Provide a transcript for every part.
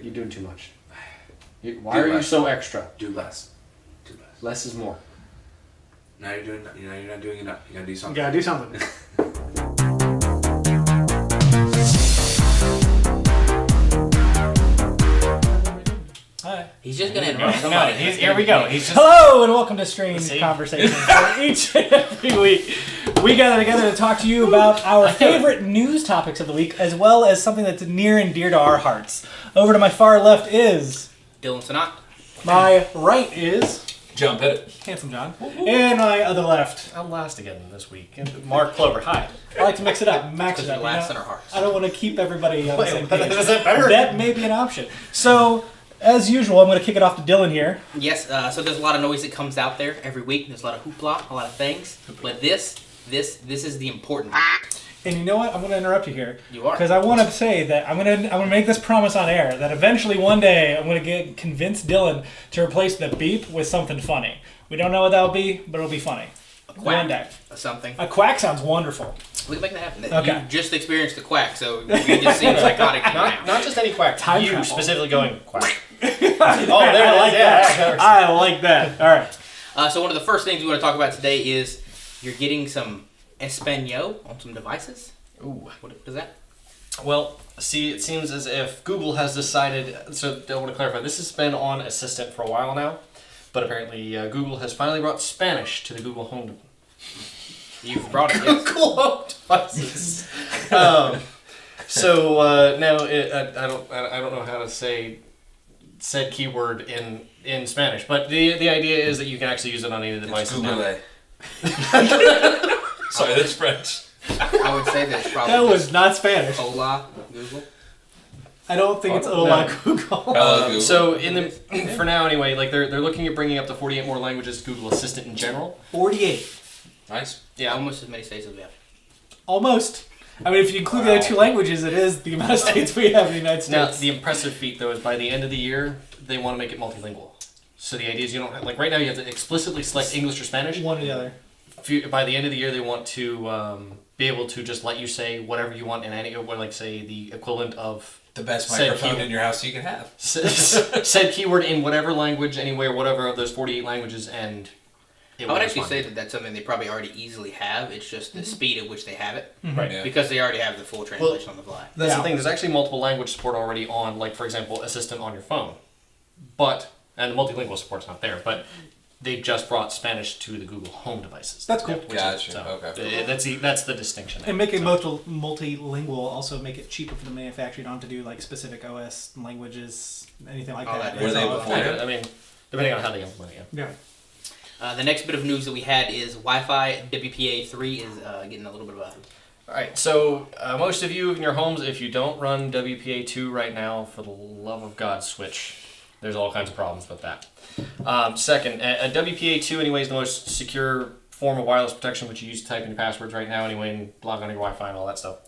You're doing too much. Why are you so extra? Do less. Less is more. Now you're not doing enough. You gotta do something. You gotta do something. Hi. He's just gonna interrupt somebody. Here we go. He's just... Hello and welcome to Strange Conversations. Where each and every week we gather together to talk to you about our favorite news topics of the week, as well as something that's near and dear to our hearts. Over to my far left is Dylan Sinat. my right is Jump at it. Handsome John, and my other left. I'm last again this week. Mark Clover, hi. I like to mix it up, max it Because up. you're last in our hearts. I don't want to keep everybody on the same page. Is that better? That may be an option. So, as usual, I'm going to kick it off to Dylan here. Yes, so there's a lot of noise that comes out there every week. There's a lot of hoopla, a lot of things. But this is the important part. And you know what? I'm going to interrupt you here. You are. Because I want to say that I'm going to make this promise on air that eventually one day I'm going to convince Dylan to replace the beep with something funny. We don't know what that'll be, but it'll be funny. A quack. One day. Or something. A quack sounds wonderful. We can make that happen. Okay. You just experienced the quack, so you just seem psychotic now. Not just any quack. Time you travel. specifically going quack. Oh, there I like that. I like that. All right. So one of the first things we want to talk about today is you're getting some Espanol on some devices. Ooh. What is that? Well, see, it seems as if Google has decided, so I want to clarify, this has been on Assistant for a while now, but apparently Google has finally brought Spanish to the Google Home. You've brought it. Yes. Google Home devices. So now I don't know how to say said keyword in Spanish, but the idea is that you can actually use it on any device. Google. Sorry, that's French. I would say that's probably That was not Spanish. Hola, Google. I don't think it's Hola Google. Hello, Google. So for now anyway, like they're looking at bringing up to 48 more languages to Google Assistant in general. 48. Nice. Yeah, almost as many states as we have. Almost. I mean, if you include the other two languages, it is the amount of states we have in the United Now States. the impressive feat though is by the end of the year they want to make it multilingual. So the idea is you don't have, like right now you have to explicitly select English or Spanish. One or the other. By the end of the year they want to be able to just let you say whatever you want in any, or like say the equivalent of The best Said microphone keyword. in your house you can have. said keyword in whatever language, anywhere, whatever of those 48 languages, and it I will would actually respond. say that that's something they probably already easily have. It's just the speed at which they have it. Right. Yeah. Because they already have the full translation on the fly. That's Yeah. the thing. There's actually multiple language support already on, like for example, Assistant on your phone, and the multilingual support's not there. But they just brought Spanish to the Google Home devices. That's cool. Which is- Gotcha. so, Okay. That's the distinction. And make it multilingual, also make it cheaper for the manufacturer. You don't have to do like specific OS languages, anything like All that. that. Were It's they all- before? I mean, depending on how they implement it. Yeah. Yeah. The next bit of news that we had is Wi-Fi WPA3 is getting a little bit of a... All right. So most of you in your homes, if you don't run WPA2 right now, for the love of God, switch. There's all kinds of problems with that. Second, a WPA2 anyway is the most secure form of wireless protection, which you use to type in your passwords right now anyway and log on to your Wi-Fi and all that stuff.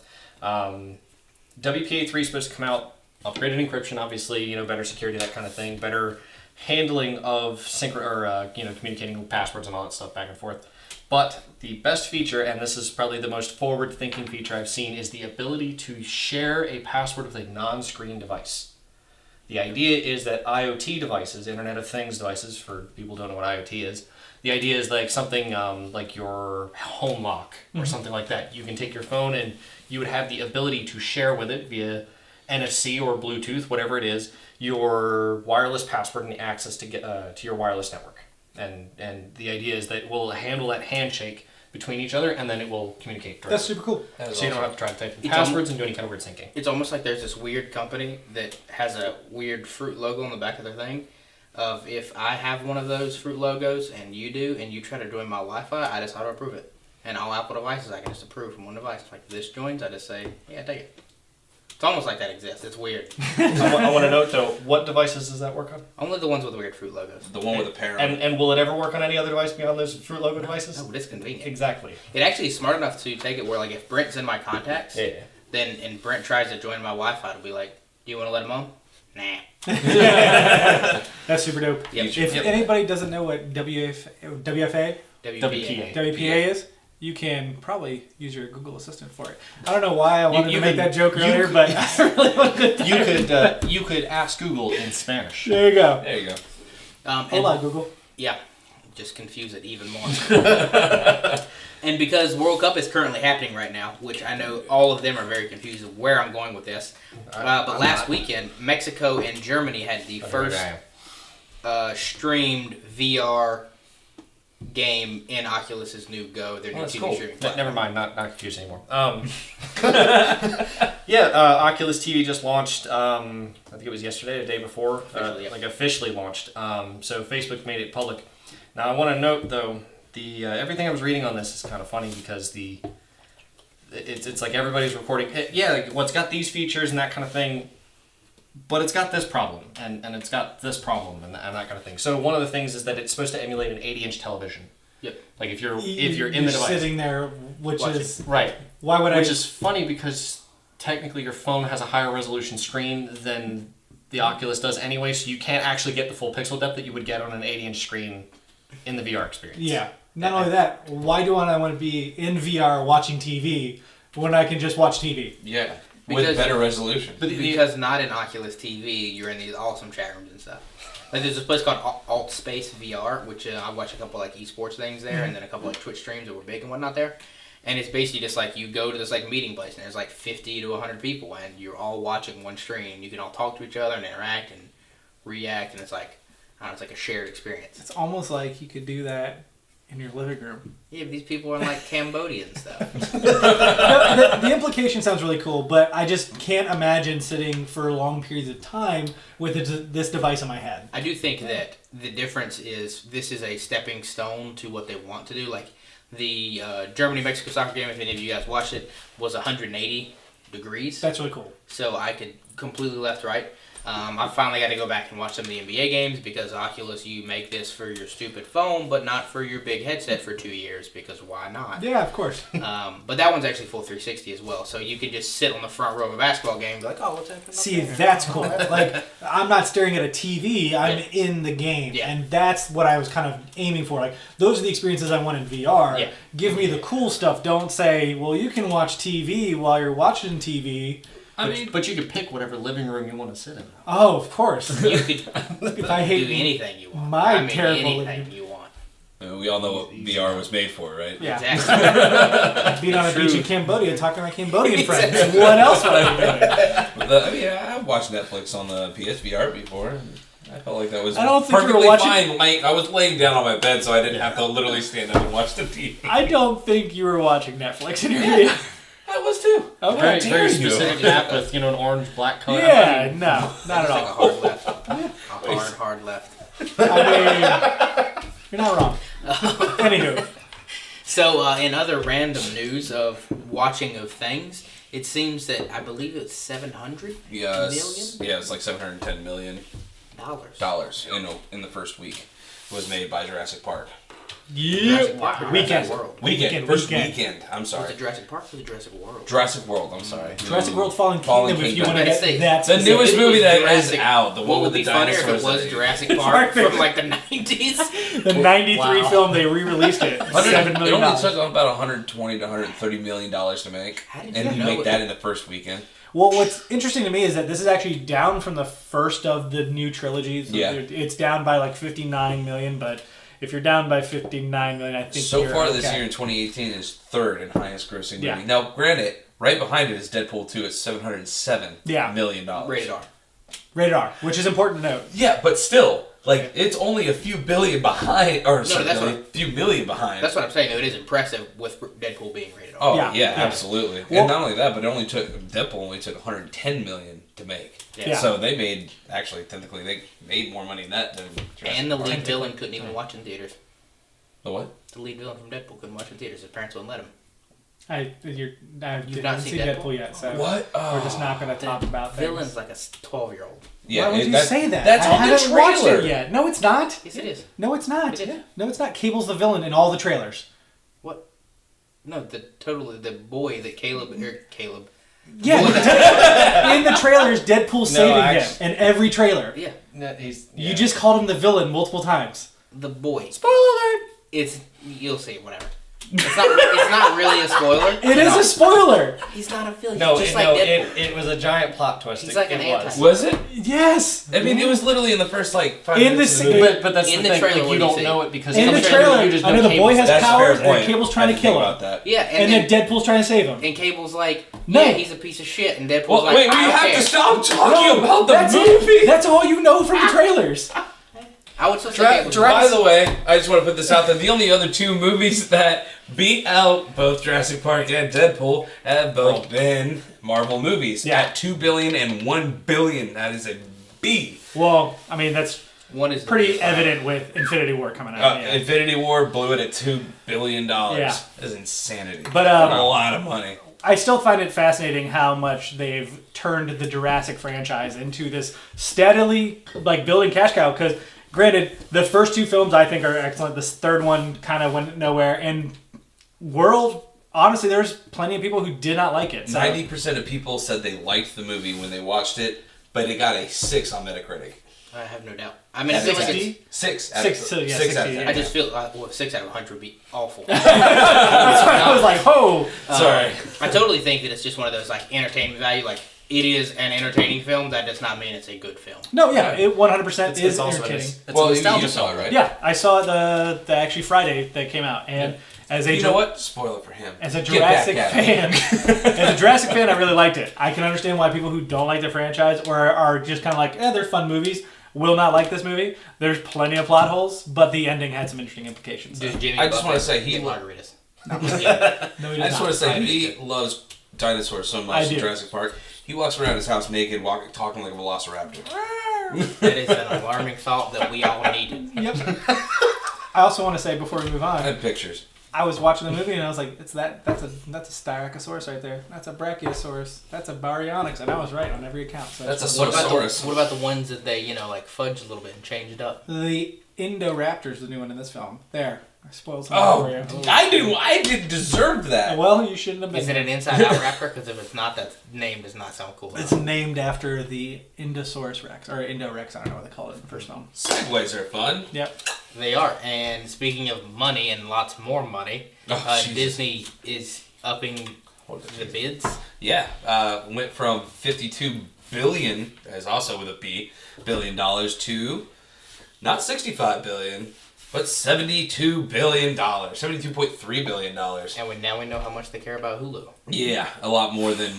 WPA3 is supposed to come out, upgraded encryption, obviously, better security, that kind of thing, better handling of communicating with passwords and all that stuff back and forth. But the best feature, and this is probably the most forward-thinking feature I've seen, is the ability to share a password with a non-screen device. The idea is that IoT devices, Internet of Things devices, for people who don't know what IoT is, the idea is like something like your home lock or something like that. You can take your phone and you would have the ability to share with it via NFC or Bluetooth, whatever it is, your wireless password and access to get to your wireless network. And the idea is that we'll handle that handshake between each other, and then it will communicate directly. That's super cool. So you don't have to try to type in It's passwords and do any kind of weird syncing. It's almost like there's this weird company that has a weird fruit logo on the back of their thing. Of if I have one of those fruit logos and you do, and you try to join my Wi-Fi, I just auto approve it. And all Apple devices, I can just approve from one device. Like this joins, I just say, yeah, take it. It's almost like that exists. It's weird. I want to note though, what devices does that work on? Only the ones with weird fruit logos. The one with a pair. And will it ever work on any other device beyond those fruit logo devices? No, but it's convenient. Exactly. It actually is smart enough to take it where, like, if Brent's in my contacts, then and Brent tries to join my Wi-Fi, it'll be like, do you want to let him on? Nah. That's super dope. Yep. If anybody doesn't know what WFA WPA. WPA is, you can probably use your Google Assistant for it. I don't know why I wanted to make that joke earlier, but I really wanted to. You could ask Google in Spanish. There you go. There you go. Hola, Google. Yeah, just confuse it even more. And because World Cup is currently happening right now, which I know all of them are very confused of where I'm going with this, but last weekend, Mexico and Germany had the first streamed VR game in Oculus's new Go, their new TV streaming platform. Never mind, not confused anymore. Oculus TV just launched. I think it was yesterday, the day before, officially launched. So Facebook made it public. Now I want to note though, the everything I was reading on this is kind of funny because it's like everybody's recording. It's got these features and that kind of thing. But it's got this problem, and it's got this problem, and that kind of thing. So one of the things is that it's supposed to emulate an 80-inch television. Yep. Like if you're in the device, sitting there, which is right. Why would Which is funny because technically your phone has a higher resolution screen than the Oculus does anyway, so you can't actually get the full pixel depth that you would get on an 80-inch screen in the VR experience. Yeah. Not only that, why do I want to be in VR watching TV when I can just watch TV? Yeah. With better resolution. Because not in Oculus TV, you're in these awesome chat rooms and stuff. Like there's this place called Alt Space VR, which I watch a couple like esports things there, and then a couple like Twitch streams that were big and whatnot there. And it's basically just like you go to this like meeting place, and there's like 50 to 100 people, and you're all watching one stream. You can all talk to each other and interact and react, and it's like it's like a shared experience. It's almost like you could do that in your living room. Yeah, but these people are in like Cambodia and stuff. The implication sounds really cool, but I just can't imagine sitting for long periods of time with this device in my head. I do think that the difference is this is a stepping stone to what they want to do. Like the Germany-Mexico soccer game, if any of you guys watched it, was 180 degrees. That's really cool. So I could completely left-right. I finally got to go back and watch some of the NBA games because Oculus, you make this for your stupid phone, but not for your big headset for 2 years because why not? Yeah, of course. But that one's actually full 360 as well, so you could just sit on the front row of a basketball game and be like, oh, what's happening? See, that's cool. Like, I'm not staring at a TV, I'm in the game, and that's what I was kind of aiming for. Like, those are the experiences I want in VR. Yeah. Give me the cool stuff. Don't say, well, you can watch TV while you're watching TV. But you could pick whatever living room you want to sit in. Oh, of course. You could if I hate do anything you want. Terrible anything you want. We all know what VR was made for, right? Yeah. Exactly. Being on a beach in Cambodia, talking to my Cambodian friends. What else would I be doing? I've watched Netflix on the PSVR before. And I felt like that was I don't think you perfectly were watching... fine. I was laying down on my bed, so I didn't have to literally stand up and watch the TV. I don't think you were watching Netflix in your video. I was too. Okay. Very specific app with an orange black color. Yeah, no, not at Like a all. hard left. A hard left. I mean, you're not wrong. Anywho. So, in other random news of watching of things, it seems that I believe it's 700 million? Yeah, it's like $710 million in the first week was made by Jurassic Park. Jurassic Park. Weekend. First weekend. I'm sorry. Was it Jurassic Park or was it Jurassic World? Jurassic World. I'm sorry. Jurassic World Fallen Kingdom. If you want to get that. The newest movie that is Jurassic- out. The one What with would the be funnier if dinosaurs. it was Jurassic Park from like the 90s? The 93 film, they re-released it. $7 million. It only took about $120 to $130 million to make. How did And you he know made it? that in the first weekend. Well, what's interesting to me is that this is actually down from the first of the new trilogies. Yeah. It's down by like 59 million, but if you're down by 59 million, I think So you're far okay. this year in 2018 is third in highest grossing movie. Yeah. Now, granted, right behind it is Deadpool 2 at $707 million. Rated R. Rated R, which is important to note. Yeah, but still, like, it's only a few billion behind, or that's a few million behind. That's what I'm saying. Though. It is impressive with Deadpool being rated R. Oh, Yeah, yeah, yeah. absolutely. Well- And not only that, but Deadpool only took $110 million to make. Yeah. So they made, actually, technically, they made more money than that than Jurassic And the Park. lead villain couldn't even watch in theaters. The what? The lead villain from Deadpool couldn't watch in theaters. His parents wouldn't let him. I You've not haven't seen seen Deadpool? Deadpool yet, so What? we're just not going to talk about things. Villain's like a 12-year-old. Yeah, Why would you say that? That's I on the haven't watched trailer. it yet. No, it's not. Yes, it is. No, it's not. It is. No, it's not. Cable's the villain in all the trailers. What? No, the boy that Caleb. Yeah, in the trailers, Deadpool's saving him in every trailer. Yeah, No, You just called him the villain multiple times. the boy. Spoiler alert! You'll see, whatever. It's not really a spoiler. It is a spoiler. He's not a villain. No, He's just it was a giant plot twist. He's like an anti. Was it? Yes. I mean, it was literally in the first like 5 In minutes the of the movie. But that's In the the thing. trailer, Like, what you do you don't see? know it because In the you trailer, just I know know the boy Cable's has That's a powers fair point. and Cable's trying I to didn't kill think him. about that. Yeah, And then Deadpool's trying to save him. and Cable's like, No. yeah, he's a piece of shit, and Deadpool's Well, like, wait, we I don't have care. to stop talking about the That's movie. it. That's all you know from the trailers. I would still say Cable's By the way, I just want to put this out there. The only other 2 movies that beat out both Jurassic Park and Deadpool have both been Marvel movies. Yeah. At $2 billion and $1 billion. That is a B. Well, I mean, that's one is the pretty biggest one. evident with Infinity War coming out. Yeah. Infinity War blew it at $2 billion. Yeah. That's insanity. But, That's a lot of money. I still find it fascinating how much they've turned the Jurassic franchise into this steadily like building cash cow. Because granted, the first 2 films I think are excellent. This third one kind of went nowhere. And World, honestly, there's plenty of people who did not like it. So. 90% of people said they liked the movie when they watched it, but it got a 6 on Metacritic. I have no doubt. I mean, I feel like it's, 6. So, yeah, 6 out of 60, 10. yeah. I just feel 6 out of 100 would be awful. That's why I was like, oh. Sorry. I totally think that it's just one of those like entertainment value. Like it is an entertaining film. That does not mean it's a good film. No, yeah, it 100% is also entertaining. it's Well, a nostalgia you saw film. it, right? Yeah, I saw it the actually Friday that came out. And as a You know what? Spoiler for him. As a Get back Jurassic at fan, me. as a Jurassic fan, I really liked it. I can understand why people who don't like the franchise or are just kind of like, they're fun movies, will not like this movie. There's plenty of plot holes, but the ending had some interesting implications. Does Jimmy I just Buffett want to say he. get margaritas? No, he I does just not. want to say he loves dinosaurs so I much do. in Jurassic Park. He walks around his house naked, talking like a velociraptor. That is an alarming thought that we all needed. Yep. I also want to say before we move I on, have pictures. I was watching the movie and I was like, that's a Styracosaurus right there. That's a Brachiosaurus. That's a Baryonyx, and I was right on every account. So That's a What about Saurosaurus. what about the ones that they like fudged a little bit and changed up? the Indoraptor's the new one in this film. There, I spoiled something Oh, for you. I didn't deserve that. Well, you shouldn't have been. Is it an inside-out raptor? Because if it's not, that name does not sound cool. It's named after the Indosaurus Rex, or Indorex, I don't know what they call it in the first film. Segways are fun. Yep. They are. And speaking of money and lots more money, Oh, Jesus. Disney is upping the bids. Yeah, went from $52 billion, as also with a B, $1 billion to not $65 billion, but $72 billion, $72.3 billion. And now we know how much they care about Hulu. Yeah, a lot more than.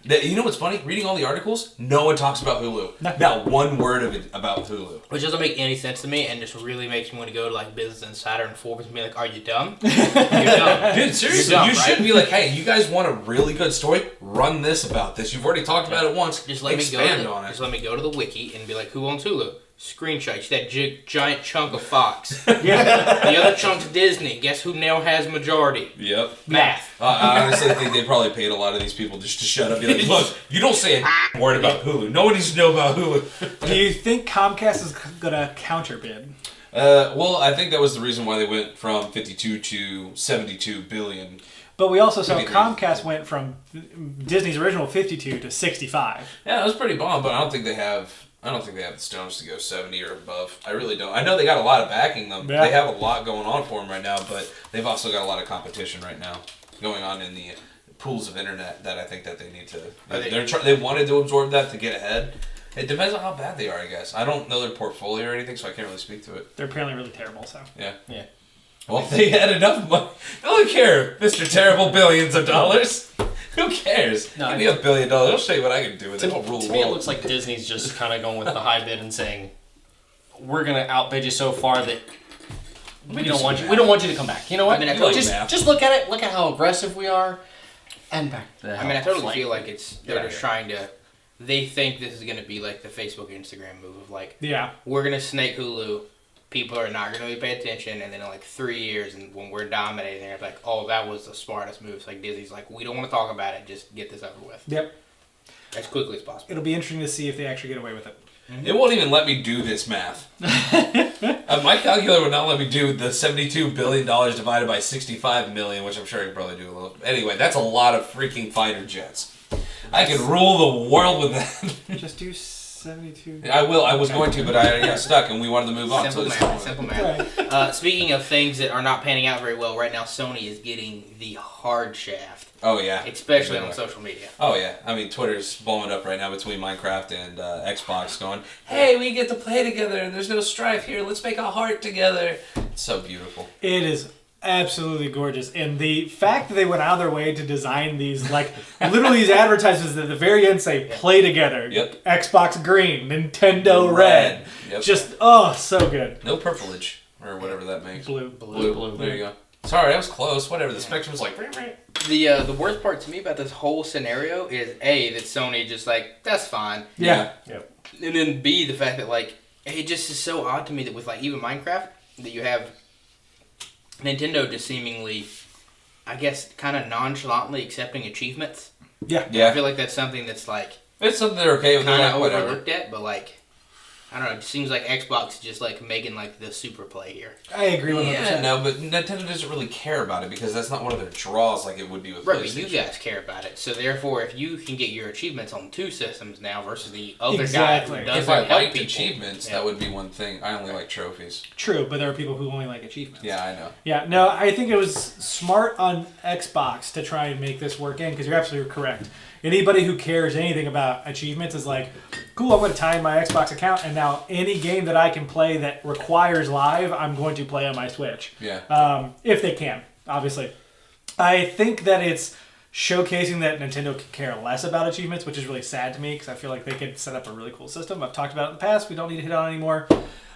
You know what's funny? Reading all the articles, no one talks about Hulu. No. Not one word of it about Hulu. Which doesn't make any sense to me and just really makes me want to go to like Business Insider and Forbes and be like, are you dumb? You're dumb. Dude, seriously, You're dumb, you should right? be like, hey, you guys want a really good story? Run this about this. You've already talked about it once. Just let Expand me go. on it. Just let me go to the wiki and be like, who owns Hulu? Screenshot. You see that giant chunk of Fox. Yeah. The other chunk's Disney. Guess who now has majority? Yep. Math. I honestly think they probably paid a lot of these people just to shut up. Be like, look, you don't say a word about Hulu. No one needs to know about Hulu. Do you think Comcast is gonna counterbid? Well, I think that was the reason why they went from 52 to 72 billion. But we also saw Pretty Comcast went from Disney's original 52 to 65. Yeah, that was pretty bomb, but I don't think they have the stones to go 70 or above. I really don't. I know they got a lot of backing them. Yeah. They have a lot going on for them right now, but they've also got a lot of competition right now going on in the pools of internet that I think that they need to. They wanted to absorb that to get ahead. It depends on how bad they are, I guess. I don't know their portfolio or anything, so I can't really speak to it. They're apparently really terrible, so. Yeah. Yeah. Well, if they had enough money, they don't care, Mr. Terrible billions of dollars. Who cares? No, Give me $1 billion. I'll show you what I can do with it. I'll rule To the me, it world. looks like Disney's just kind of going with the high bid and saying, "We're gonna outbid you so far that we don't want you. We don't want you to come back." You know what? I mean, I totally just look at it. Look at how aggressive we are, and back. I mean, I totally feel like they're just trying to. They think this is going to be like the Facebook, Instagram move of like, Yeah. we're going to snake Hulu. People are not going to really pay attention, and then in like 3 years, and when we're dominating, they're like, "Oh, that was the smartest move." It's like Disney's like, "We don't want to talk about it. Just get this over with Yep. as quickly as possible." It'll be interesting to see if they actually get away with it. It won't even let me do this math. My calculator would not let me do the $72 billion divided by 65 million, which I'm sure you can probably do a little. Anyway, that's a lot of freaking fighter jets. I could rule the world with that. Just do 72. I will. I was going to, but I got stuck, and we wanted to move on. Simple math. Speaking of things that are not panning out very well, right now Sony is getting the hard shaft. Oh yeah. Especially on social media. Oh yeah. I mean, Twitter's blowing up right now between Minecraft and Xbox, going, "Hey, we get to play together, and there's no strife here. Let's make a heart together." It's so beautiful. It is absolutely gorgeous, and the fact that they went out of their way to design these, like literally these advertisements at the very end say "Play together." Yep. Xbox green, Nintendo red. Yep. Just so good. No purplish or whatever that makes. Blue. There you go. Sorry, I was close. Whatever. The spectrum was like. The worst part to me about this whole scenario is A, that Sony just like, that's fine. Yeah. And then B, the fact that like it just is so odd to me that with like even Minecraft that you have Nintendo just seemingly, I guess, kind of nonchalantly accepting achievements. Yeah. I feel like that's something that's like It's something they're okay with. kind of Like, whatever. overlooked at, but like I don't know. It seems like Xbox is just like making like the super play here. I agree with Yeah, that. no, but Nintendo doesn't really care about it because that's not one of their draws like it would be with Right, but PlayStation. you guys care about it. So therefore, if you can get your achievements on 2 systems now versus the other Exactly. guy who doesn't If I help liked people, achievements, that would be one thing. I only like trophies. True, but there are people who only like achievements. Yeah, I know. Yeah, no, I think it was smart on Xbox to try and make this work in, because you're absolutely correct. Anybody who cares anything about achievements is like, cool, I'm going to tie in my Xbox account, and now any game that I can play that requires live, I'm going to play on my Switch. Yeah. If they can, obviously. I think that it's showcasing that Nintendo could care less about achievements, which is really sad to me, because I feel like they could set up a really cool system. I've talked about it in the past. We don't need to hit on it anymore.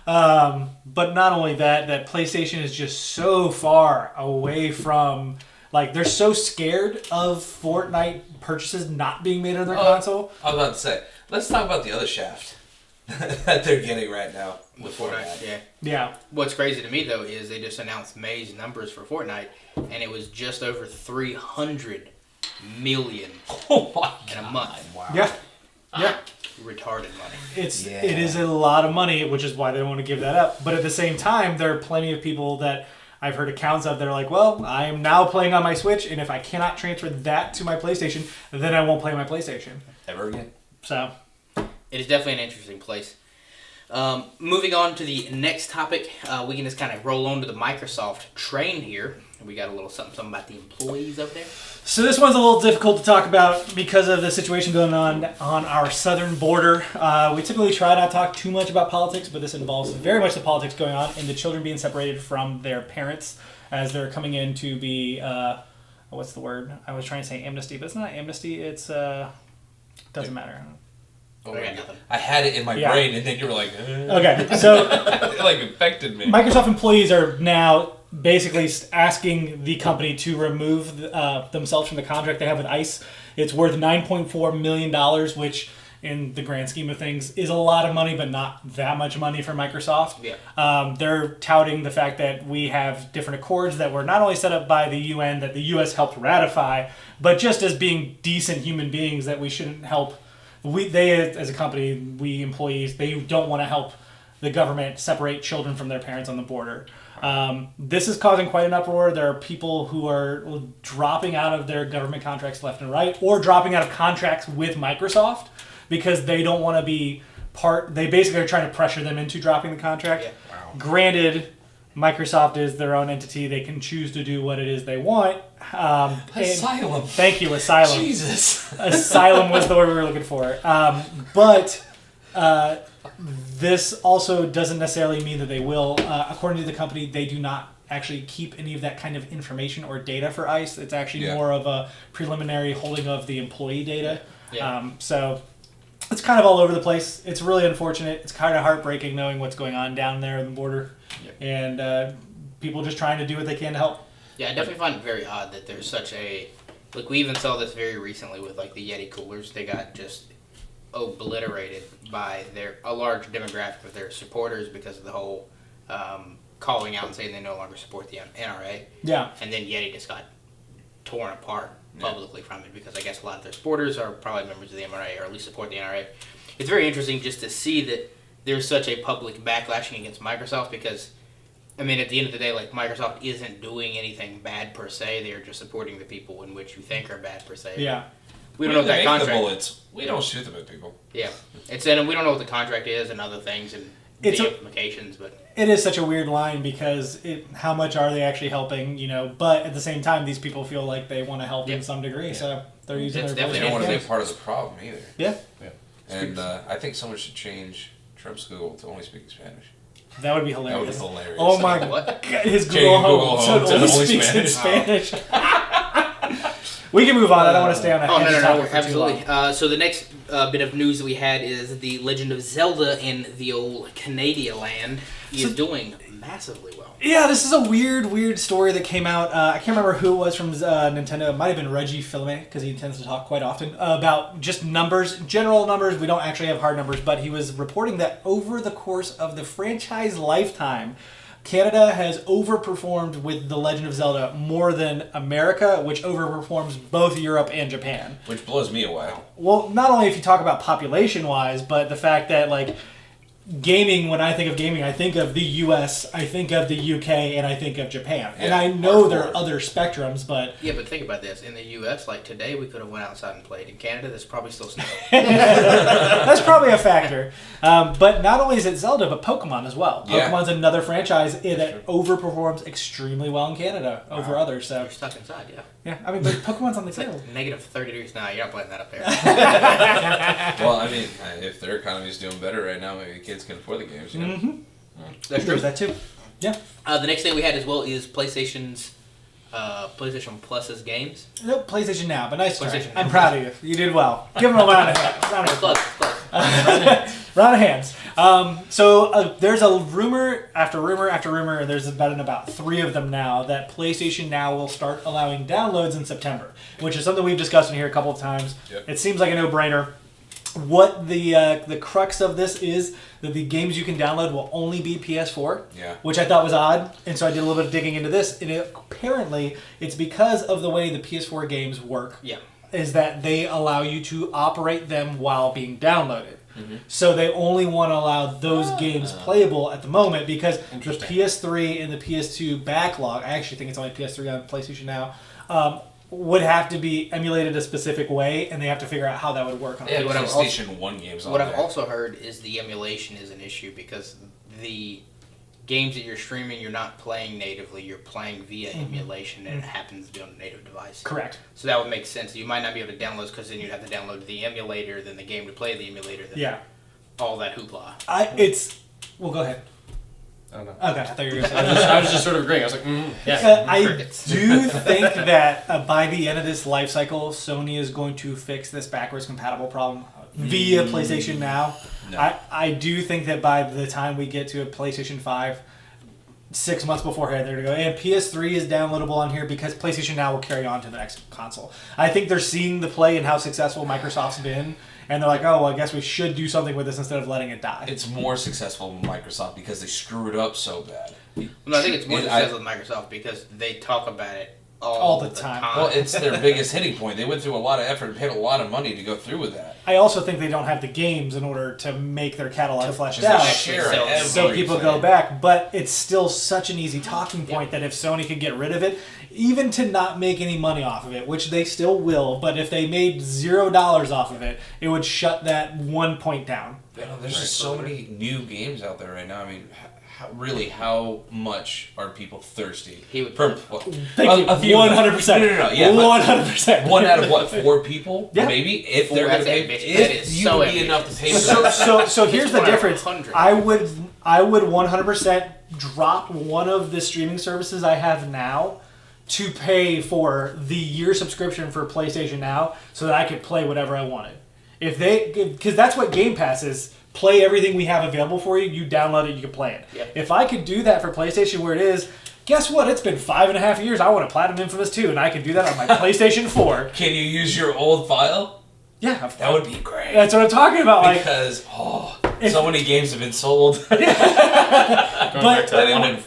But not only that, that PlayStation is just so far away from... Like, they're so scared of Fortnite purchases not being made on their console. I was about to say, let's talk about the other shaft that they're getting right now with Fortnite. Yeah. What's crazy to me, though, is they just announced May's numbers for Fortnite, and it was just over 300 million in a month. Wow. Yeah. Retarded money. It is a lot of money, which is why they don't want to give that up. But at the same time, there are plenty of people that I've heard accounts of that are like, well, I am now playing on my Switch, and if I cannot transfer that to my PlayStation, then I won't play my PlayStation. Ever again. So, it is definitely an interesting place. Moving on to the next topic, we can just kind of roll on to the Microsoft train here. We got a little something about the employees over there. So this one's a little difficult to talk about because of the situation going on our southern border. We typically try not to talk too much about politics, but this involves very much the politics going on and the children being separated from their parents as they're coming in to be, what's the word? I was trying to say amnesty, but it's not amnesty. It's, doesn't matter. Oh, I had it in my brain, and then you were like, Okay, so it like infected me. Microsoft employees are now basically asking the company to remove themselves from the contract they have with ICE. It's worth $9.4 million, which in the grand scheme of things is a lot of money, but not that much money for Microsoft. Yeah. They're touting the fact that we have different accords that were not only set up by the UN that the US helped ratify, but just as being decent human beings that we shouldn't help. They, as a company, we employees, they don't want to help the government separate children from their parents on the border. This is causing quite an uproar. There are people who are dropping out of their government contracts left and right, or dropping out of contracts with Microsoft because they don't want to be part. They basically are trying to pressure them into dropping the contract. Yeah. Wow. Granted, Microsoft is their own entity. They can choose to do what it is they want. Asylum. Thank you, asylum. Jesus. Asylum was the word we were looking for. But this also doesn't necessarily mean that they will. According to the company, they do not actually keep any of that kind of information or data for ICE. It's actually more of a preliminary holding of the employee data. Yeah. So it's kind of all over the place. It's really unfortunate. It's kind of heartbreaking knowing what's going on down there on the border. Yep. And people just trying to do what they can to help. Yeah, I definitely find it very odd that there's such a... Like, we even saw this very recently with, like, the Yeti coolers. They got just obliterated by a large demographic of their supporters because of the whole calling out and saying they no longer support the NRA. Yeah. And then Yeti just got torn apart publicly from it because I guess a lot of their supporters are probably members of the NRA or at least support the NRA. It's very interesting just to see that there's such a public backlashing against Microsoft because, I mean, at the end of the day, like, Microsoft isn't doing anything bad per se. They're just supporting the people in which you think are bad per se. Yeah. we don't know what that make contract. the bullets. We don't shoot them at people. Yeah, and we don't know what the contract is and other things and the implications, but it is such a weird line because how much are they actually helping? But at the same time, these people feel like they want to help in some degree, so they're using their voice. They don't want to be a part of the problem either. Yeah. And I think someone should change Trump's Google to only speak Spanish. That would be hilarious. That would be hilarious. Oh my God! His Google Home only speaks in Spanish. We can move on. I don't want to stay on that. Oh, no, absolutely. So the next bit of news that we had is the Legend of Zelda in the old Canadian land is doing massively well. Yeah, this is a weird story that came out. I can't remember who it was from Nintendo. It might have been Reggie Fils-Aimé, because he tends to talk quite often about just numbers, general numbers. We don't actually have hard numbers, but he was reporting that over the course of the franchise lifetime, Canada has overperformed with The Legend of Zelda more than America, which overperforms both Europe and Japan. Which blows me away. Well, not only if you talk about population-wise, but the fact that, like, gaming, when I think of gaming, I think of the US, I think of the UK, and I think of Japan. Yeah, and I know there are other spectrums, but... Yeah, but think about this. In the US, like today, we could have went outside and played. In Canada, there's probably still snow. That's probably a factor. But not only is it Zelda, but Pokemon as well. Pokemon's another franchise that overperforms extremely well in Canada over others. So You're stuck inside, yeah. Yeah, I mean, but Pokemon's on the field. Like negative 30 degrees. Nah, you're not playing that up there. Well, I mean, if their economy's doing better right now, maybe kids can afford the games. That's true. There's that too. Yeah. The next thing we had as well is PlayStation Plus's games. Nope, PlayStation Now, but nice try. PlayStation I'm Now. proud of you. You did well. Give him a round of hands. Round of Close, applause. close. Round of hands. So there's a rumor after rumor after rumor, and there's about 3 of them now, that PlayStation Now will start allowing downloads in September, which is something we've discussed in here a couple of times. Yep. It seems like a no-brainer. What the crux of this is that the games you can download will only be PS4, which I thought was odd, and so I did a little bit of digging into this, and apparently it's because of the way the PS4 games work. Yeah. Is that they allow you to operate them while being downloaded. So they only want to allow those games playable at the moment because the PS3 and the PS2 backlog, I actually think it's only PS3 on PlayStation Now, would have to be emulated a specific way, and they have to figure out how that would work on Yeah, PlayStation. PlayStation 1 games on What there. I've also heard is the emulation is an issue because the games that you're streaming, you're not playing natively, you're playing via emulation, and it happens to be on a native device. Correct. So that would make sense. You might not be able to download because then you'd have to download the emulator, then the game to play the emulator, then all that hoopla. Well, go ahead. I don't know. Okay, I thought you were going to say I was just sort of agreeing. I was like, yeah. I do think that by the end of this life cycle, Sony is going to fix this backwards compatible problem via PlayStation Now. No. I do think that by the time we get to a PlayStation 5, 6 months beforehand, they're going to go, and PS3 is downloadable on here because PlayStation Now will carry on to the next console. I think they're seeing the play and how successful Microsoft's been, and they're like, oh, well, I guess we should do something with this instead of letting it die. It's more successful with Microsoft because they screwed up so bad. No, I think it's more successful with Microsoft because they talk about it all the time. Well, it's their biggest hitting point. They went through a lot of effort and paid a lot of money to go through with that. I also think they don't have the games in order to make their catalog fleshed out. So people go back, but it's still such an easy talking point that if Sony could get rid of it, even to not make any money off of it, which they still will, but if they made $0 off of it, it would shut that 1 point down. There's just so many new games out there right now. I mean, how much are people thirsty? He would. Thank you. 100%. No. Yeah, 100%. 1 out of what? 4 people? Yeah. Maybe if they're going to pay. If you would be enough to pay. So here's the difference. I would 100% drop one of the streaming services I have now to pay for the year subscription for PlayStation Now so that I could play whatever I wanted. Because that's what Game Pass is. Play everything we have available for you. You download it, you can play it. Yep. If I could do that for PlayStation where it is, guess what? It's been 5.5 years. I want to Platinum Infamous 2, and I can do that on my PlayStation 4. Can you use your old file? Yeah. That would be great. That's what I'm talking about. Because, so many games have been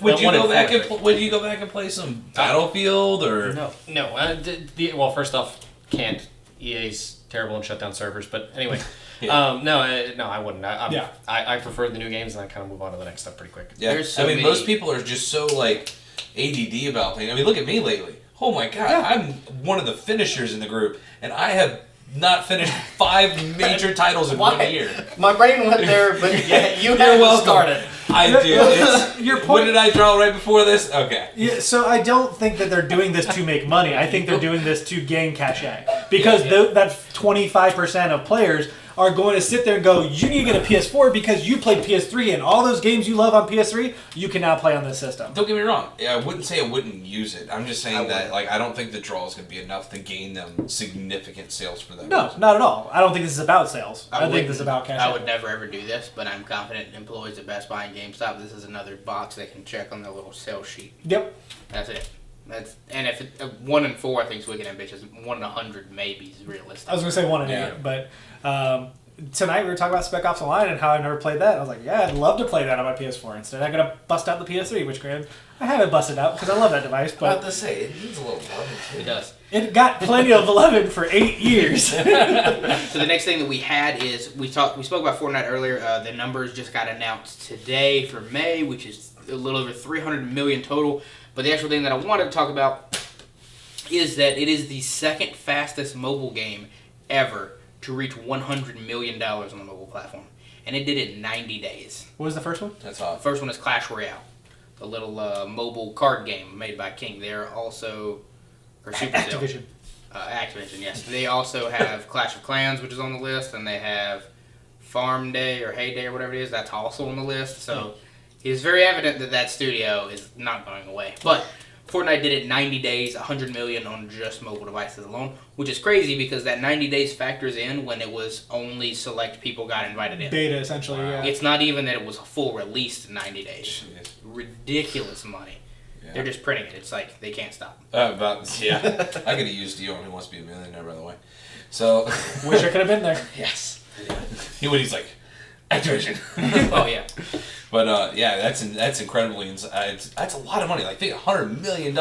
would you go back and play some Battlefield or No. Well, first off, can't. EA's terrible and shut down servers. But anyway, no, I wouldn't. I prefer the new games, and I kind of move on to the next stuff pretty quick. Yeah, most people are just so ADD about things. I mean, look at me lately. Oh my god, I'm one of the finishers in the group, and I have not finished 5 major titles in 1 year. My brain went there, but yeah, You're welcome. Started. I do. It's, Your point- what did I draw right before this? Okay. Yeah, so I don't think that they're doing this to make money. I think they're doing this to gain cachet. Because that 25% of players are going to sit there and go, you need to get a PS4 because you played PS3 and all those games you love on PS3, you can now play on this system. Don't get me wrong. I wouldn't say I wouldn't use it. I'm just saying that I don't think the draw is going to be enough to gain them significant sales for them. No, not at all. I don't think this is about sales. I think this is about cachet. I would never ever do this, but I'm confident employees at Best Buy and GameStop, this is another box they can check on their little sales sheet. Yep. That's it. And if 1 in 4 I think is wicked ambitious. 1 in 100 maybe is realistic. I was going to say 1 in 8, but tonight we were talking about Spec Ops Online and how I've never played that. I was like, yeah, I'd love to play that on my PS4. Instead, I'm going to bust out the PS3, which granted, I haven't busted out because I love that device. I But have to say, it needs a little love too. It does. it got plenty of 11 for 8 years. So the next thing that we had is we spoke about Fortnite earlier. The numbers just got announced today for May, which is a little over 300 million total. But the actual thing that I wanted to talk about is that it is the second fastest mobile game ever to reach $100 million on the mobile platform. And it did it in 90 days. What was the first one? That's The hot. first one is Clash Royale, the little mobile card game made by King. They're also... Or Supercell. Activision. Activision, yes. They also have Clash of Clans, which is on the list, and they have Farm Day or Hay Day or whatever it is. That's also on the list. So it's very evident that that studio is not going away. But Fortnite did it in 90 days, 100 million on just mobile devices alone, which is crazy because that 90 days factors in when it was only select people got invited in. Beta, essentially, yeah. It's not even that it was a full release in 90 days. Jeez. Ridiculous money. Yeah. They're just printing it. It's like they can't stop. I could have used Dion Who Wants to Be a Millionaire, by the way. So. Wish I could have been there. Yes. He's like, Activision. Oh, yeah. But yeah, that's incredibly. That's a lot of money. Like, think $100 million.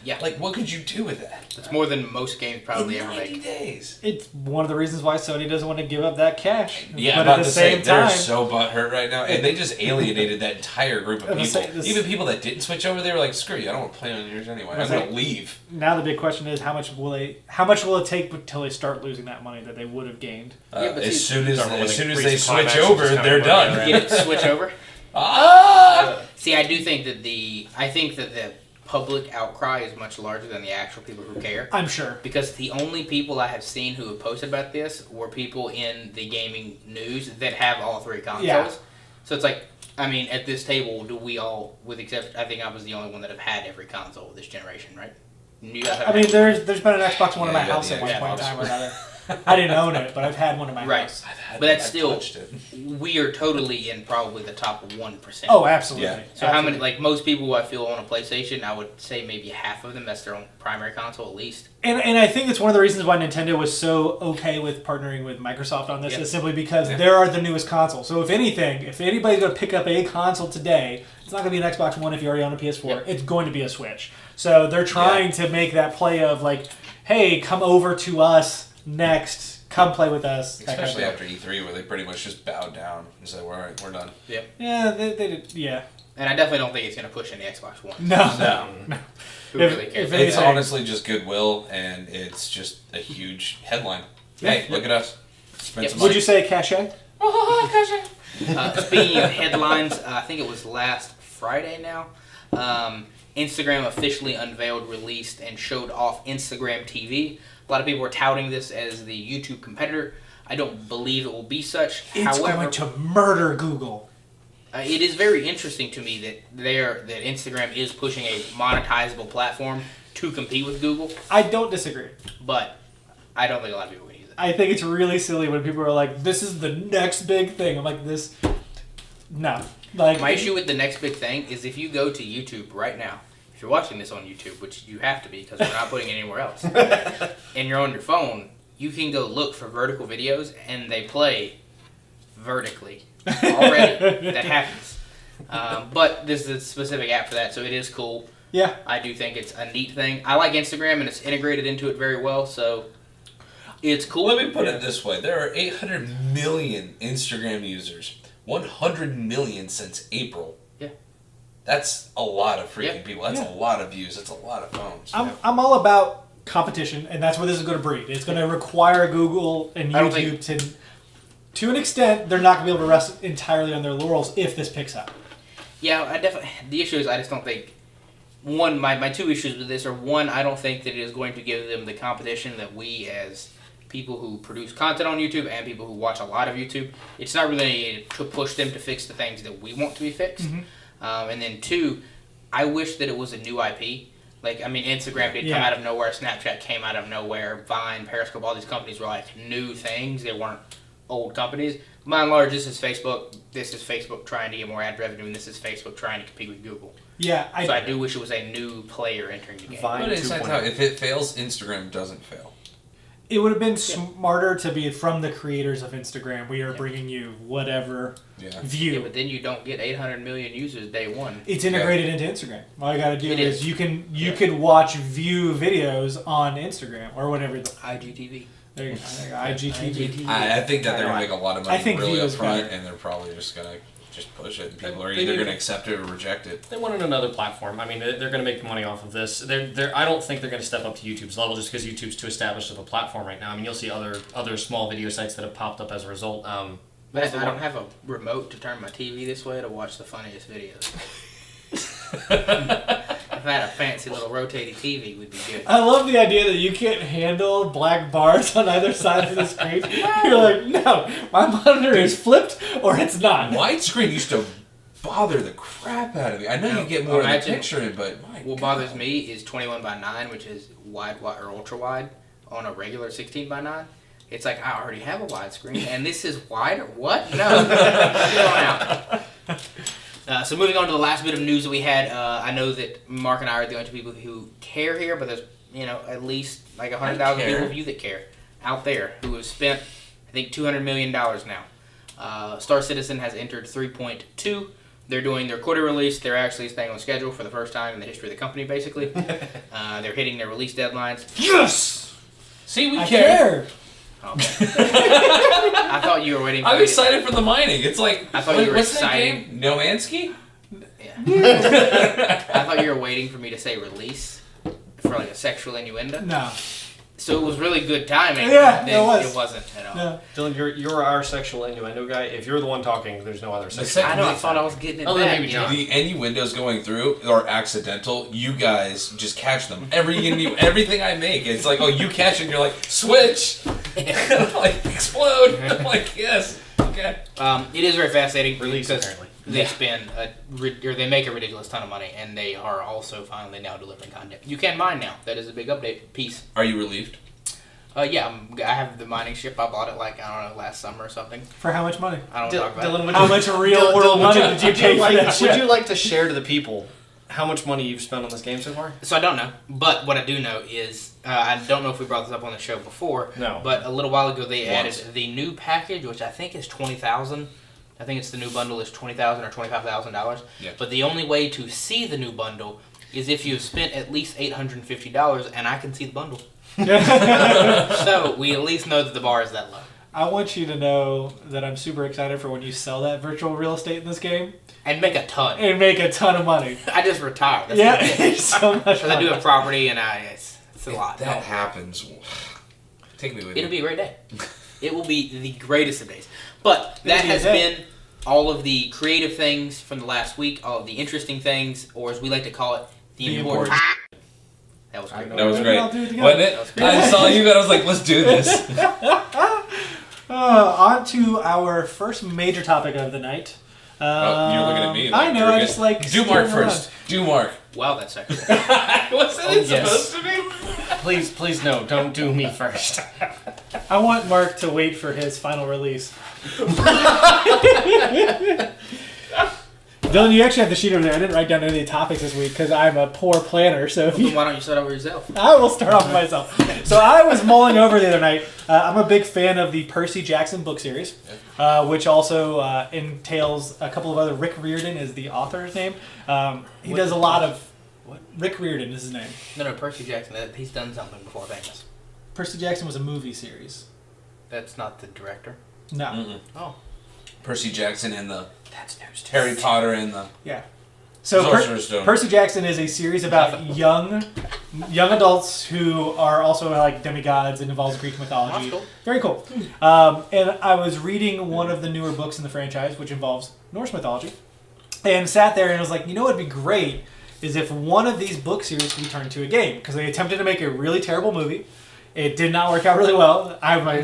Yeah. Like, what could you do with that? It's more than most games probably in ever 90 make. days. It's one of the reasons why Sony doesn't want to give up that cash. Yeah, but I'm about at the to say same they're time, so butthurt right now, and they just alienated that entire group of I was people. gonna say, Even people that didn't switch over, they were like, "Screw you, I don't want to play on yours anyway. I'm gonna leave." now the big question is how much will it take until they start losing that money that they would have gained? Yeah, but As see- soon as When they reach they the climax, switch over, it's just they're kinda running done. around. Get it switch over. Ah! See, I do think that the public outcry is much larger than the actual people who care. I'm sure. Because the only people I have seen who have posted about this were people in the gaming news that have all 3 consoles. Yeah. So it's like, I mean, at this table, do we all, with exception, I think I was the only one that have had every console this generation, right? You guys have I mean, had- there's been an Xbox One in Yeah, my you got house the at one Xbox point in time or One. another. I didn't own it, but I've had one in my Right. house. But that's I've still, touched it. we are totally in probably the top 1%. Oh, absolutely. Yeah. So how many, like most people who I feel own a PlayStation, I would say maybe half of them, that's their own primary console at least. And I think it's one of the reasons why Nintendo was so okay with partnering with Microsoft on this Yep. is simply because they are the newest console. So if anything, if anybody's going to pick up a console today, it's not going to be an Xbox One if you already own a PS4. Yep. It's going to be a Switch. So they're trying to make that play of like, hey, come over to us next. Come play with us. that kind of Especially thing. after E3, where they pretty much just bowed down and said, "All right, we're done." Yeah, they did. Yeah. And I definitely don't think it's going to push in the Xbox One. No. Who If- really cares? if It's anything- honestly just goodwill, and it's just a huge headline. Hey, look at us. Spend Yep. some Would money. you say cachet? Speaking of headlines, I think it was last Friday now. Instagram officially unveiled, released, and showed off Instagram TV. A lot of people were touting this as the YouTube competitor. I don't believe it will be such. It's However, going to murder Google. it is very interesting to me that Instagram is pushing a monetizable platform to compete with Google, I don't disagree. but I don't think a lot of people would use it. I think it's really silly when people are like, "This is the next big thing." I'm like, "This, no." Like My issue with the next big thing is if you go to YouTube right now, if you're watching this on YouTube, which you have to be because we're not putting it anywhere else, and you're on your phone, you can go look for vertical videos and they play vertically already. That happens. But this is a specific app for that, so it is cool. Yeah, I do think it's a neat thing. I like Instagram and it's integrated into it very well, so it's cool. Let me put it this way: there are 800 million Instagram users. 100 million since April. Yeah. That's a lot of freaking Yep. people. That's Yeah. a lot of views. That's a lot of phones. I'm all about competition, and that's where this is going to breed. It's going to require Google and I don't YouTube to an extent, they're not going to be able to rest entirely on their laurels if this picks up. Yeah, I definitely. The issue is I just don't think. One, my two issues with this are, one, I don't think that it is going to give them the competition that we as people who produce content on YouTube and people who watch a lot of YouTube, it's not really to push them to fix the things that we want to be fixed. And then two, I wish that it was a new IP. Like, I mean, Instagram did come out of nowhere, Snapchat came out of nowhere, Vine, Periscope, all these companies were like new things. They weren't old companies. By and large, this is Facebook trying to get more ad revenue, and this is Facebook trying to compete with Google. Yeah, so I do wish it was a new player entering the game. But if it fails, Instagram doesn't fail. It would have been smarter to be from the creators of Instagram. We are bringing you whatever view. Yeah, but then you don't get 800 million users day one. It's integrated into Instagram. All you got to do is you can watch view videos on Instagram or whatever. IGTV. There you go. IGTV. I think that they're going to make a lot of money really up front, better. and they're probably just going to just push it. And people are either going to accept it or reject it. They wanted another platform. I mean, they're going to make money off of this. I don't think they're going to step up to YouTube's level just because YouTube's too established of a platform right now. I mean, you'll see other small video sites that have popped up as a result. I don't have a remote to turn my TV this way to watch the funniest videos. If I had a fancy little rotating TV, we'd be good. I love the idea that you can't handle black bars on either side of the screen. You're like, no, my monitor is flipped or it's not. Widescreen used to bother the crap out of me. I know you get more of the picture, but what bothers me is 21:9, which is wide or ultra wide on a regular 16:9. It's like I already have a widescreen, and this is wide. What? No, get on out. So moving on to the last bit of news that we had, I know that Mark and I are the only two people who care here, but there's at least like 100,000 people of you that care out there who have spent, I think, $200 million now. Star Citizen has entered 3.2. They're doing their quarter release. They're actually staying on schedule for the first time in the history of the company, basically. They're hitting their release deadlines. Yes! See, we I care. Okay. I thought you were waiting for I'm excited for the mining. It's like, I thought you were what's excited. that game? No Mansky? Yeah. I thought you were waiting for me to say release for like a sexual innuendo. No. So it was really good timing. Yeah, then it was. It wasn't at all. No. Dylan, you're our sexual innuendo guy. If you're the one talking, there's no other sexual. I know. I thought I was getting it Other than back. maybe John. The innuendos going through are accidental. You guys just catch them. Everything I make, it's like, oh, you catch it, and you're like, switch! Like, explode! I'm like, yes. Okay. It is very fascinating Release, because apparently. they spend they make a ridiculous ton of money, and they are also finally now delivering content. You can mine now. That is a big update piece. Are you relieved? Yeah, I have the mining ship. I bought it last summer or something. For how much money? I don't talk about Dylan, it. would How you- much real Dylan, world money would did you pay for that shit? Would you like to share to the people how much money you've spent on this game so far? So I don't know, but what I do know is I don't know if we brought this up on the show before. No. But a little while ago they added the new package, which I think is $20,000. I think it's the new bundle is $20,000 or $25,000. Yeah. But the only way to see the new bundle is if you've spent at least $850, and I can see the bundle. So we at least know that the bar is that low. I want you to know that I'm super excited for when you sell that virtual real estate in this game And make a ton. and make a ton of money. I just retired. That's Yeah, it. it's so much Because I fun. do have property, and it's a lot. That happens. Take me with It'll you. be a great day. It will be the greatest of days. But that It'll be a has day. been all of the creative things from the last week, all of the interesting things, or as we like to call it, the important. That was great. That was great. I'll do it together. Wasn't it? That was great. I saw you, and I was like, let's do this. On to our first major topic of the night. Oh, you're looking at me. I know, you're I good. just like... Do Mark steering first. Do Mark. Wow, that's sexual. What's that yes. supposed to be? Please no, don't do me first. around. I want Mark to wait for his final release. Dylan, you actually have the sheet over there. I didn't write down any topics this week because I'm a poor planner. So if Then you, why don't you start over yourself? I will start off myself. So I was mulling over the other night. I'm a big fan of the Percy Jackson book series, which also entails a couple of other. Rick Riordan is the author's name. He does a lot of. What? Rick Riordan is his name. No, Percy Jackson. He's done something before famous. Percy Jackson was a movie series. That's not the director. No. Mm-mm. Oh, Percy Jackson and the that's news. Harry Potter and the... Yeah. So Sorcerer's Stone. Percy Jackson is a series about young adults who are also like demigods and involves Greek mythology. Cool. Very cool. And I was reading one of the newer books in the franchise, which involves Norse mythology, and sat there and was like, you know what would be great is if one of these book series could be turned into a game, because they attempted to make a really terrible movie. It did not work out really well. I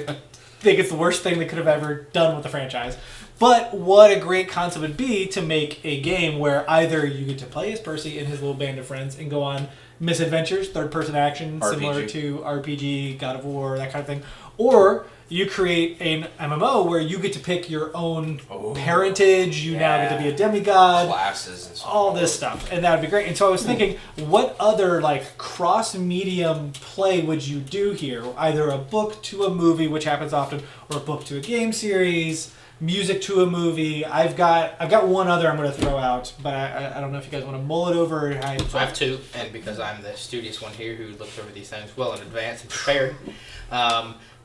think it's the worst thing they could have ever done with the franchise. But what a great concept would be to make a game where either you get to play as Percy and his little band of friends and go on misadventures, third-person action, similar to RPG, God of War, that kind of thing, or you create an MMO where you get to pick your own parentage, you now get to be a demigod, classes and stuff. all this stuff, and that would be great. And so I was thinking, what other like cross-medium play would you do here? Either a book to a movie, which happens often, or a book to a game series, music to a movie. I've got one other I'm going to throw out, but I don't know if you guys want to mull it over. Or So I have two, and because I'm the studious one here who looks over these things well in advance and prepared.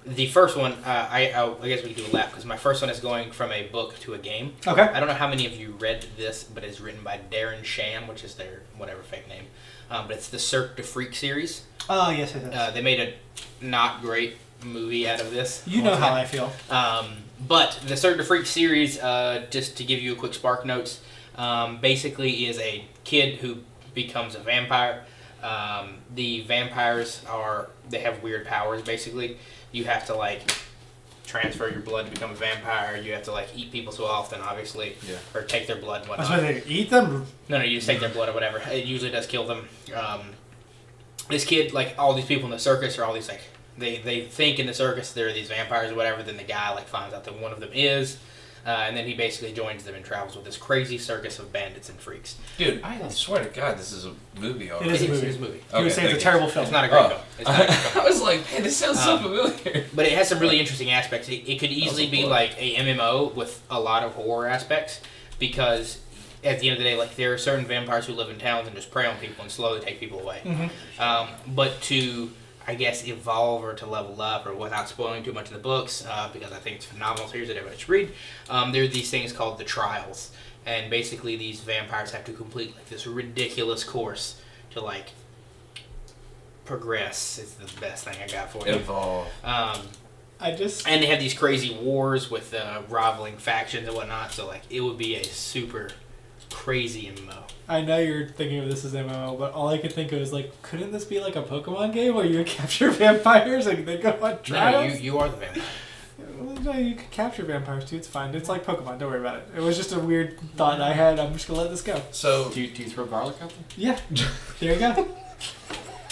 The first one, I guess we can do a lap, because my first one is going from a book to a game. Okay. I don't know how many of you read this, but it's written by Darren Sham, which is their whatever fake name. But it's the Cirque du Freak series. Oh, yes, it is. They made a not great movie out of this. You know how I feel. But the Cirque du Freak series, just to give you a quick spark notes, basically is a kid who becomes a vampire. The vampires they have weird powers, basically. You have to, like, transfer your blood to become a vampire. You have to, like, eat people so often, obviously. Yeah. Or take their blood and whatnot. I was going to say, eat them? No, you just take their blood or whatever. It usually does kill them. This kid, like, all these people in the circus are all these, like, they think in the circus there are these vampires or whatever, then the guy, like, finds out that one of them is. And then he basically joins them and travels with this crazy circus of bandits and freaks. Dude, I swear to God, this is a movie already. It is a movie. It is a movie. You were saying it's a terrible film. It's not a great film. It's not a great film. I was like, man, this sounds so familiar. But it has some really interesting aspects. It could easily be like a MMO with a lot of horror aspects, because at the end of the day, like, there are certain vampires who live in towns and just prey on people and slowly take people away. Mm-hmm. But to, I guess, evolve or to level up, or without spoiling too much of the books, because I think it's a phenomenal series that everybody should read, there are these things called the trials. And basically these vampires have to complete, like, this ridiculous course to, like, progress. Is the best thing I got for you. Evolve. And they have these crazy wars with rivaling factions and whatnot, so, like, it would be a super crazy MMO. I know you're thinking of this as MMO, but all I could think of is, like, couldn't this be like a Pokemon game where you capture vampires and they go on trials? No, you are the vampire. No, you can capture vampires too, it's fine. It's like Pokemon, don't worry about it. It was just a weird thought I had, I'm just gonna let this go. So, Do you throw garlic at them? Yeah, there you go.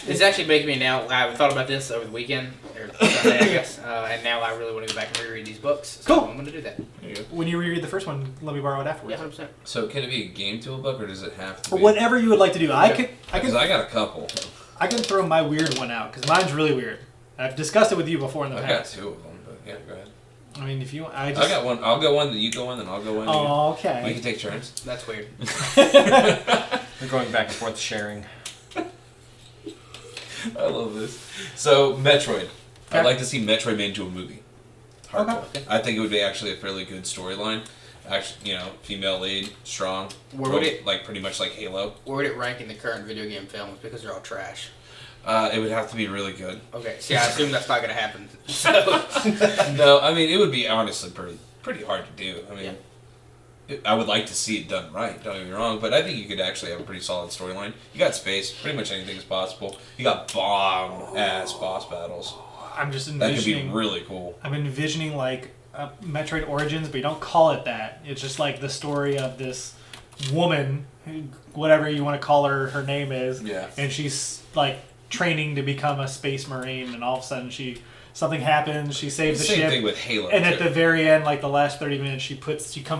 It's actually making me now, I thought about this over the weekend, or Sunday, I guess, and now I really want to go back and reread these books, so Cool. I'm going to do that. When you reread the first one, let me borrow it afterwards. Yeah, 100%. so can it be a game to a book, or does it have to be? Whatever you would like to do. I Because I got a couple. I can throw my weird one out, because mine's really weird. I've discussed it with you before in the I got past. two of them, but yeah, go ahead. I mean, if you want, I got one. I'll go one, then you go one, then I'll go one. Oh, We okay. can take turns. That's weird. We're going back and forth sharing. I love this. So, Metroid. Okay. I'd like to see Metroid made into a movie. Hardcore. Okay. I think it would be actually a fairly good storyline. Actually, female lead, strong. Where would it- like pretty much like Halo? Where would it rank in the current video game films, because they're all trash? It would have to be really good. Okay, see, I assume that's not going to happen. So, No, I mean it would be honestly pretty hard to do. I mean, I would like to see it done right. Don't get me wrong, but I think you could actually have a pretty solid storyline. You got space, pretty much anything is possible. You got bomb ass boss battles. I'm just That could be envisioning. really cool. I'm envisioning like Metroid Origins, but you don't call it that. It's just like the story of this woman, whatever you want to call her name is. Yeah. And she's like training to become a space marine, and all of a sudden something happens. She saves the Same ship. thing with Halo. And at too. the very end, like the last 30 minutes,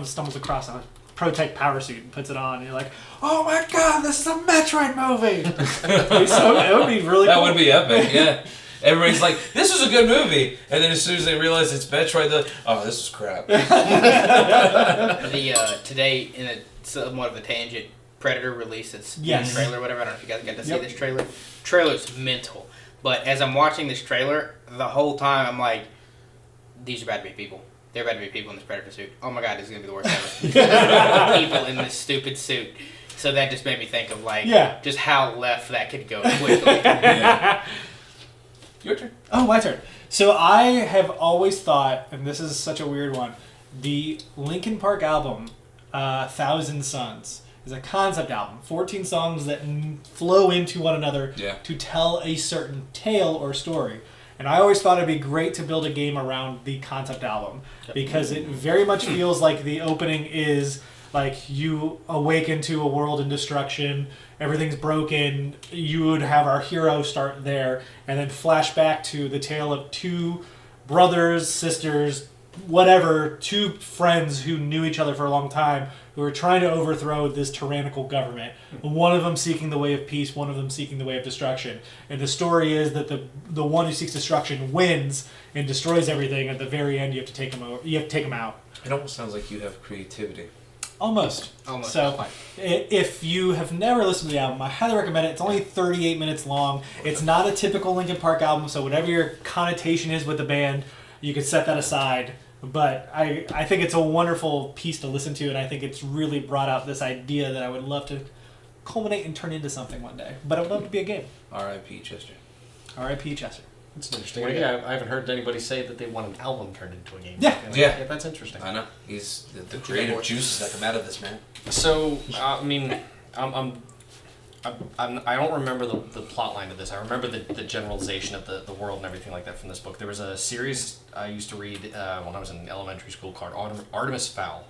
stumbles across a Protect power suit and puts it on. And you're like, oh my god, this is a Metroid movie. It would be really That cool. would be epic, yeah. Everybody's like, this is a good movie. And then as soon as they realize it's Metroid, they're like, oh, this is crap. today, in a somewhat of a tangent, Predator released its Yes. trailer or whatever. I don't know if you guys got to see Yep. this trailer. Trailer's mental. But as I'm watching this trailer, the whole time I'm like, these are about to be people. They're about to be people in this Predator suit. Oh my god, this is going to be the worst ever. People in this stupid suit. So that just made me think of just how left that could go quickly. Yeah. Your turn. Oh, my turn. So I have always thought, and this is such a weird one, the Linkin Park album, Thousand Suns, is a concept album. 14 songs that flow into one another to tell a certain tale or story. And I always thought it'd be great to build a game around the concept album because it very much feels like the opening is like you awaken to a world in destruction, everything's broken, you would have our hero start there and then flash back to the tale of two brothers, sisters, whatever, two friends who knew each other for a long time who were trying to overthrow this tyrannical government. One of them seeking the way of peace, one of them seeking the way of destruction. And the story is that the one who seeks destruction wins and destroys everything. At the very end, you have to take him over. You have to take him out. It almost sounds like you have creativity. Almost. So, if you have never listened to the album, I highly recommend it. It's only 38 minutes long. It's not a typical Linkin Park album, so whatever your connotation is with the band, you can set that aside. But I think it's a wonderful piece to listen to, and I think it's really brought out this idea that I would love to culminate and turn into something one day. But I would love to be a game. R.I.P. Chester. R.I.P. Chester. That's interesting. I haven't heard anybody say that they want an album turned into a game. Yeah. That's interesting. I know. He's the creative juices that come out of this man. So, I mean, I don't remember the plot line of this. I remember the generalization of the world and everything like that from this book. There was a series I used to read when I was in elementary school called Artemis Fowl.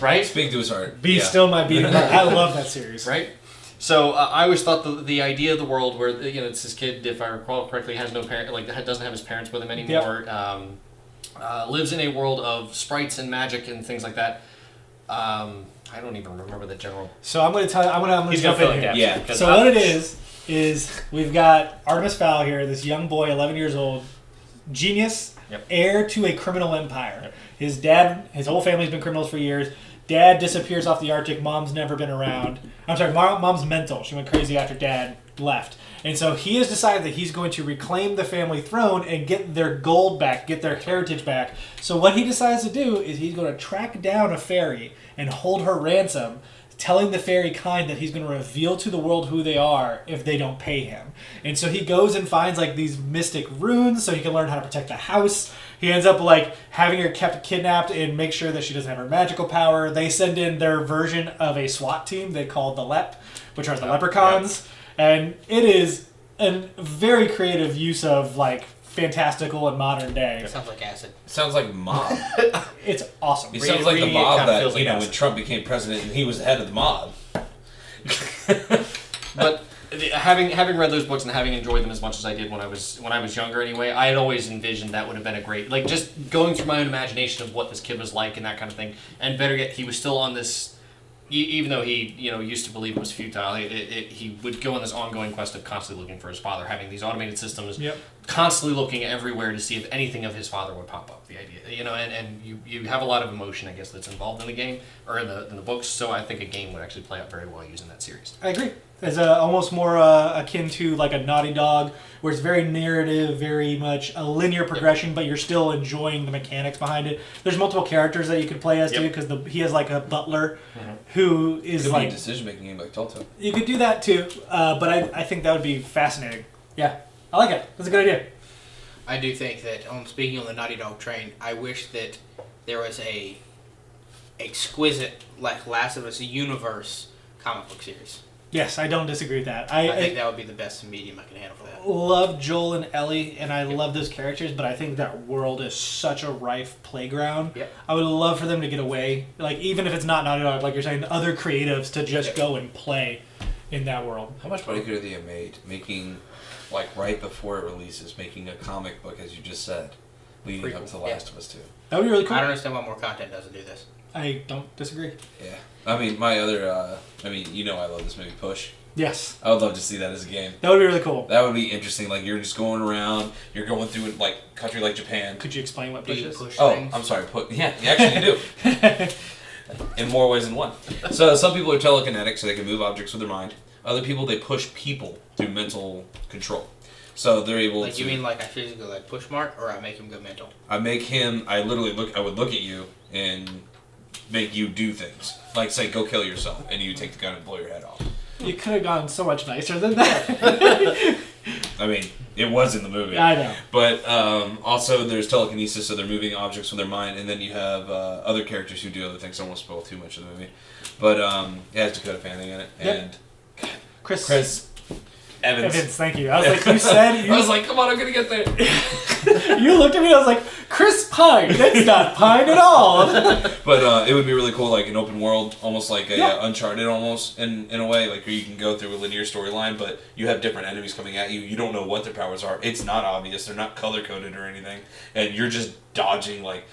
Right? Speak to his heart. Be still my beating heart. I love that series. Right? So I always thought the idea of the world where it's this kid, if I recall correctly, has no parent, doesn't have his parents with him anymore. Yep. Lives in a world of sprites and magic and things like that. I don't even remember the general. So I'm going to tell you. I'm going to jump in here. Yeah. So what it is we've got Artemis Fowl here, this young boy, 11 years old, genius, heir to a criminal empire. Yep. His dad, his whole family's been criminals for years. Dad disappears off the Arctic. Mom's never been around. I'm sorry, Mom's mental. She went crazy after Dad left. And so he has decided that he's going to reclaim the family throne and get their gold back, get their heritage back. So what he decides to do is he's going to track down a fairy and hold her ransom, telling the fairy kind that he's going to reveal to the world who they are if they don't pay him. And so he goes and finds these mystic runes so he can learn how to protect the house. He ends up having her kidnapped and make sure that she doesn't have her magical power. They send in their version of a SWAT team they call the LEP, which are the leprechauns. And it is a very creative use of fantastical and modern day. It sounds like acid. It sounds like mob. It's awesome. It sounds like the mob that when Trump became president and he was the head of the mob. But having read those books and having enjoyed them as much as I did when I was younger anyway, I had always envisioned that would have been a great just going through my own imagination of what this kid was like and that kind of thing. And better yet, he was still on this. Even though he used to believe it was futile, he would go on this ongoing quest of constantly looking for his father, having these automated systems, constantly looking everywhere to see if anything of his father would pop up. The idea, and you have a lot of emotion, I guess, that's involved in the game or in the books. So I think a game would actually play out very well using that series. I agree. It's almost more akin to a Naughty Dog, where it's very narrative, very much a linear progression, but you're still enjoying the mechanics behind it. There's multiple characters that you could play as too, because he has a butler who is could be a decision-making game like Telltale. You could do that too, but I think that would be fascinating. Yeah, I like it. That's a good idea. I do think that, speaking on the Naughty Dog train, I wish that there was a exquisite Last of Us universe comic book series. Yes, I don't disagree with that. I think that would be the best medium I can handle for that. Love Joel and Ellie, and I love those characters, but I think that world is such a rife playground. Yep. I would love for them to get away, even if it's not Naughty Dog, like you're saying, other creatives to just go and play in that world. How much money could they have made making, right before it releases, making a comic book, as you just said, leading up to The Last of Us 2? That would be really cool. I don't understand why more content doesn't do this. I don't disagree. Yeah. I mean, my other, I love this movie, Push. Yes. I would love to see that as a game. That would be really cool. That would be interesting. You're just going around, you're going through, country like Japan. Could you explain what Push is? Things? I'm sorry, yeah, you actually do. In more ways than one. So some people are telekinetic, so they can move objects with their mind. Other people, they push people through mental control. So they're able to... You mean I physically push Mark, or I make him go mental? I would look at you and make you do things. Like, say, go kill yourself, and you take the gun and blow your head off. You could have gone so much nicer than that. I mean, it was in the movie. I know. But also, there's telekinesis, so they're moving objects from their mind, and then you have other characters who do other things. I won't spoil too much of the movie. But it has Dakota Fanning in it, and Chris Evans. Thank you. I was like, you said... I was like, come on, I'm going to get there. You looked at me and I was like, Chris Pine. That's not Pine at all. But it would be really cool, like an open world, almost like a Uncharted almost, in a way, like where you can go through a linear storyline, but you have different enemies coming at you. You don't know what their powers are. It's not obvious. They're not color-coded or anything. And you're just dodging, like,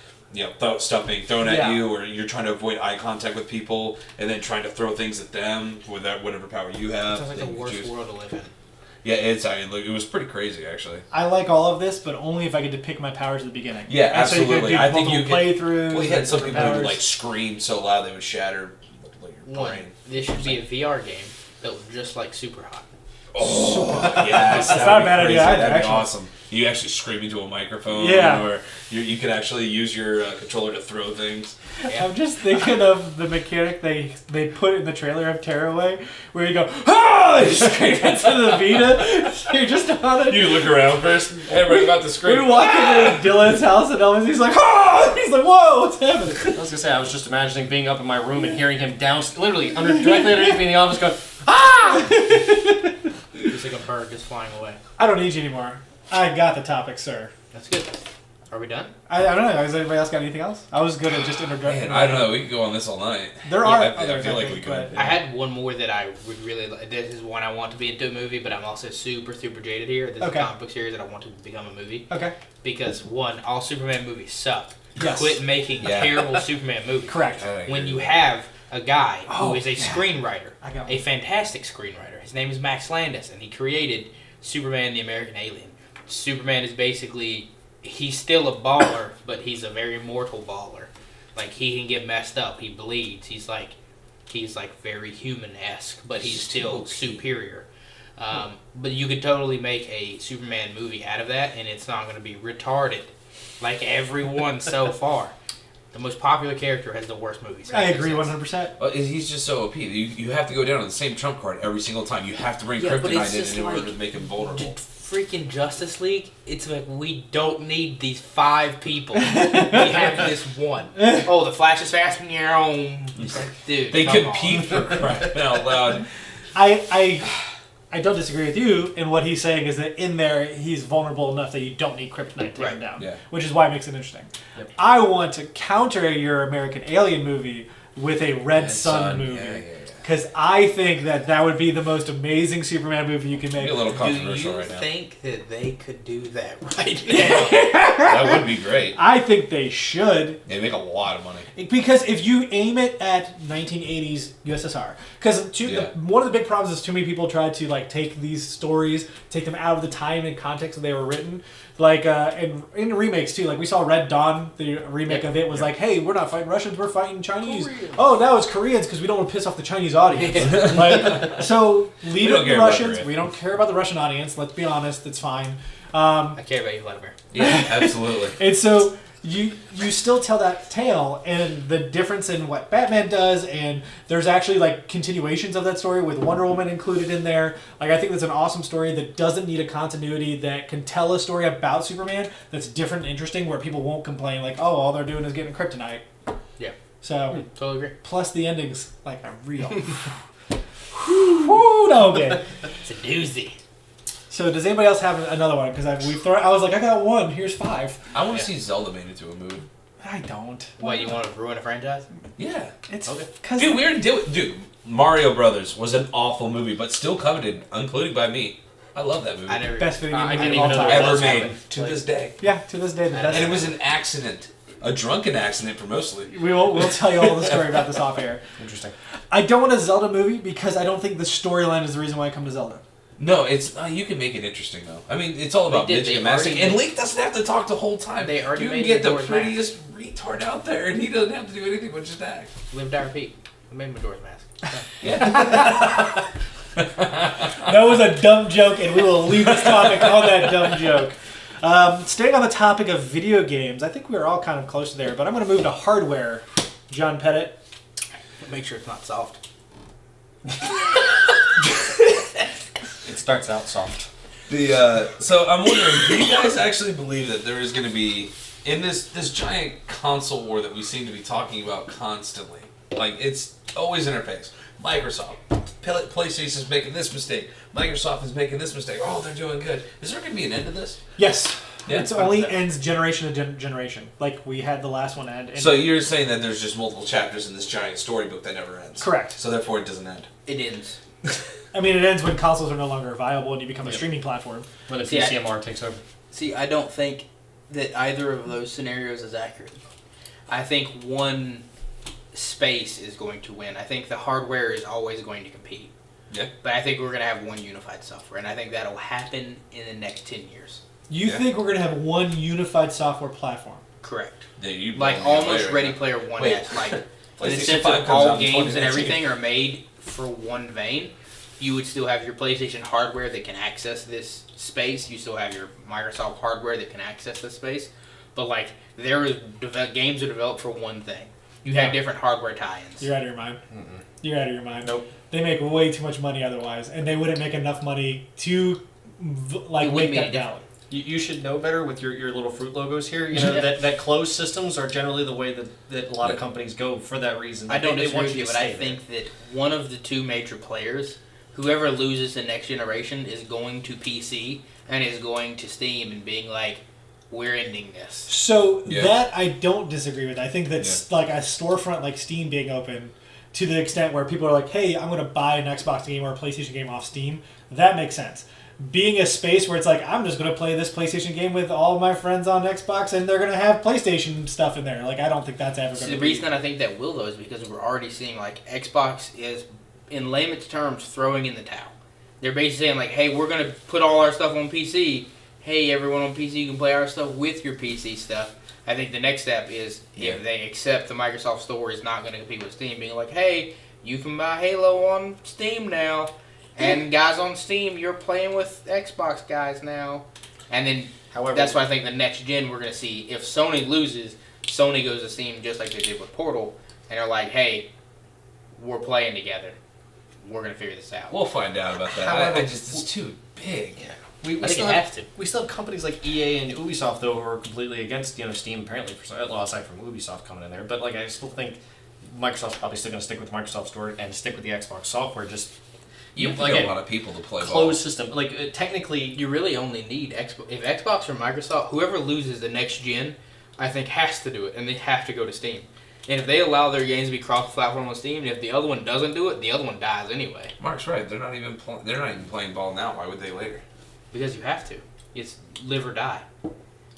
stuff being thrown at you, or you're trying to avoid eye contact with people, and then trying to throw things at them with whatever power you have. Sounds like the worst world to live in. Yeah, it was pretty crazy, actually. I like all of this, but only if I get to pick my powers at the beginning. Yeah, absolutely. So I think you play through. Well, you had some people who would like scream so loud they would shatter your brain. This should be a VR game built just like Super Hot. Oh, yes, that's not a bad idea either. That'd be awesome. You actually scream into a microphone, or you could actually use your controller to throw things. Yeah. I'm just thinking of the mechanic they put in the trailer of Tearaway, where you go, ah! You scream into the Vita. You're just on it. You look around first. Everybody about to scream. We walk into Dylan's house and Elvis, he's like, ah! He's like, whoa, what's happening? I was gonna say, I was just imagining being up in my room and hearing him literally directly underneath me in the office going, ah! It's like a bird just flying away. I don't need you anymore. I got the topic, sir. That's good. Are we done? I don't know. Has anybody else got anything else? I was good at just introducing. I don't know. We could go on this all night. There are I feel like we could. I had one more that I would really like. This is one I want to be into a movie, but I'm also super jaded here. This is a comic book series that I want to become a movie. Okay. Because, one, all Superman movies suck. Yes. Quit making terrible Superman movies. Correct. When you have a guy who is a screenwriter, got a fantastic screenwriter. His name is Max Landis, and he created Superman the American Alien. Superman is basically, he's still a baller, but he's a very mortal baller. Like, he can get messed up. He bleeds. He's like very human-esque, but he's still superior. But you could totally make a Superman movie out of that, and it's not going to be retarded like everyone so far. The most popular character has the worst movies. I agree 100%. Well, he's just so OP. You have to go down on the same trump card every single time. You have to bring kryptonite in order to make him vulnerable. Freaking Justice League, it's like, we don't need these 5 people. We have this one. Oh, the Flash is fast in your own. Like, dude, they compete for crying out loud. I don't disagree with you, and what he's saying is that in there he's vulnerable enough that you don't need kryptonite to take him down, which is why it makes it interesting. Yep. I want to counter your American Alien movie with a Red Sun movie. Because I think that would be the most amazing Superman movie you can make. Be a little controversial right now. Do you think that they could do that right now? That would be great. I think they should. They make a lot of money. Because if you aim it at 1980s USSR, because one of the big problems is too many people try to like take these stories, take them out of the time and context that they were written. Like in remakes too, like we saw Red Dawn, the remake of it was like, hey, we're not fighting Russians, we're fighting Chinese. Koreans. Oh, now it's Koreans because we don't want to piss off the Chinese audience. Like, so leave it to the Russians. We don't care about the Russian audience. Let's be honest, it's fine. I care about you, Vladimir. Yeah, absolutely. And so you still tell that tale, and the difference in what Batman does, and there's actually like continuations of that story with Wonder Woman included in there. Like, I think that's an awesome story that doesn't need a continuity, that can tell a story about Superman that's different and interesting, where people won't complain like, oh, all they're doing is getting kryptonite. Yeah. So totally agree. Plus the endings like are real. Woo, no good. It's a doozy. So does anybody else have another one? Because I was like, I got one. Here's 5. I want to see Zelda made into a movie. I don't. What, you want to ruin a franchise? Yeah. It's okay. Dude, we already did it. Dude, Mario Brothers was an awful movie, but still coveted, including by me. I love that movie. Best video I game didn't of all even know time. ever made to this day. Yeah, to this day, the best. And it was an accident. A drunken accident for mostly. We'll tell you all the story about this off air. Interesting. I don't want a Zelda movie because I don't think the storyline is the reason why I come to Zelda. No, it's you can make it interesting though. I mean, it's all about bitching and masking, and Link doesn't have to talk the whole time. They already you can made get the Majora's prettiest retard out there, and he doesn't have to do anything but just act. Live, die, repeat. I made Majora's Mask. That was a dumb joke, and we will leave this topic on that dumb joke. Staying on the topic of video games, I think we're all kind of close there, but I'm going to move to hardware John Pettit. Make sure it's not soft. It starts out soft. So I'm wondering, do you guys actually believe that there is going to be, in this giant console war that we seem to be talking about constantly, like it's always interface. Microsoft, PlayStation's making this mistake. Microsoft is making this mistake. Oh, they're doing good. Is there going to be an end to this? Yes. Yeah, it only ends generation to generation. Like we had the last one end. So you're saying that there's just multiple chapters in this giant storybook that never ends? Correct. So therefore it doesn't end? It ends. I mean, it ends when consoles are no longer viable and you become a streaming platform. When the PCMR takes over. See, I don't think that either of those scenarios is accurate. I think one space is going to win. I think the hardware is always going to compete. Yeah. But I think we're going to have one unified software, and I think that'll happen in the next 10 years. You think we're going to have one unified software platform? Correct. Yeah, you like almost Ready Player One has. Like, in the sense of all games and everything are made for one vein, you would still have your PlayStation hardware that can access this space. You still have your Microsoft hardware that can access this space. But like, games are developed for one thing. You have different hardware tie-ins. You're out of your mind. Mm-mm. You're out of your mind. Nope. They make way too much money otherwise, and they wouldn't make enough money to make that valid. You should know better with your little fruit logos here. You know that closed systems are generally the way that a lot of companies go for that reason. I don't they disagree want with you you, to but I stay think that one of the two major players, whoever loses the next generation, is going to PC and is going to Steam and being like, we're ending this. So that I don't disagree with. I think that's like a storefront like Steam being open to the extent where people are like, hey, I'm going to buy an Xbox game or a PlayStation game off Steam. That makes sense. Being a space where it's like, I'm just going to play this PlayStation game with all of my friends on Xbox and they're going to have PlayStation stuff in there. Like, I don't think that's ever going to be. The reason that I think that will, though, is because we're already seeing, like, Xbox is, in layman's terms, throwing in the towel. They're basically saying, like, hey, we're going to put all our stuff on PC. Hey, everyone on PC, you can play our stuff with your PC stuff. I think the next step is if they accept the Microsoft Store is not going to compete with Steam, being like, hey, you can buy Halo on Steam now. And guys on Steam, you're playing with Xbox guys now. And then, however, that's why I think the next gen we're going to see, if Sony loses, Sony goes to Steam just like they did with Portal. And they're like, hey, we're playing together. We're going to figure this out. We'll find out about that. It's too big. Yeah. We still have companies like EA and Ubisoft though who are completely against Steam apparently aside from Ubisoft coming in there, but like I still think Microsoft's probably still going to stick with Microsoft Store and stick with the Xbox software. Just you have a lot of people to play closed system. Like technically, you really only need Xbox. If Xbox or Microsoft, whoever loses the next gen, I think has to do it, and they have to go to Steam. And if they allow their games to be cross-platform on Steam, and if the other one doesn't do it, the other one dies anyway. Mark's right. They're not even playing ball now. Why would they later? Because you have to. It's live or die.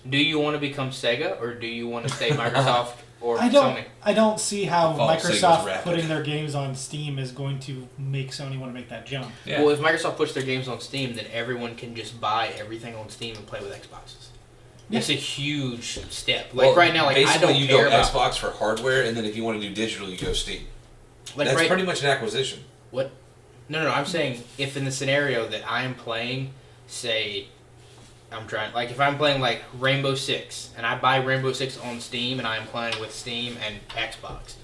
Do you want to become Sega, or do you want to stay Microsoft or Sony? I don't see how Microsoft putting their games on Steam is going to make Sony want to make that jump. Yeah. Well, if Microsoft puts their games on Steam, then everyone can just buy everything on Steam and play with Xboxes. Yeah. It's a huge step. Like right now, like basically I don't you care go about Xbox for hardware, and then if you want to do digital, you go Steam. Like that's pretty much an acquisition. What? No. I'm saying if in the scenario that I am playing, say, if I'm playing like Rainbow Six, and I buy Rainbow Six on Steam, and I'm playing with Steam and Xbox,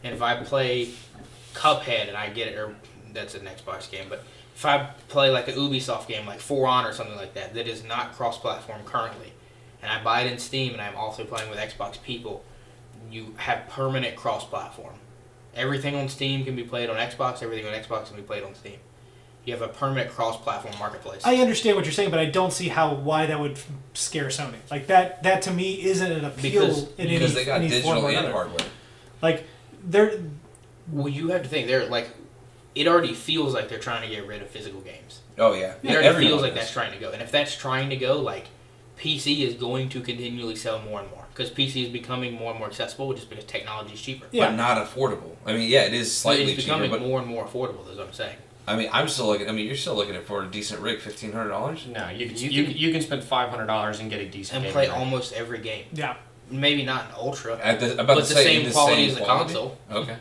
and if I play Cuphead and I get it, or that's an Xbox game, but if I play like an Ubisoft game, like For Honor or something like that, that is not cross-platform currently, and I buy it in Steam, and I'm also playing with Xbox people, you have permanent cross-platform. Everything on Steam can be played on Xbox, everything on Xbox can be played on Steam. You have a permanent cross-platform marketplace. I understand what you're saying, but I don't see why that would scare Sony. Like that to me isn't an appeal because they got digital and hardware. Like they're. Well, you have to think they're like, it already feels like they're trying to get rid of physical games. Oh yeah, it already feels like that's trying to go, and if that's trying to go, like PC is going to continually sell more and more because PC is becoming more and more accessible just because technology is cheaper. Yeah, but not affordable. I mean, it is slightly cheaper, it's becoming more and more affordable. Is what I'm saying. I mean, I'm still looking. I mean, you're still looking at for a decent rig, $1,500. No, you can spend $500 and get a decent and game play almost every game. Yeah, maybe not an ultra, but the same quality as the console. Okay,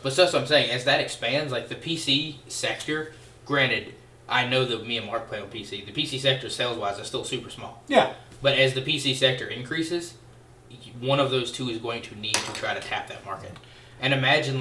but that's what I'm saying. As that expands, like the PC sector, granted, I know that me and Mark play on PC. The PC sector, sales wise, is still super small. Yeah, but as the PC sector increases, one of those two is going to need to try to tap that market. And imagine,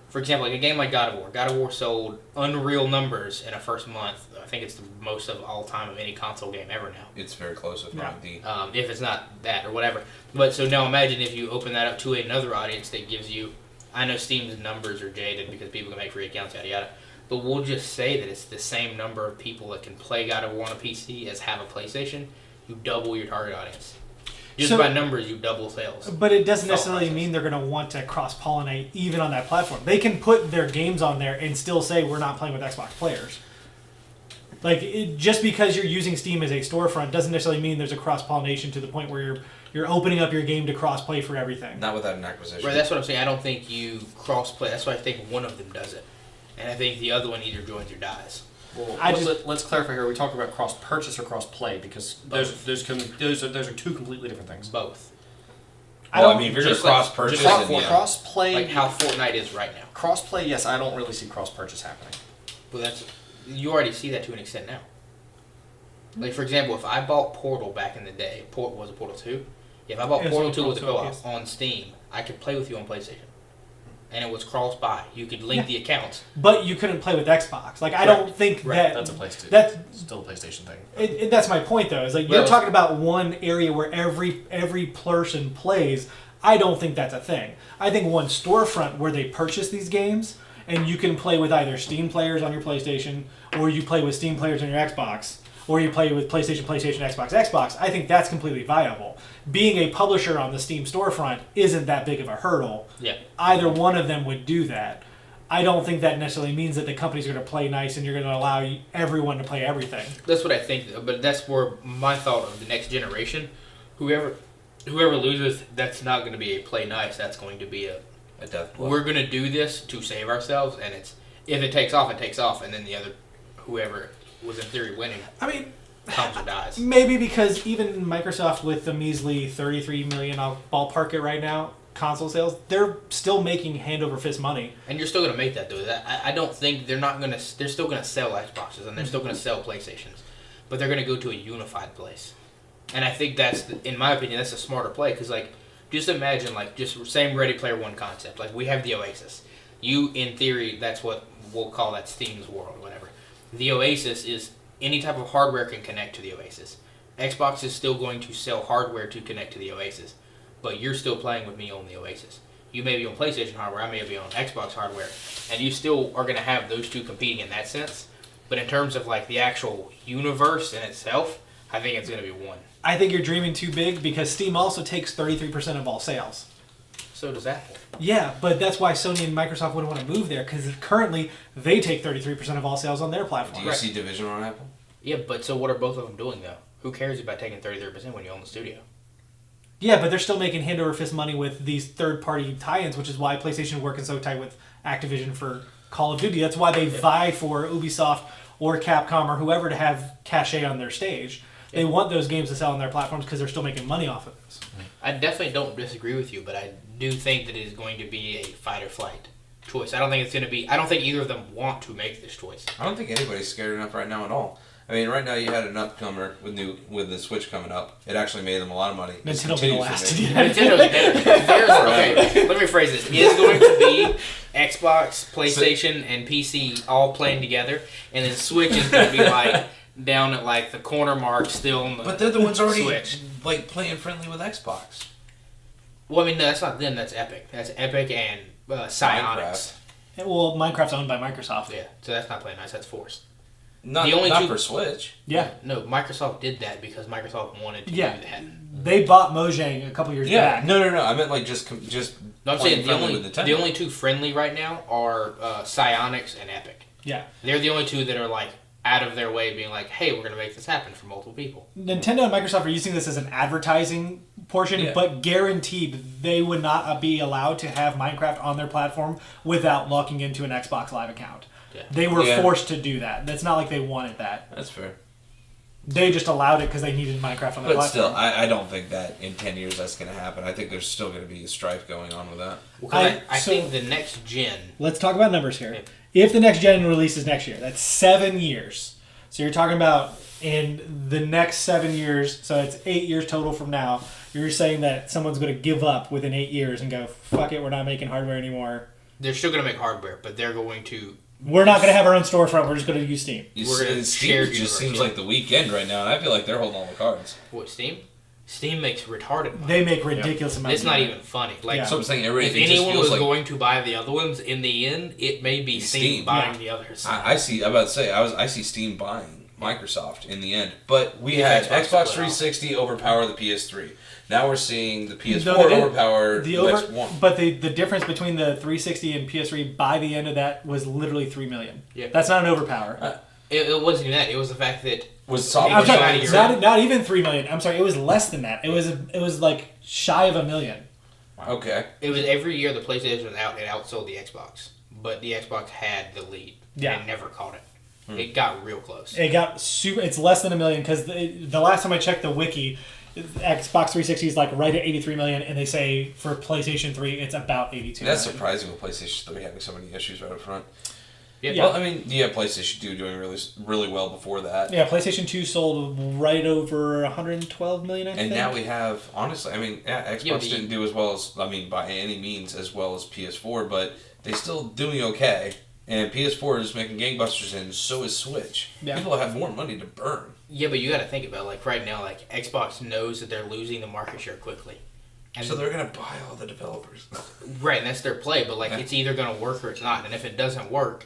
for example, like a game like God of War. God of War sold unreal numbers in a first month. I think it's the most of all time of any console game ever now. It's very close, if not the. If it's not that or whatever. But so now imagine if you open that up to another audience that gives you, I know Steam's numbers are jaded because people can make free accounts, yada yada. But we'll just say that it's the same number of people that can play God of War on a PC as have a PlayStation. You double your target audience. Just by numbers, you double sales. But it doesn't necessarily mean they're going to want to cross-pollinate even on that platform. They can put their games on there and still say, we're not playing with Xbox players. Like, just because you're using Steam as a storefront doesn't necessarily mean there's a cross-pollination to the point where you're opening up your game to cross-play for everything. Not without an acquisition. Right, that's what I'm saying. I don't think you cross-play. That's why I think one of them does it. And I think the other one either joins or dies. Well, let's clarify here. We talk about cross-purchase or cross-play because those are two completely different things. Both. Well, I mean, if you're just cross-purchase, cross-play, like how Fortnite is right now. Cross-play, yes, I don't really see cross-purchase happening. Well, you already see that to an extent now. Like, for example, if I bought Portal back in the day, was it Portal 2? Yeah, if I bought Portal 2 with a co-op on Steam, I could play with you on PlayStation. And it was cross-buy. You could link the accounts. But you couldn't play with Xbox. Like, I don't think that... That's a PlayStation. That's still a PlayStation thing. That's my point, though. Is like, you're talking about one area where every person plays. I don't think that's a thing. I think one storefront where they purchase these games, and you can play with either Steam players on your PlayStation, or you play with Steam players on your Xbox, or you play with PlayStation, Xbox, I think that's completely viable. Being a publisher on the Steam storefront isn't that big of a hurdle. Yeah. Either one of them would do that. I don't think that necessarily means that the companies are going to play nice and you're going to allow everyone to play everything. That's what I think, but that's where my thought of the next generation, whoever loses, that's not going to be a play nice, that's going to be a death blow. We're going to do this to save ourselves, and if it takes off, it takes off, and then the other, whoever was in theory winning, comes or dies. Maybe because even Microsoft with the measly 33 million, I'll ballpark it right now, console sales, they're still making hand over fist money. And you're still going to make that, though. I don't think they're still going to sell Xboxes, and they're still going to sell PlayStations, but they're going to go to a unified place. And I think in my opinion, that's a smarter play, because, like, just imagine, like, just same Ready Player One concept. Like, we have the Oasis. In theory, that's what we'll call that Steam's world, whatever. The Oasis is any type of hardware can connect to the Oasis. Xbox is still going to sell hardware to connect to the Oasis, but you're still playing with me on the Oasis. You may be on PlayStation hardware, I may be on Xbox hardware, and you still are going to have those two competing in that sense. But in terms of, like, the actual universe in itself, I think it's going to be one. I think you're dreaming too big because Steam also takes 33% of all sales. So does Apple. Yeah, but that's why Sony and Microsoft wouldn't want to move there, because currently they take 33% of all sales on their platform. Do you see division on Apple? Yeah, but so what are both of them doing, though? Who cares about taking 33% when you own the studio? Yeah, but they're still making hand over fist money with these third-party tie-ins, which is why PlayStation is working so tight with Activision for Call of Duty. That's why they vie for Ubisoft or Capcom or whoever to have cachet on their stage. They want those games to sell on their platforms because they're still making money off of those. I definitely don't disagree with you, but I do think that it is going to be a fight or flight choice. I don't think it's going to be... I don't think either of them want to make this choice. I don't think anybody's scared enough right now at all. I mean, right now you had an upcomer with the Switch coming up. It actually made them a lot of money. Nintendo be the last. Okay, let me rephrase this. It is going to be Xbox, PlayStation, and PC all playing together, and then Switch is going to be like down at like the corner mark still on the But they're the ones already Switch. like playing friendly with Xbox. Well, I mean, no, that's not them. That's Epic. That's Epic and Psyonix. Well, Minecraft's owned by Microsoft. Yeah, so that's not playing nice. That's forced. Not for Switch. Yeah. No, Microsoft did that because Microsoft wanted to do that. They bought Mojang a couple years back. No. I meant like just. No, I'm saying the only two friendly right now are Psyonix and Epic. Yeah. They're the only two that are like out of their way being like, hey, we're going to make this happen for multiple people. Nintendo and Microsoft are using this as an advertising portion, but guaranteed they would not be allowed to have Minecraft on their platform without logging into an Xbox Live account. Yeah. They were forced to do that. That's not like they wanted that. That's fair. They just allowed it because they needed Minecraft on their platform. But still, I don't think that in 10 years that's going to happen. I think there's still going to be a strife going on with that. Well, I think the next gen... Let's talk about numbers here. Yeah. If the next gen releases next year, that's 7 years. So you're talking about in the next 7 years, so it's 8 years total from now, You're saying that someone's going to give up within 8 years and go, fuck it, we're not making hardware anymore. They're still going to make hardware, but they're going to... We're not going to have our own storefront. We're just going to use Steam. Steam just seems like the weekend right now, and I feel like they're holding all the cards. What, Steam? Steam makes retarded money. They make ridiculous amounts It's not even funny. Like, So I'm saying if anyone was going to buy the other ones, in the end, it may be Steam buying the others. I see Steam buying Microsoft in the end. But we had Xbox 360 overpower the PS3. Now we're seeing the PS4 overpower the X1. But the difference between the 360 and PS3 by the end of that was literally $3 million. Yeah. That's not an overpower. It wasn't even that. It was the fact that... Was software I'm sorry, not even $3 million. I'm sorry, it was less than that. It was like shy of $1 million. Okay. It was every year the PlayStation was out, it outsold the Xbox. But the Xbox had the lead. Yeah. And never caught it. It got real close. It got super... It's less than $1 million because the last time I checked the wiki, Xbox 360 is like right at 83 million, and they say for PlayStation 3 it's about 82 That's million. surprising with PlayStation 3 having so many issues right up front. Yeah. Well, I mean, PlayStation 2 doing really well before that. Yeah, PlayStation 2 sold right over 112 million, I think. And now we have, honestly, I mean, Xbox didn't do as well as, by any means, as well as PS4, but they're still doing okay. And PS4 is making gangbusters, and so is Switch. Yeah. People have more money to burn. Yeah, but you got to think about, like, right now, like, Xbox knows that they're losing the market share quickly. And so they're going to buy all the developers. Right, and that's their play, but, like, it's either going to work or it's not. And if it doesn't work,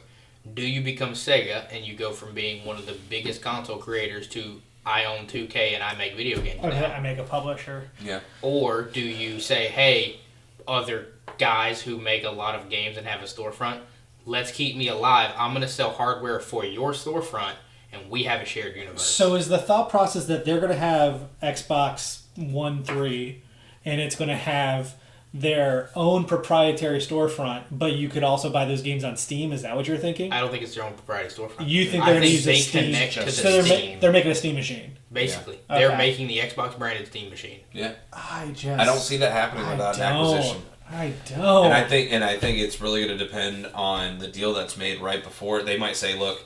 do you become Sega and you go from being one of the biggest console creators to I own 2K and I make video games now? I make a publisher. Yeah. Or do you say, hey, other guys who make a lot of games and have a storefront, let's keep me alive. I'm going to sell hardware for your storefront and we have a shared universe. So is the thought process that they're going to have Xbox One 3 and it's going to have their own proprietary storefront, but you could also buy those games on Steam? Is that what you're thinking? I don't think it's their own proprietary storefront. You think they're going to use they a Steam? connect to the So Steam. they're making a Steam machine. Basically. Yeah. They're Okay. making the Xbox branded Steam machine. Yeah. I don't see that happening without an acquisition. I don't. And I think it's really going to depend on the deal that's made right before. They might say, look,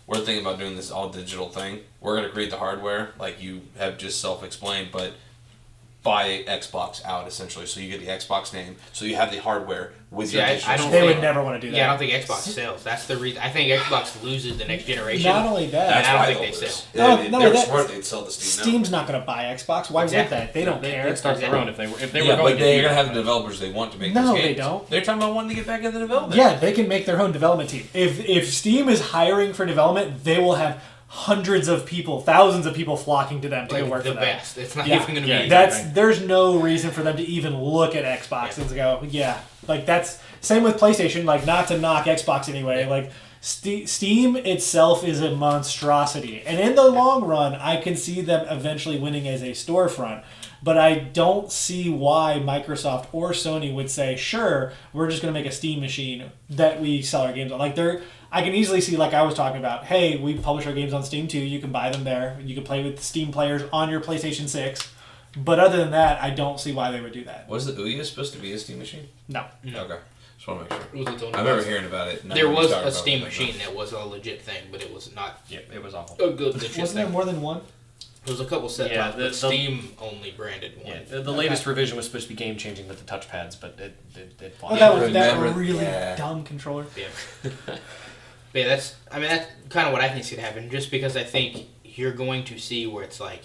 we're thinking about doing this all digital thing. We're going to create the hardware, like you have just self-explained, but buy Xbox out, essentially. So you get the Xbox name, so you have the hardware with your digital. I don't They think- would never want to do that. Yeah, I don't think Xbox sells. That's the reason. I think Xbox loses the next generation. Not only that, That's I don't why think they'll they lose. sell. No, If no, they were that's- smart, they'd sell the Steam now. Steam's not going to buy Xbox. Why Exactly. would they? They don't care. They'd start their own if they were Yeah, going but they're to. going to have the developers they want to make No, these games. they don't. They're talking about wanting to get back into development. Yeah, they can make their own development team. If Steam is hiring for development, they will have hundreds of people, thousands of people flocking to them to Like go work the for them. best. It's not Yeah. even going to Yeah, be. That's there's no reason for them to even look at Xbox Yeah. and go, yeah, like that's same with PlayStation. Like, not to knock Xbox anyway, like Steam itself is a monstrosity, and in the long run, I can see them eventually winning as a storefront. But I don't see why Microsoft or Sony would say, sure, we're just going to make a Steam machine that we sell our games on. Like, I can easily see, like I was talking about, hey, we publish our games on Steam too. You can buy them there. You can play with Steam players on your PlayStation 6. But other than that, I don't see why they would do that. Was the Ouya supposed to be a Steam machine? No. Okay. Just want to make sure. It was its own I remember device. hearing about it. There was Talking a about Steam it. machine that was a legit thing, but it was not Yeah, it was awful. a good legit Wasn't there thing. more than one? There was a couple set Yeah, tops, the- but Steam only branded one. Yeah, the latest revision was supposed to be game changing with the touchpads, but it Oh, flopped. that was that remember- really yeah. dumb controller. Yeah. But yeah, that's kind of what I think is going to happen, just because I think you're going to see where it's like,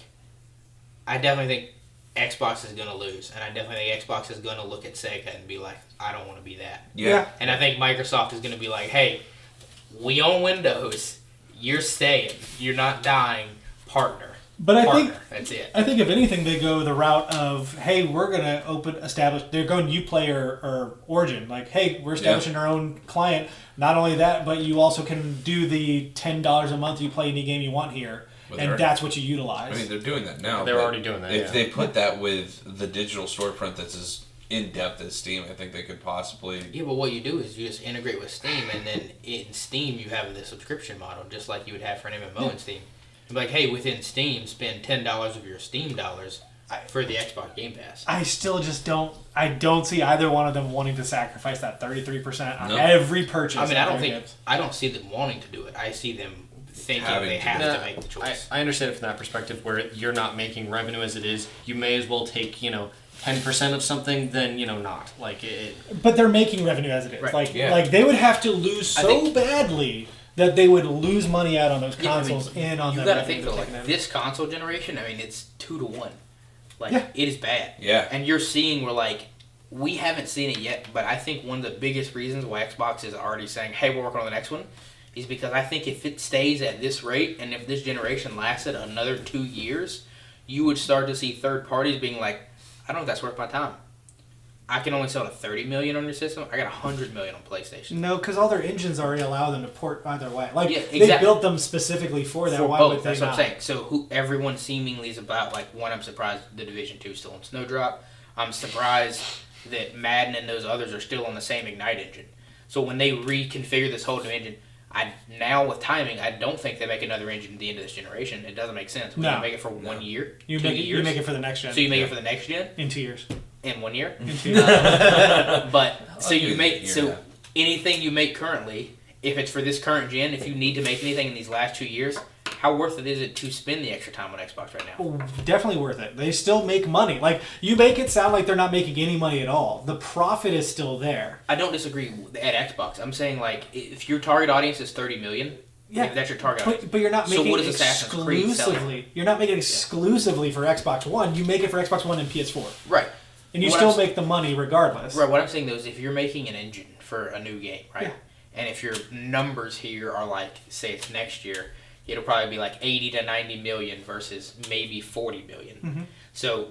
I definitely think Xbox is going to lose, and I definitely think Xbox is going to look at Sega and be like, I don't want to be that. Yeah. And I think Microsoft is going to be like, hey, we own Windows, you're staying, you're not dying, partner. But I Partner. think That's it. I think if anything, they go the route of, hey, we're gonna establish. They're going Uplay or Origin. Like, hey, we're establishing our own client. Not only that, but you also can do the $10 a month you play any game you want here, Well, and that's what you utilize. I mean, they're doing that now. They're but already doing that, If yeah. they put that with the digital storefront that's as in depth as Steam, I think they could possibly. Yeah, but what you do is you just integrate with Steam, and then in Steam you have the subscription model, just like you would have for an MMO in Steam. You'd be like, hey, within Steam, spend $10 of your Steam dollars for the Xbox Game Pass. I still just don't. I don't see either one of them wanting to sacrifice that 33% on No. every purchase. I mean, of their games. I don't see them wanting to do it. I see them thinking Having they to have do to that. make the choice. I understand it from that perspective where you're not making revenue as it is. You may as well take, 10% of something than, not. Like it. But they're making revenue as it is. Right. Like they would have to lose I so think- badly that they would lose money out on those Yeah, I mean, consoles and on you the got to revenue think though, they're like taking in. this console generation. I mean, it's 2 to 1. Like Yeah. it is bad. Yeah. And you're seeing where like we haven't seen it yet, but I think one of the biggest reasons why Xbox is already saying, "Hey, we're working on the next one," is because I think if it stays at this rate and if this generation lasted another 2 years, you would start to see third parties being like, "I don't know if that's worth my time. I can only sell to 30 million on your system. I got 100 million on PlayStation." No, because all their engines already allow them to port either way. Like Yeah, they exactly. built them specifically for that. For Why both, would they that's not? what I'm saying. So everyone seemingly is about like one. I'm surprised the Division 2 is still on Snowdrop. I'm surprised that Madden and those others are still on the same Ignite engine. So when they reconfigure this whole new engine, now with timing, I don't think they make another engine at the end of this generation. It doesn't make sense. We No. make it for 1 year, You 2 make it. years. You make it for the next gen. So you make it for the next gen in 2 years. in 1 year. In 2 years. But so I'll you give make it a year so now. anything you make currently, if it's for this current gen, if you need to make anything in these last 2 years, how worth it is it to spend the extra time on Xbox right now? Definitely worth it. They still make money. Like you make it sound like they're not making any money at all. The profit is still there. I don't disagree at Xbox. I'm saying like if your target audience is 30 million, Yeah, if that's your target audience. but you're not So making what it is Assassin's Creed selling? exclusively. You're not making it exclusively for Xbox One. You make it for Xbox One and PS4, Right. and you What still I'm- make the money regardless. Right. What I'm saying though is if you're making an engine for a new game, right? Yeah. And if your numbers here are like, say it's next year, it'll probably be like 80 to 90 million versus maybe 40 million. Mm-hmm. So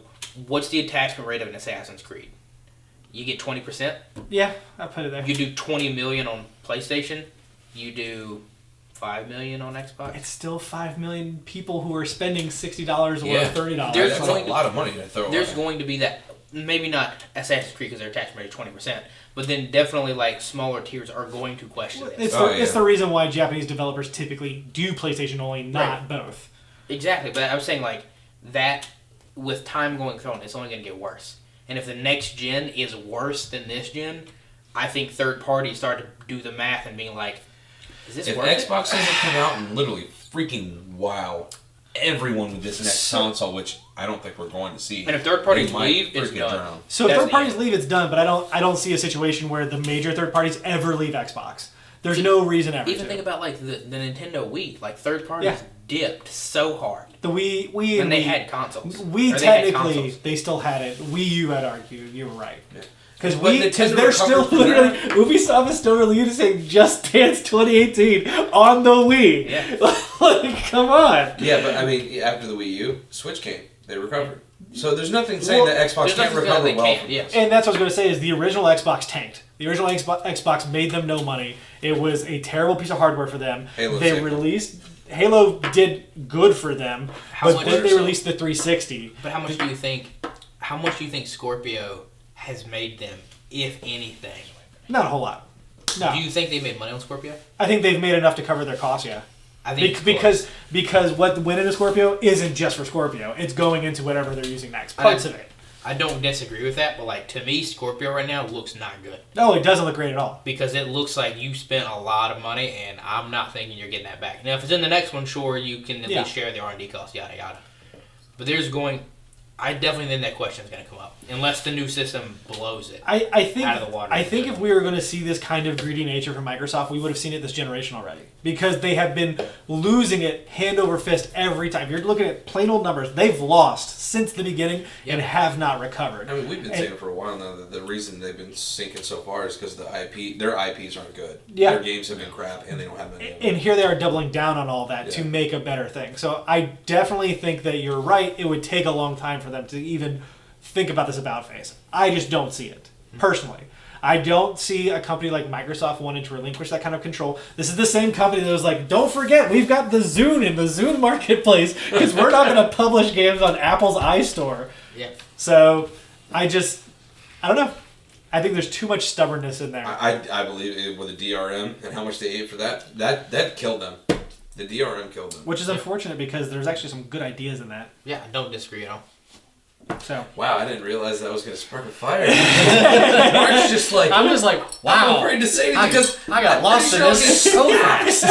what's the attachment rate of an Assassin's Creed? You get 20%. Yeah, I put it there. You do 20 million on PlayStation. You do 5 million on Xbox. It's still 5 million people who are spending $60 or Yeah. $30. There's That's going a to- lot of money to throw There's away. going to be that, maybe not Assassin's Creed because their attachment rate is 20%, but then definitely like smaller tiers are going to question this. It's, Oh, it's yeah. the reason why Japanese developers typically do PlayStation only, not Right. both. Exactly, but I was saying like that with time going on, it's only going to get worse. And if the next gen is worse than this gen, I think third parties start to do the math and being like, is this If worth it? Xbox doesn't come out and literally freaking wow everyone with this next console, which I don't think we're going to see. And if third parties they might leave, it's freaking done. drown. So if That's third the parties end. leave, it's done. But I don't see a situation where the major third parties ever leave Xbox. There's no reason ever Even to. think about like the Nintendo Wii, like third parties Yeah. dipped so hard The Wii when and they Wii- had consoles. Wii Or they had technically consoles. they still had it. Wii U, I'd argue, you were right. Yeah. Because But because Nintendo they're still recovered from literally Ubisoft is still releasing Just Dance 2018 on the Wii. Yeah. Like, come on. Yeah, but I mean, after the Wii U, Switch came. They recovered. So there's nothing saying Well, that Xbox There's can't nothing saying recover they well can't, from yes. And that's what I was going to say is the original Xbox tanked. The original Xbox made them no money. It was a terrible piece of hardware for them. Halo They saved them. released Halo did good for them, How but much then they so? released the 360. But how much do you think? How much do you think Scorpio has made them, if anything? Not a whole lot. No, Do you think they made money on Scorpio? I think they've made enough to cover their costs. Yeah, I think it's because what went into Scorpio isn't just for Scorpio. It's going into whatever they're using next. Parts of it. I don't disagree with that, but like to me, Scorpio right now looks not good No, it doesn't look great at all. because it looks like you spent a lot of money, and I'm not thinking you're getting that back. Now, if it's in the next one, sure, you can at Yeah. least share the R&D costs, yada yada. But I definitely think that question is going to come up unless the new system blows it. I think Out of the water. I think if we were going to see this kind of greedy nature from Microsoft, we would have seen it this generation already because they have been losing it hand over fist every time. You're looking at plain old numbers; they've lost since the beginning and have not recovered. I mean, we've been saying for a while now that the reason they've been sinking so far is because their IPs aren't good. Yeah. Their games have been crap, and they don't have many of them. And here they are doubling down on all that to Yeah. make a better thing. So I definitely think that you're right. It would take a long time for them to even think about this about face. I just don't see it, personally. I don't see a company like Microsoft wanting to relinquish that kind of control. This is the same company that was like, don't forget, we've got the Zune in the Zune marketplace because we're not going to publish games on Apple's iStore. Yeah. So I don't know. I think there's too much stubbornness in there. I believe it, with the DRM and how much they ate for that killed them. The DRM killed them. Which is unfortunate because there's actually some good ideas in that. Yeah, I don't disagree at all. So Wow, I didn't realize that was going to spark a fire. Mark's just like, I'm just like, I'm wow. afraid to say anything because I got lost in this so fast.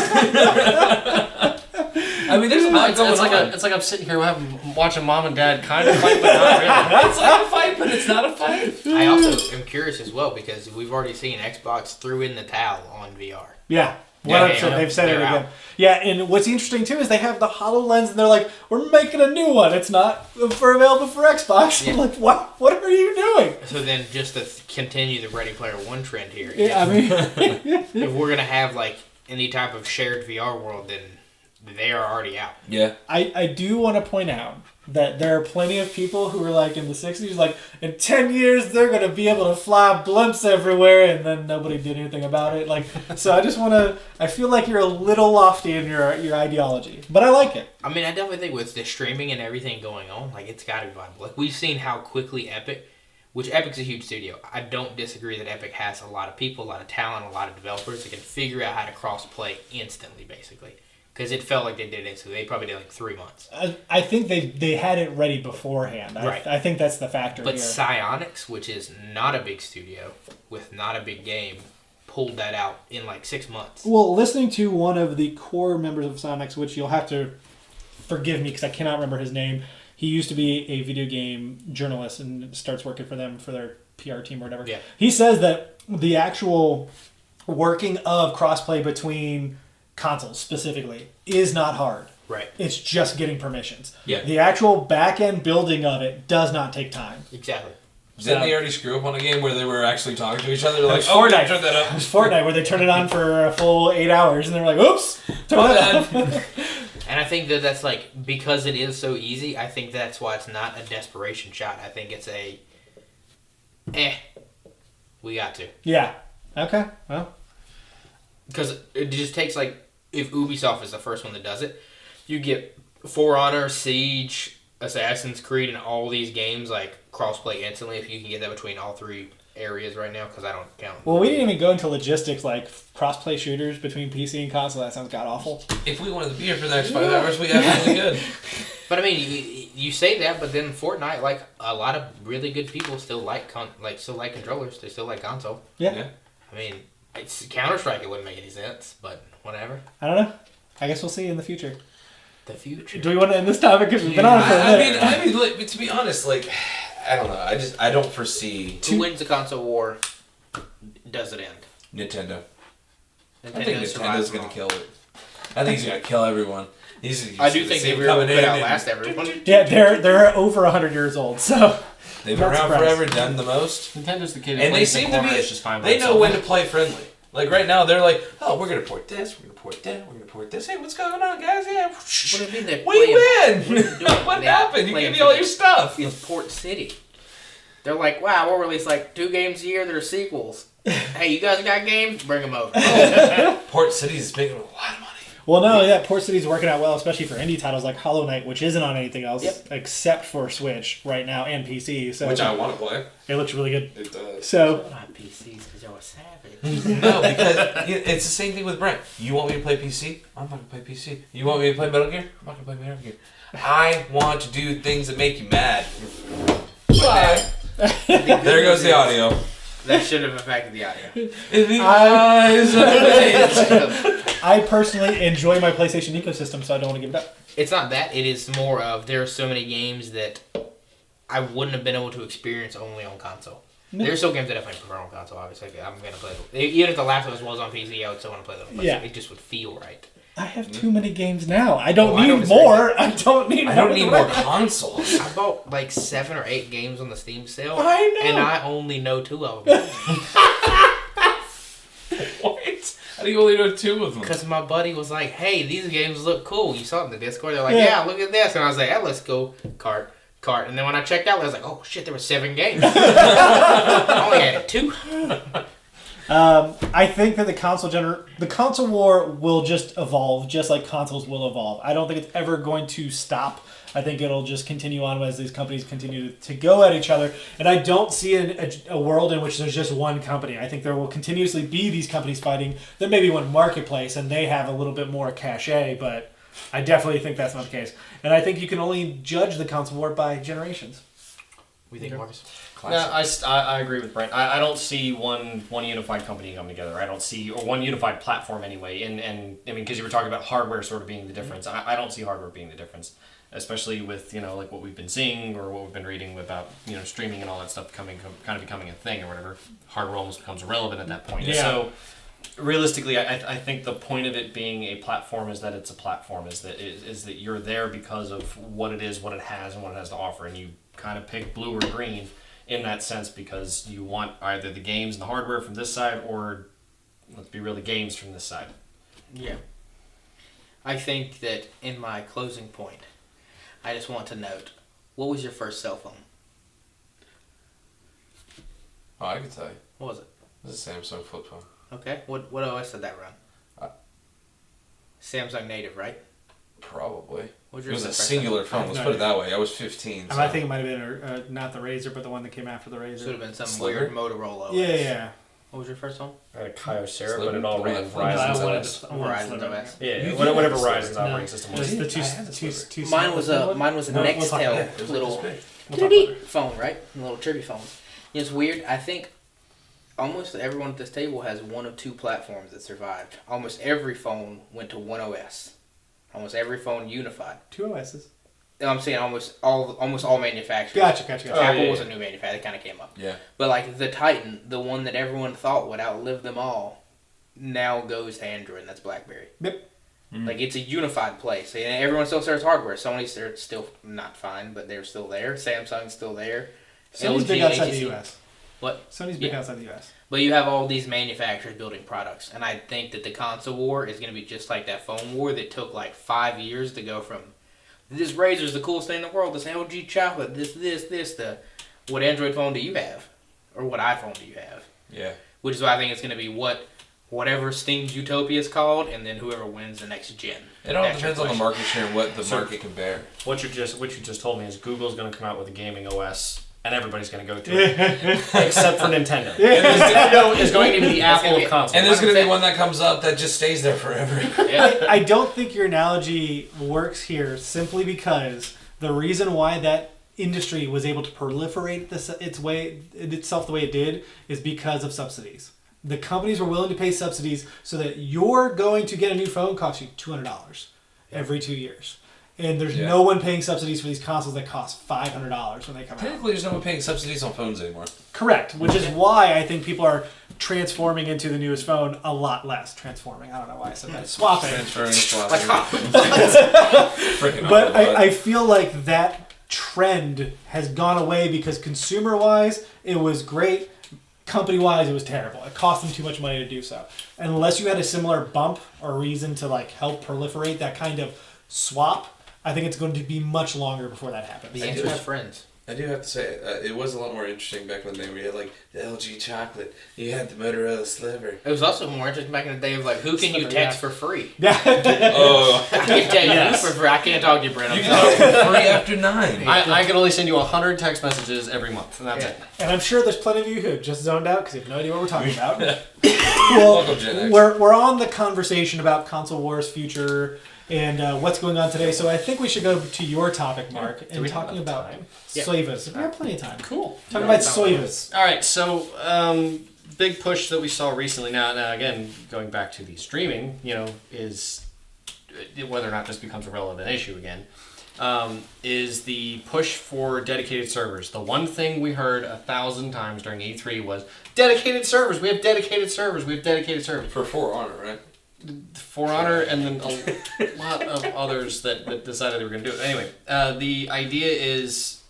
I mean, there's a lot going on. It's like I'm sitting here watching mom and dad kind of fight, but not really. It's like a fight, but it's not a fight. I also am curious as well because we've already seen Xbox threw in the towel on VR. Yeah. They've said it they're again. out. Yeah, and what's interesting too is they have the HoloLens and they're like, we're making a new one. It's not available for Xbox. Yeah. I'm like, what are you doing? So then, just to continue the Ready Player One trend here, Yeah, I mean, if we're gonna have like any type of shared VR world, then they are already out. Yeah. I do want to point out that there are plenty of people who were like in the 60s, like, in 10 years they're going to be able to fly blimps everywhere, and then nobody did anything about it. Like, so I just want to, I feel like you're a little lofty in your ideology, but I like it. I mean, I definitely think with the streaming and everything going on, like, it's got to be viable. Like, we've seen how quickly which Epic's a huge studio. I don't disagree that Epic has a lot of people, a lot of talent, a lot of developers that can figure out how to cross-play instantly, basically. Because it felt like they did it instantly. They probably did like 3 months. I think they had it ready beforehand. Right. I think that's the factor But here. Psyonix, which is not a big studio, with not a big game, pulled that out in like 6 months. Well, listening to one of the core members of Psyonix, which you'll have to forgive me because I cannot remember his name. He used to be a video game journalist and starts working for them for their PR team or whatever. Yeah. He says that the actual working of crossplay between consoles specifically is not hard. Right. It's just getting permissions. Yeah. The actual back end building of it does not take time. Exactly. Didn't they already screw up on a game where they were actually talking to each other? They're like, was oh, Fortnite. turn that It up. was Fortnite where they turned it on for a full 8 hours and they're like, oops, turn that off. And I think that's like, because it is so easy, I think that's why it's not a desperation shot. I think it's we got to. Yeah. Okay. Well. Because it just takes like, if Ubisoft is the first one that does it, you get For Honor, Siege, Assassin's Creed, and all these games like crossplay instantly if you can get that between all three areas right now, because I don't count. Well, we didn't even go into logistics like cross-play shooters between PC and console. That sounds god-awful. If we wanted to be here for the next 5 hours, we absolutely could. But I mean, you say that, but then Fortnite, like a lot of really good people still like controllers. They still like console. Yeah. I mean, it's Counter-Strike. It wouldn't make any sense, but whatever. I don't know. I guess we'll see in the future. The future. Do we want to end this topic? Because we've been on it for a minute. I mean, look, to be honest, like, I don't know. I don't foresee Who wins the console war? Does it end? Nintendo. I think Nintendo Nintendo's gonna kill it. I think he's gonna kill everyone. I do think they really could outlast everyone. Yeah, they're over 100 years old, so They've been around forever, done the most. Nintendo's the kid who And they plays seem the to corner, be. it's just fine by They know itself. when to play friendly. Like right now, they're like, oh, we're gonna port this, we're gonna port that, we're gonna port this. Hey, what's going on, guys? Yeah. What do you mean they're We win! doing? What They're happened? You playing give me for all the- your stuff. In Port City. They're like, wow, we'll release like 2 games a year that are sequels. Hey, you guys got games? Bring them over. Port City's making a lot of money. well, no, yeah, Port City's working out well, especially for indie titles like Hollow Knight, which isn't on anything else except for Switch right now and PC. So Which I want to play. it looks really good. It does. So Not PCs because y'all are savage. No, because it's the same thing with Brent. You want me to play PC? I'm not gonna play PC. You want me to play Metal Gear? I'm not gonna play Metal Gear. I want to do things that make you mad. Bye. There goes the audio. That should have affected the audio. In the eyes of age. I personally enjoy my PlayStation ecosystem, so I don't want to give it up. It's not that. It is more of there are so many games that I wouldn't have been able to experience only on console. No. There's still games that I definitely prefer on console, obviously. I'm going to play them. Even if The Last of Us was on PC, I would still want to play them on PlayStation. Yeah. It just would feel right. I have too many games now. I don't I don't need disagree. more. I don't need I more. don't need more consoles. I bought like 7 or 8 games on the Steam sale. I know. And I only know 2 of them. What? How do you only know 2 of them? Because my buddy was like, hey, these games look cool. You saw it in the Discord. They're like, Yeah. yeah, look at this. And I was like, let's go. Cart. And then when I checked out, I was like, oh, shit, there were 7 games. I only had 2. I think that the console war will just evolve, just like consoles will evolve. I don't think it's ever going to stop. I think it'll just continue on as these companies continue to go at each other. And I don't see a world in which there's just one company. I think there will continuously be these companies fighting. There may be one marketplace, and they have a little bit more cachet, but I definitely think that's not the case. And I think you can only judge the console war by generations. We think, Marcus? Classic. I agree with Brent. I don't see one unified company coming together. I don't see, or one unified platform anyway. And I mean, because you were talking about hardware sort of being the difference. I don't see hardware being the difference, especially with, you know, like what we've been seeing or what we've been reading about, you know, streaming and all that stuff kind of becoming a thing or whatever. Hardware almost becomes irrelevant at that point. Yeah. So realistically, I think the point of it being a platform is that it's a platform, is that you're there because of what it is, what it has, and what it has to offer, and you kind of pick blue or green in that sense because you want either the games and the hardware from this side or, let's be real, the games from this side. Yeah. I think that in my closing point, I just want to note, what was your first cell phone? Oh, I can tell you. What was it? It was a Samsung flip phone. Okay. What OS did that run? Samsung native, right? Probably. What was It your was a first singular phone. Let's put it that way. I was 15. I think it might have been not the Razor, but the one that came after the Razor. Should have been some Sliver? weird Motorola OS. Yeah. What was your first phone? I had a Kyocera, Sliver? but it all ran No, Verizon's I wanted OS. to- I wanted Verizon's Sliver. OS. Yeah, You whatever did. Verizon's No, operating system it was. was the I had the two Sliver. Mine was a No, we'll talk Nextel about it was little like this We'll talk about it. phone, right? A little tribute phone. It's weird. I think almost everyone at this table has one of two platforms that survived. Almost every phone went to one OS. Almost every phone unified. Two OSs. I'm saying almost all manufacturers. Gotcha. Apple yeah, was yeah. a new manufacturer. It kind of came up. Yeah. But like the Titan, the one that everyone thought would outlive them all, now goes to Android, and that's BlackBerry. Yep. Like it's a unified place. And everyone still sells hardware. Sony's still not fine, but they're still there. Samsung's still there. Sony's LG, big outside HTC. the US. What? Sony's big Yeah. outside the US. But you have all these manufacturers building products, and I think that the console war is going to be just like that phone war that took like 5 years to go from this Razor's the coolest thing in the world, this LG chocolate, this, to what Android phone do you have? Or what iPhone do you have? Yeah. Which is why I think it's going to be whatever Steam's Utopia is called, and then whoever wins the next gen. It all That's your depends on the question. market share and what the market can bear. What you just told me is Google's going to come out with a gaming OS, and everybody's going to go to it, except for Nintendo. Nintendo is going to be the Apple of consoles. And there's going to be one that comes up that just stays there forever. Yeah. I don't think your analogy works here simply because the reason why that industry was able to proliferate itself the way it did is because of subsidies. The companies were willing to pay subsidies so that you're going to get a new phone costs you $200 every 2 years. And there's no one paying subsidies for these consoles that cost $500 when they come out. Technically, there's no one paying subsidies on phones anymore. Correct, which is why I think people are transforming into the newest phone a lot less. Transforming, I don't know why I said that. Swapping. Transferring, swapping. Freaking But awful, I feel like that trend has gone away because consumer-wise, it was great. Company-wise, it was terrible. It cost them too much money to do so. Unless you had a similar bump or reason to like help proliferate that kind of swap, I think it's going to be much longer before that happens. The answer is friends. I do have to say, it was a lot more interesting back in the day where you had like the LG chocolate, you had the Motorola Sliver. It was also more interesting back in the day of like, who can you text for free? Oh, I can't tell you Yes. who for free. I can't talk to you, Brent. you I'm can sorry. talk for free after 9. I can only send you 100 text messages every month, and that's it. And I'm sure there's plenty of you who have just zoned out because you have no idea what we're talking about. Welcome, Gen X. We're on the conversation about console wars future and what's going on today. So I think we should go to your topic, Mark, and we have talking enough about time? Soivas. We have plenty of time. Cool. Talking about Soivas. All right, so big push that we saw recently. Now again, going back to the streaming, is whether or not this becomes a relevant issue again. Is the push for dedicated servers. The one thing we heard 1,000 times during E3 was dedicated servers. We have dedicated servers. We have dedicated servers. For For Honor, right? For Honor, and then a lot of others that decided they were going to do it. Anyway, the idea is,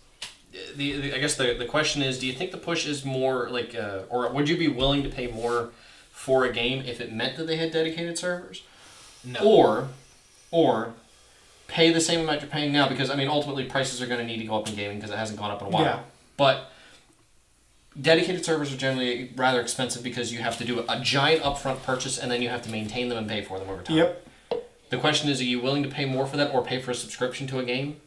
I guess the question is, do you think the push is more like, or would you be willing to pay more for a game if it meant that they had dedicated servers? No. Or pay the same amount you're paying now, because I mean ultimately prices are going to need to go up in gaming because it hasn't gone up in a while. Yeah. But dedicated servers are generally rather expensive because you have to do a giant upfront purchase and then you have to maintain them and pay for them over time. Yep. The question is, are you willing to pay more for that or pay for a subscription to a game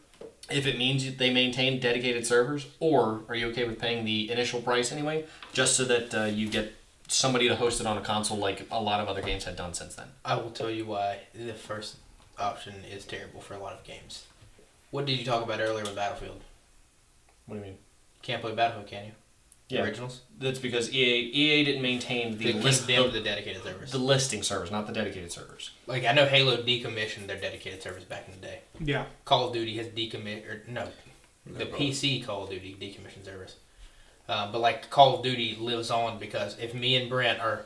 if it means they maintain dedicated servers? Or are you okay with paying the initial price anyway, just so that you get somebody to host it on a console like a lot of other games had done since then? I will tell you why the first option is terrible for a lot of games. What did you talk about earlier with Battlefield? What do you mean? Can't play Battlefield, can you? originals. That's because EA didn't maintain the the dedicated servers. The listing servers, not the dedicated servers. Like I know Halo decommissioned their dedicated servers back in the day. Yeah. Call of Duty has the PC Call of Duty decommissioned servers. But like Call of Duty lives on because if me and Brent are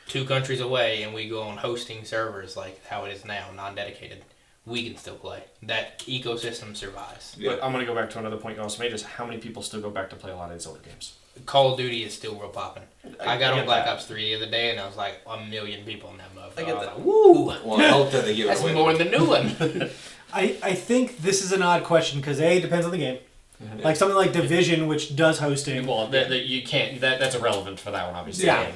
2 countries away and we go on hosting servers like how it is now, non-dedicated, we can still play. That ecosystem survives. Yeah. But I'm going to go back to another point you also made is how many people still go back to play a lot of these older games? Call of Duty is still real popping. I got on Black Ops 3 the other day and I was like 1 million people in that motherfucker. I get that. Like, woo! Well, I hope that they give it That's away. more than the new one. I think this is an odd question because it depends on the game. Like something like Division, which does hosting. Well, you can't. That's irrelevant for that one, obviously. Yeah.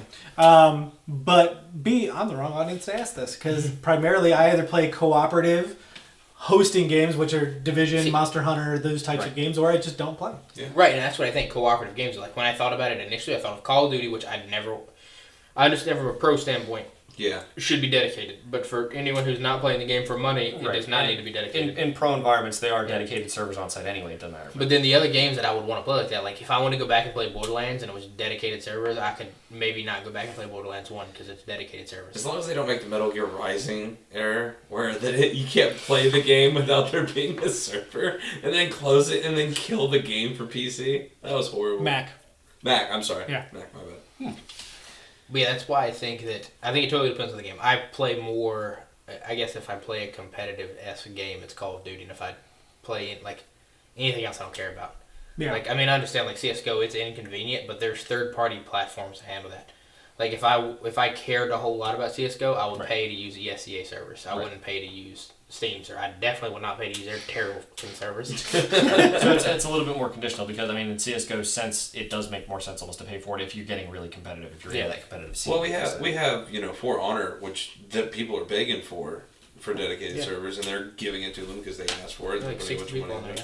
But B, I'm the wrong audience to ask this because primarily I either play cooperative hosting games, which are Division, Monster Hunter, those types of games, or I just don't play. Yeah. Right, and that's what I think cooperative games are like. When I thought about it initially, I thought of Call of Duty, which I understand from a pro standpoint. Yeah. Should be dedicated, but for anyone who's not playing the game for money, it does not need to be dedicated. In pro environments, they are dedicated servers on site anyway. It doesn't matter. But then the other games that I would want to play like that, like if I want to go back and play Borderlands and it was dedicated servers, I could maybe not go back and play Borderlands 1 because it's dedicated servers. As long as they don't make the Metal Gear Rising error, where you can't play the game without there being a server, and then close it and then kill the game for PC. That was horrible. Mac, I'm sorry. Yeah. Mac, my bad. But yeah, that's why I think it totally depends on the game. I play more, I guess if I play a competitive-esque game, it's Call of Duty, and if I play like anything else I don't care about. Yeah. Like, I mean, I understand, like, CSGO, it's inconvenient, but there's third-party platforms to handle that. Like, if I cared a whole lot about CSGO, I would pay to use ESEA servers. I wouldn't pay to use Steam servers. I definitely would not pay to use their terrible servers. So it's a little bit more conditional because, I mean, in CSGO sense, it does make more sense almost to pay for it if you're getting really competitive, if you're in that competitive scene. Well, we have For Honor, which that people are begging for dedicated servers, and they're giving it to them because they asked for it. Like 6 people on there.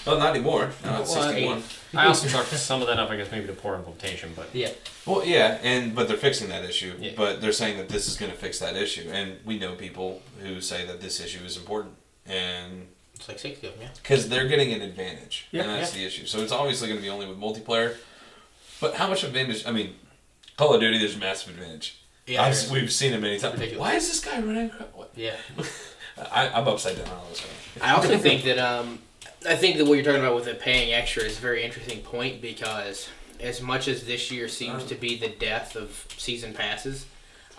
Well, not anymore. Now it's 61. I also chalked some of that up, I guess, maybe to poor implementation, but yeah. Well, yeah, but they're fixing that issue. Yeah. But they're saying that this is going to fix that issue, and we know people who say that this issue is important, and It's like 60 of them, yeah. because they're getting an advantage, Yeah, and that's the issue. So it's obviously going to be only with multiplayer. But how much advantage? I mean, Call of Duty, there's massive advantage. Yeah, We've seen it many times. Ridiculous. Why is this guy running? What? Yeah. I'm upside down on this guy. I also think that what you're talking about with the paying extra is a very interesting point because as much as this year seems to be the death of season passes,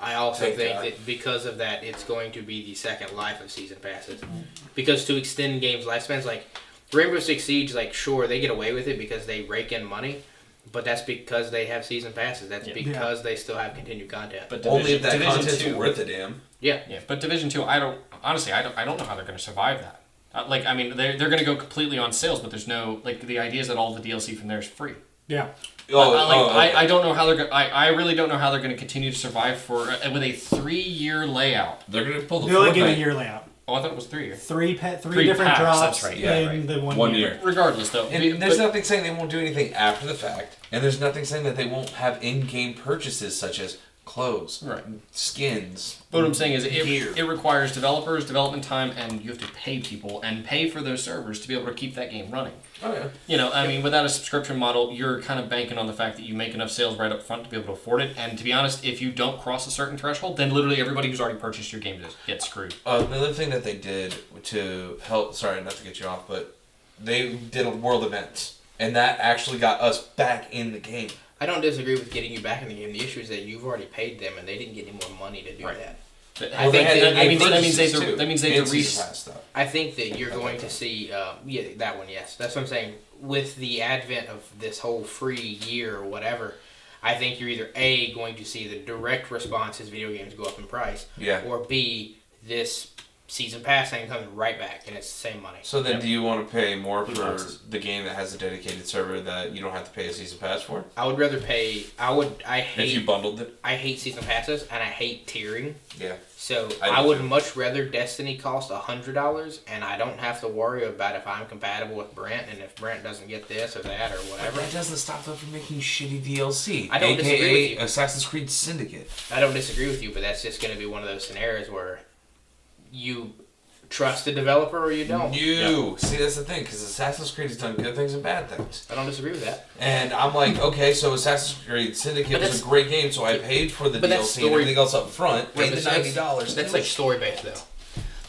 I also think that because of that, it's going to be the second life of season passes. Because to extend games' lifespans, like Rainbow Six Siege, like sure they get away with it because they rake in money, but that's because they have season passes. That's because they still have continued content. But Only if that Division content's 2, worth a damn. Yeah, but Division 2, I don't know how they're going to survive that. I mean, they're going to go completely on sales, but there's no, like, the idea is that all the DLC from there is free. Yeah. Okay. I don't know how they're going. I really don't know how they're going to continue to survive with a 3-year layout. They're going to pull the. They only give a year layout. Oh, I thought it was 3 years. Three Three different packs, drops that's right, in the 1 year. Regardless, though, And there's nothing saying they won't do anything after the fact, and there's nothing saying that they won't have in-game purchases such as clothes, skins. But what I'm saying is gear. it requires developers, development time, and you have to pay people and pay for those servers to be able to keep that game running. Oh yeah. You know, I mean, without a subscription model, you're kind of banking on the fact that you make enough sales right up front to be able to afford it. And to be honest, if you don't cross a certain threshold, then literally everybody who's already purchased your game gets screwed. Another thing that they did to help, sorry, not to get you off, but they did a world events, and that actually got us back in the game. I don't disagree with getting you back in the game. The issue is that you've already paid them, and they didn't get any more money to do that. But I think that means they have to stuff. I think that you're going to see, that one, yes. That's what I'm saying. With the advent of this whole free year or whatever, I think you're either A, going to see the direct response as video games go up in price, or B, this season pass thing comes right back and it's the same money. So then do you want to pay more for the game that has a dedicated server that you don't have to pay a season pass for? I would rather pay, if you bundled it? I hate season passes and I hate tiering. Yeah. So I would much rather Destiny cost $100 and I don't have to worry about if I'm compatible with Brent and if Brent doesn't get this or that or whatever. But that doesn't stop them from making shitty DLC. I don't disagree with you. Assassin's Creed Syndicate. I don't disagree with you, but that's just going to be one of those scenarios where trust the developer or you don't. See, that's the thing, because Assassin's Creed has done good things and bad things. I don't disagree with that. And I'm like, okay, so Assassin's Creed Syndicate was a great game, so I paid for the DLC and everything else up front. Paid the $90. That's like story based though.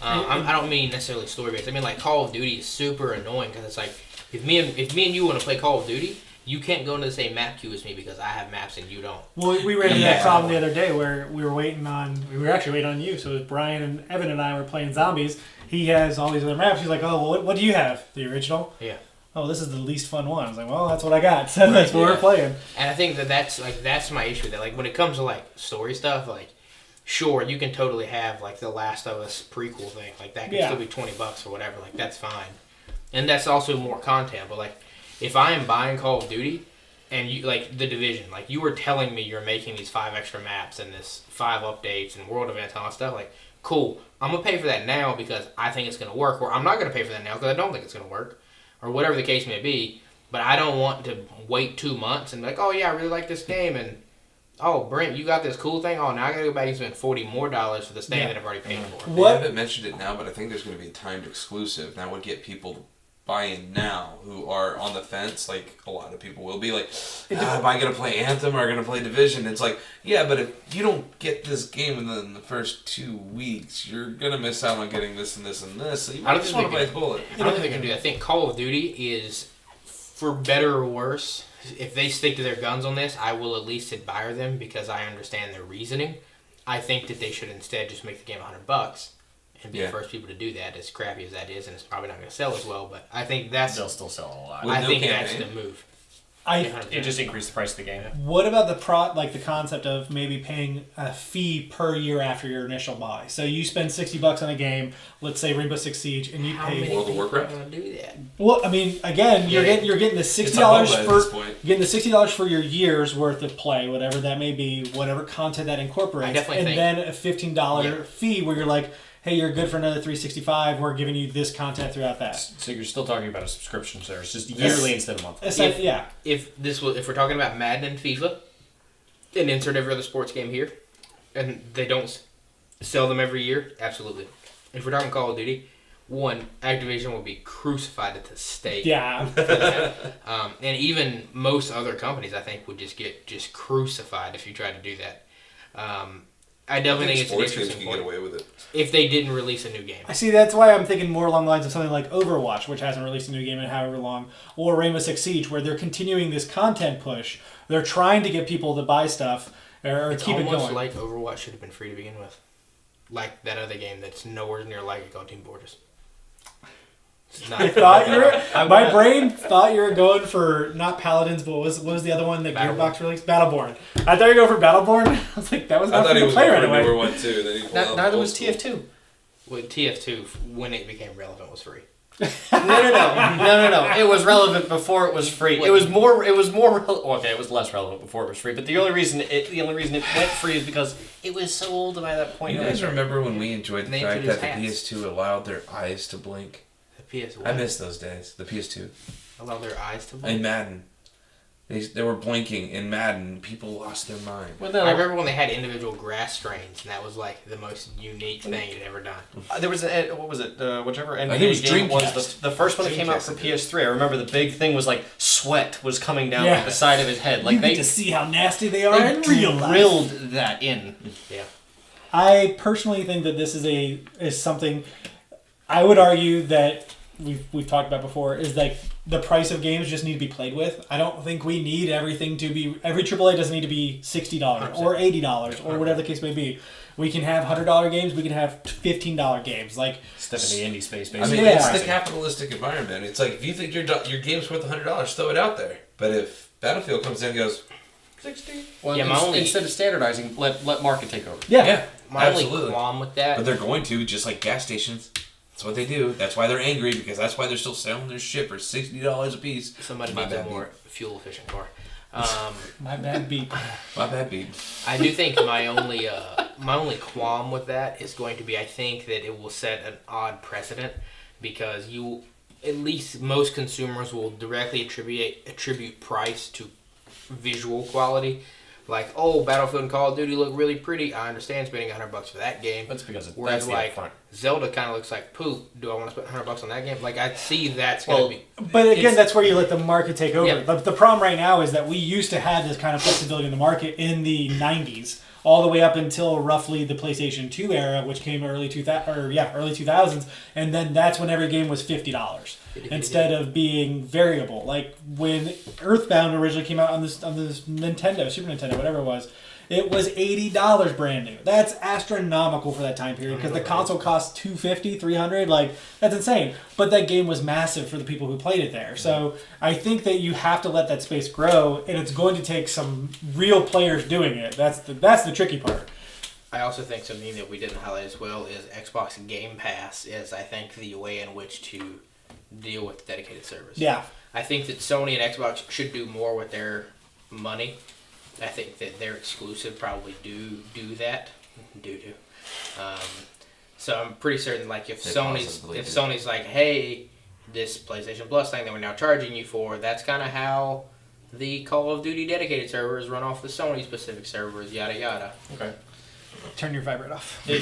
I don't mean necessarily story based. I mean like Call of Duty is super annoying because it's like if me and you want to play Call of Duty, you can't go into the same map queue as me because I have maps and you don't. Well, we ran into that problem the other day where we were actually waiting on you. So it was Brian and Evan and I were playing zombies. He has all these other maps. He's like, oh, well, what do you have? The original? Yeah. Oh, this is the least fun one. I was like, well, that's what I got. So that's what we're playing. And I think that's my issue with that. Like when it comes to like story stuff, like sure you can totally have like the Last of Us prequel thing. Like that can still be $20 or whatever. Like that's fine. And that's also more content. But like if I am buying Call of Duty and you like The Division, like you were telling me you're making these 5 extra maps and this 5 updates and world events and all that stuff, like cool. I'm gonna pay for that now because I think it's gonna work, or I'm not gonna pay for that now because I don't think it's gonna work, or whatever the case may be. But I don't want to wait 2 months and be like, oh yeah, I really like this game, and oh Brent, you got this cool thing. Oh, now I gotta go back and spend $40 more for this thing that I've already paid for. They haven't mentioned it now, but I think there's going to be a timed exclusive. That would get people to buy in now who are on the fence. Like a lot of people will be like, am I going to play Anthem or going to play Division? It's like, yeah, but if you don't get this game within the first 2 weeks, you're going to miss out on getting this and this and this. So you might just want to bite the bullet. I don't think they're going to do that. I think Call of Duty is, for better or worse, if they stick to their guns on this, I will at least admire them because I understand their reasoning. I think that they should instead just make the game $100 and be the first people to do that, as crappy as that is, and it's probably not going to sell as well, but I think they'll still sell a lot. I think that's the move. It just increased the price of the game. What about the concept of maybe paying a fee per year after your initial buy? So you spend $60 on a game, let's say Rainbow Six Siege, and you pay. World of Warcraft. Going to do that? Well, I mean, again, you're getting the $60 for your year's worth of play, whatever that may be, whatever content that incorporates, then a $15 fee where you're like, hey, you're good for another $365. We're giving you this content throughout that. So you're still talking about a subscription service, just yearly instead of monthly. If we're talking about Madden and FIFA, and insert every other sports game here, and they don't sell them every year, absolutely. If we're talking Call of Duty, Activision will be crucified at the stake. Yeah. For that. And even most other companies, I think, would just get crucified if you tried to do that. I definitely think it's an interesting point. Get away with it if they didn't release a new game. I see. That's why I'm thinking more along the lines of something like Overwatch, which hasn't released a new game in however long, or Rainbow Six Siege, where they're continuing this content push. They're trying to get people to buy stuff or keep it going. It's almost like Overwatch should have been free to begin with, like that other game that's nowhere near like it called Team Fortress. My brain thought you were going for not Paladins, but what was the other one that Gearbox released? Battleborn. I thought you were going for Battleborn. I was like, that was not free to play right away. One too. Then neither was TF2. Well, TF2, when it became relevant, was free. No. It was relevant before it was free. It was more. It was less relevant before it was free. But the only reason it went free is because it was so old by that point. You guys remember when we enjoyed the fact that the PS2 allowed their eyes to blink? PS1. I miss those days. The PS2 allowed their eyes to blink. In Madden, they were blinking in Madden. People lost their mind. Well, I remember when they had individual grass strains, and that was like the most unique thing you'd ever done. There was whichever NBA game was the first one that came out for PS3. I remember the big thing was like sweat was coming down like the side of his head. Like you get to see how nasty they are in real life. Drilled that in. Yeah. I personally think that this is something. I would argue that we've talked about before is like the price of games just need to be played with. I don't think we need everything to be every AAA doesn't need to be $60 or $80 or whatever the case may be. We can have $100 games. We can have $15 games. Like step in the indie space. Basically. I mean, it's the capitalistic environment. It's like if you think your game's worth $100, throw it out there. But if Battlefield comes in and goes $60, well, instead of standardizing, let market take over. Yeah, my only qualm with that. But they're going to, just like gas stations. That's what they do. That's why they're angry, because that's why they're still selling their shit for $60 a piece. Somebody needs a more fuel-efficient car. My bad beat. My bad beat. I do think my only qualm with that is going to be I think that it will set an odd precedent because at least most consumers will directly attribute price to visual quality Like, oh, Battlefield and Call of Duty look really pretty. I understand spending $100 for that game. That's because Whereas, that's the like, upfront. Zelda kind of looks like poop. Do I want to spend $100 on that game? Like, I see that's going to be... But again, that's where you let the market take over. Yeah. The problem right now is that we used to have this kind of flexibility in the market in the 90s, all the way up until roughly the PlayStation 2 era, which came early 2000s, and then that's when every game was $50 instead of being variable. Like when Earthbound originally came out on this Nintendo, Super Nintendo, whatever it was $80 brand new. That's astronomical for that time period because the console cost $250, $300. Like that's insane. But that game was massive for the people who played it there. So I think that you have to let that space grow, and it's going to take some real players doing it. That's the tricky part. I also think something that we didn't highlight as well is Xbox Game Pass is, I think, the way in which to deal with dedicated servers. Yeah. I think that Sony and Xbox should do more with their money. I think that their exclusive probably do that. So I'm pretty certain, like, if Sony's like, hey, this PlayStation Plus thing that we're now charging you for, that's kind of how the Call of Duty dedicated servers run off the Sony specific servers, yada yada. Okay. Turn your vibrate off. I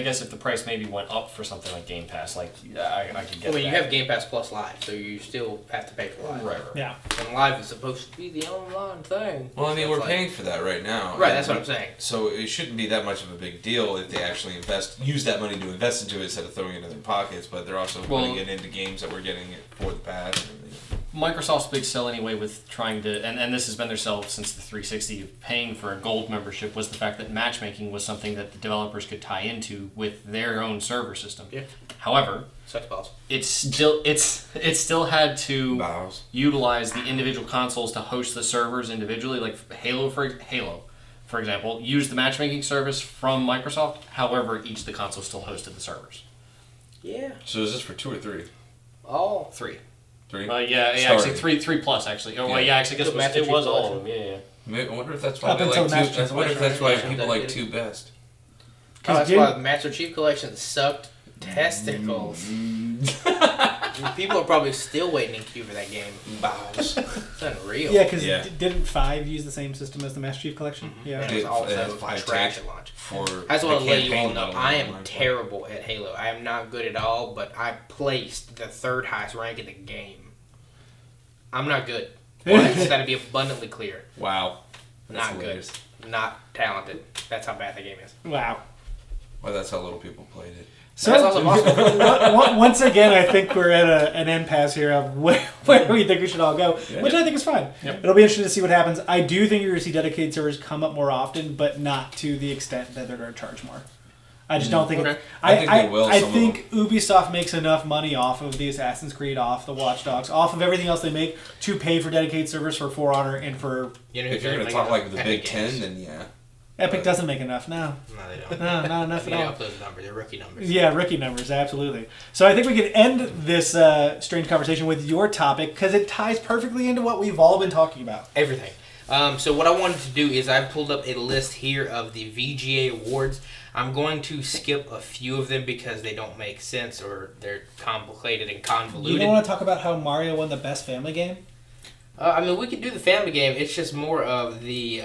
guess if the price maybe went up for something like Game Pass, like I could get. Well, you that. have Game Pass Plus Live, so you still have to pay for Live. Right. Yeah. And Live is supposed to be the online thing. Well, I mean, So we're it's like- paying for that right now. Right, that's what I'm saying. So it shouldn't be that much of a big deal if they actually use that money to invest into it instead of throwing it in their pockets. But they're also putting it into games that we're getting it for the pass and everything. Microsoft's big sell anyway with trying to, and this has been their sell since the 360, paying for a gold membership, was the fact that matchmaking was something that the developers could tie into with their own server system. Yeah. However, Sex balls. it still had to Bows. utilize the individual consoles to host the servers individually. Like Halo, for example, used the matchmaking service from Microsoft. However, each of the consoles still hosted the servers. Yeah. So is this for 2 or 3? All 3. 3? Actually 3 plus actually. Oh, well, Yeah. I guess The it Master was Chief all of them. Yeah. I wonder if that's why Up they until like Master two. I Chief wonder if that's why Collection, people yeah. like 2 best. That's why the Master Chief Collection sucked testicles. People are probably still waiting in queue for that game. Bows. It's unreal. Yeah, because Yeah. didn't 5 use the same system as the Master Chief Collection? Yeah. And it was also trash at launch. I just want to let you all know, I am terrible at Halo. I am not good at all, but I placed the 3rd highest rank in the game. I'm not good. It's got to be abundantly clear. Wow. That's Not hilarious. good. Not talented. That's how bad the game is. Wow. Well, that's how little people played it. So That's also possible. once again, I think we're at an impasse here of where we think we should all go, which I think is fine. Yep. It'll be interesting to see what happens. I do think you're going to see dedicated servers come up more often, but not to the extent that they're going to charge more. I just don't think. Okay. I think they will, I some of think Ubisoft makes enough money off of the Assassin's Creed, off the Watch Dogs, off of everything else they make to pay for dedicated servers for For Honor and for You know, If you're going to talk like the Big Ten, then yeah. Epic. Doesn't make enough. No, No, they don't. no, not enough You at know, all. up those numbers. They're rookie numbers. Yeah, rookie numbers, absolutely. So I think we can end this strange conversation with your topic because it ties perfectly into what we've all been talking about. Everything. So what I wanted to do is I pulled up a list here of the VGA awards. I'm going to skip a few of them because they don't make sense or they're complicated and You convoluted. don't want to talk about how Mario won the best family game? I mean, we could do the family game. It's just more of the...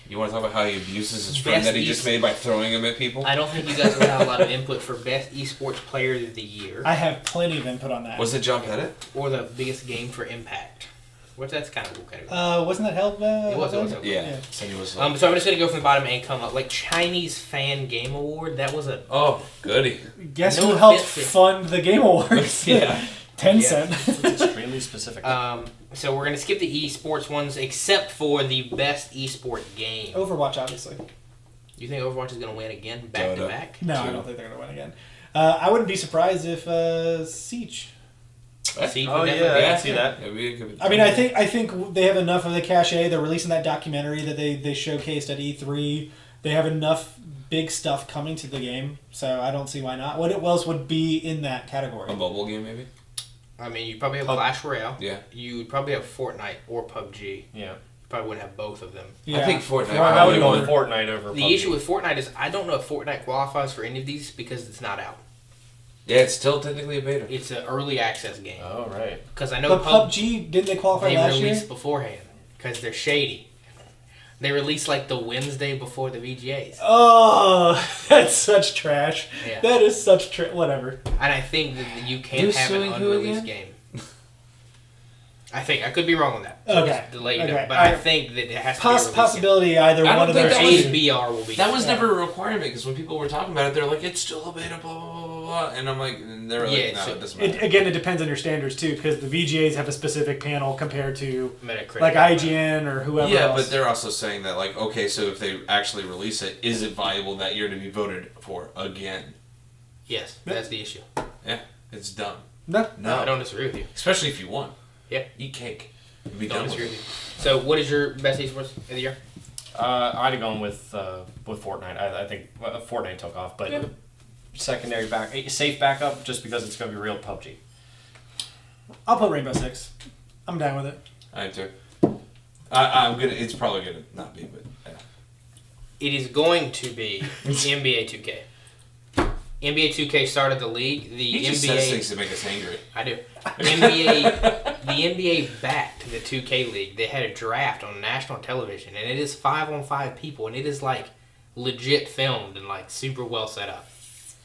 You want to talk about how he abuses his friend Best that he just made by throwing him at people? I don't think you guys will have a lot of input for Best Esports Player of the Year. I have plenty of input on that. Was it John Pettit? Or the biggest game for impact. Which that's kind of cool category. Wasn't that held? It was. Yeah. So he was. So I'm just gonna go from the bottom and come up. Like Chinese Fan Game Award, that was a Oh, goody. Guess No who helped offense. fund the Game Awards? Yeah. Tencent. It's extremely specific. so we're gonna skip the esports ones except for the best esport game. Overwatch, obviously. You think Overwatch is gonna win again, back to Dota. back? No, I don't think they're going to win again. I wouldn't be surprised if Siege. Siege Oh, would yeah, definitely I be- can see that. Yeah, we could- I mean, I think they have enough of the cachet. They're releasing that documentary that they showcased at E3. They have enough big stuff coming to the game, so I don't see why not. What else would be in that category? A mobile game, maybe? I mean, you probably have Clash Royale. Yeah. You would probably have Fortnite or PUBG. Yeah. You probably wouldn't have both of them. Yeah. I think Fortnite. I would probably go won. Fortnite over The PUBG. issue with Fortnite is I don't know if Fortnite qualifies for any of these because it's not out. Yeah, it's still technically a beta. It's an early access game. Oh, right. Because I know But PUBG, didn't they qualify they last year? released beforehand because they're shady. They release like the Wednesday before the VGAs. Oh, that's such trash. Yeah. That is such whatever. And I think that you can't Who's have an suing who unreleased again? game. I think I could be wrong on that. Okay. Just to let you know. Okay. But I think that it has to be released. Possibility either I one don't of think those. that was- ABR will be. That was never a requirement because when people were talking about it, they're like, "It's still a beta, blah blah blah blah blah," and I'm like, and they're like, Yeah, "No, so it doesn't matter." Again, it depends on your standards too, because the VGAs have a specific panel compared to Metacritic. like IGN or whoever Yeah, else. but they're also saying that like, okay, so if they actually release it, is it viable that year to be voted for again? Yes, that's the issue. Yeah, it's dumb. No. No, I don't disagree with you. especially if you won. Yeah. Eat cake. And be Don't done with disagree it. with you. So, what is your best esports of the year? I'd have gone with Fortnite. I think Fortnite took off, but secondary safe backup just because it's going to be real PUBG. I'll put Rainbow Six. I'm down with it. I am too. I'm gonna. It's probably gonna not be, but yeah. It is going to be NBA 2K. NBA 2K started the league. The He just NBA says things to make us angry. I do. The NBA backed the 2K league. They had a draft on national television, and it is 5-on-5 people, and it is like legit filmed and like super well set up.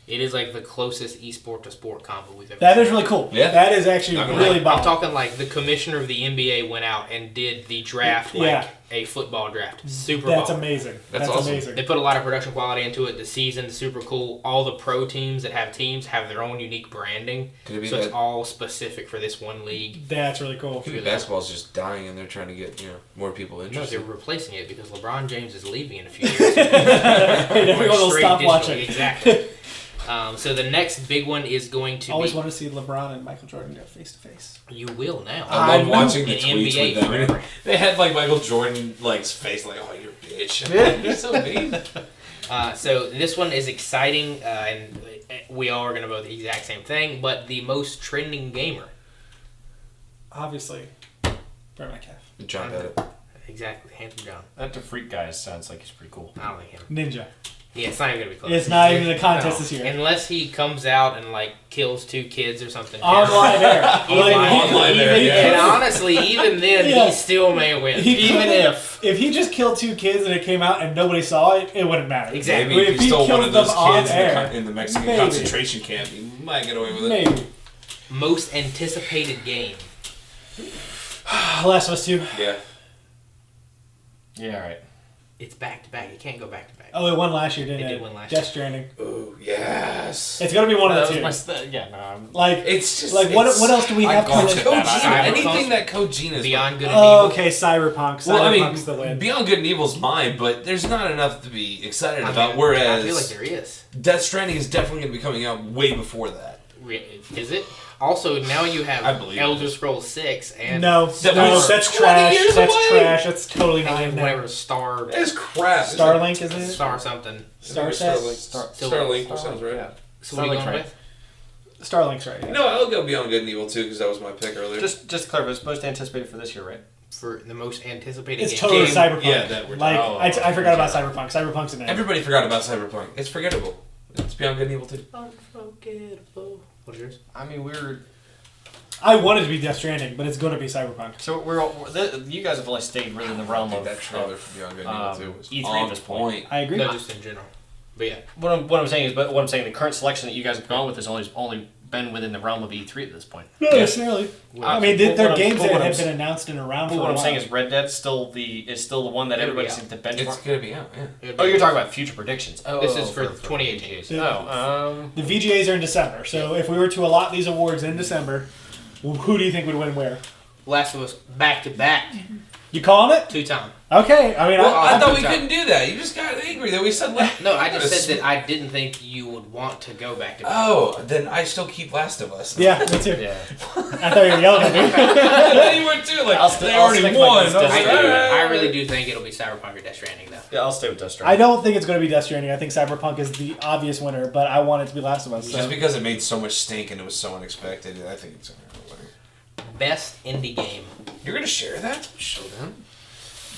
It is like the closest esport to sport combo we've ever That seen. is really cool. Yeah. That is actually Not gonna really I'm bomb. talking like the commissioner of the NBA went out and did the draft like Yeah. a football draft. Super That's bomb. amazing. That's That's awesome. amazing. They put a lot of production quality into it. The season's super cool. All the pro teams that have teams have their own unique branding. Could it be So it's that? all specific for this one league. That's really cool. Could be basketball's just dying, and they're trying to get more people No, interested. they're replacing it because LeBron James is leaving in a few years. And everyone will Straight stop digital. watching. Exactly. So the next big one is going to Always be. want to see LeBron and Michael Jordan go face to face. You will now. I love know. watching the In tweets NBA with them. forever. They had like Michael Jordan like his face like, "Oh, you're a bitch." You're so mean. So this one is exciting, and we all are going to vote the exact same thing. But the most trending gamer. Obviously, Brent Metcalf. John Pettit. Exactly, Handsome John. That to freak guy sounds like he's pretty cool. I don't think him. Ninja. Yeah, it's not even going to be close. It's not even a contest this year. Unless he comes out and like kills 2 kids or something. Online air. Online air, Even- yeah. And honestly, even then, Yeah. he still may win. He even could- if. If he just killed 2 kids and it came out and nobody saw it, it wouldn't matter. Exactly. Maybe If if he he stole one killed of those them on kids air, in the Mexican maybe. concentration camp, he might get away with it. Maybe. Most anticipated game. Last of Us 2. Yeah. Yeah, all right. It's back to back. You can't go back to back. Oh, it won last year, didn't it? It did win last Death Stranding. Oh yes. It's gonna be one of the two. Like, It's just like what else do we have gone coming? to Kojima. Cyberpunk. Anything that Kojima is. Beyond Good and Oh, Evil. okay, Cyberpunk. Well, I Cyberpunk's the mean, win. Beyond Good and Evil's mine, but there's not enough to be excited I about. mean, Whereas I feel like there is. Death Stranding is definitely going to be coming out way before that. Is it? Also, now you I have believe Elder it. Scrolls 6 and No, That no, was that's 20 trash. years That's away. trash. That's totally not in and there. whatever Star It's crap. Starlink, isn't it? Star something. Starset? Starlink sounds right. Yeah. So what are you Starlink's going right. with? Starlink's right. Yeah. No, I'll go Beyond Good and Evil too because that was my pick earlier. Just to clarify, it's most anticipated for this year, right? For the most anticipated It's game. totally Game- Cyberpunk. yeah, that we're like talking- I forgot about Cyberpunk. Cyberpunk's in there. Everybody forgot about Cyberpunk. It's forgettable. It's Beyond Good and Evil too. Unforgettable. What's yours? I mean, I wanted to be Death Stranding, but it's going to be Cyberpunk. so you guys have only stayed really in the realm of that trailer for Beyond Good and Evil too was E3 on at this point. I agree. No, just in general. But yeah. What I'm saying is, the current selection that you guys have gone with has only been within the realm of E3 at this point. Not necessarily. I mean, But they're what games I'm- that have been announced and around But for what a I'm while. saying is, Red Dead is still the one that It'll everybody be seems to It's benchmark. gonna be out. Yeah. Oh, you're talking about future predictions. Oh, This is for 2018. Oh, The VGAs are in December, so if we were to allot these awards in December, who do you think would win where? Last of Us back to back. You calling it? 2-time. Okay, I mean, Well, I I thought we time. couldn't do that. You just got angry that we said last. No, I just said that I didn't think you would want to go back to back. Oh, then I still keep Last of Us. yeah, me too. yeah. I thought you were yelling at me. you were too. Like I'll they I'll already stick won. like this I was Death like, Stranding. I "Ah." really do think it'll be Cyberpunk or Death Stranding, though. Yeah, I'll stay with Death I Stranding. don't think it's going to be Death Stranding. I think Cyberpunk is the obvious winner, but I want it to be Last of Us. So. Just because it made so much stink and it was so unexpected, I think it's gonna go winner. Best indie game. You're gonna share that? Show them.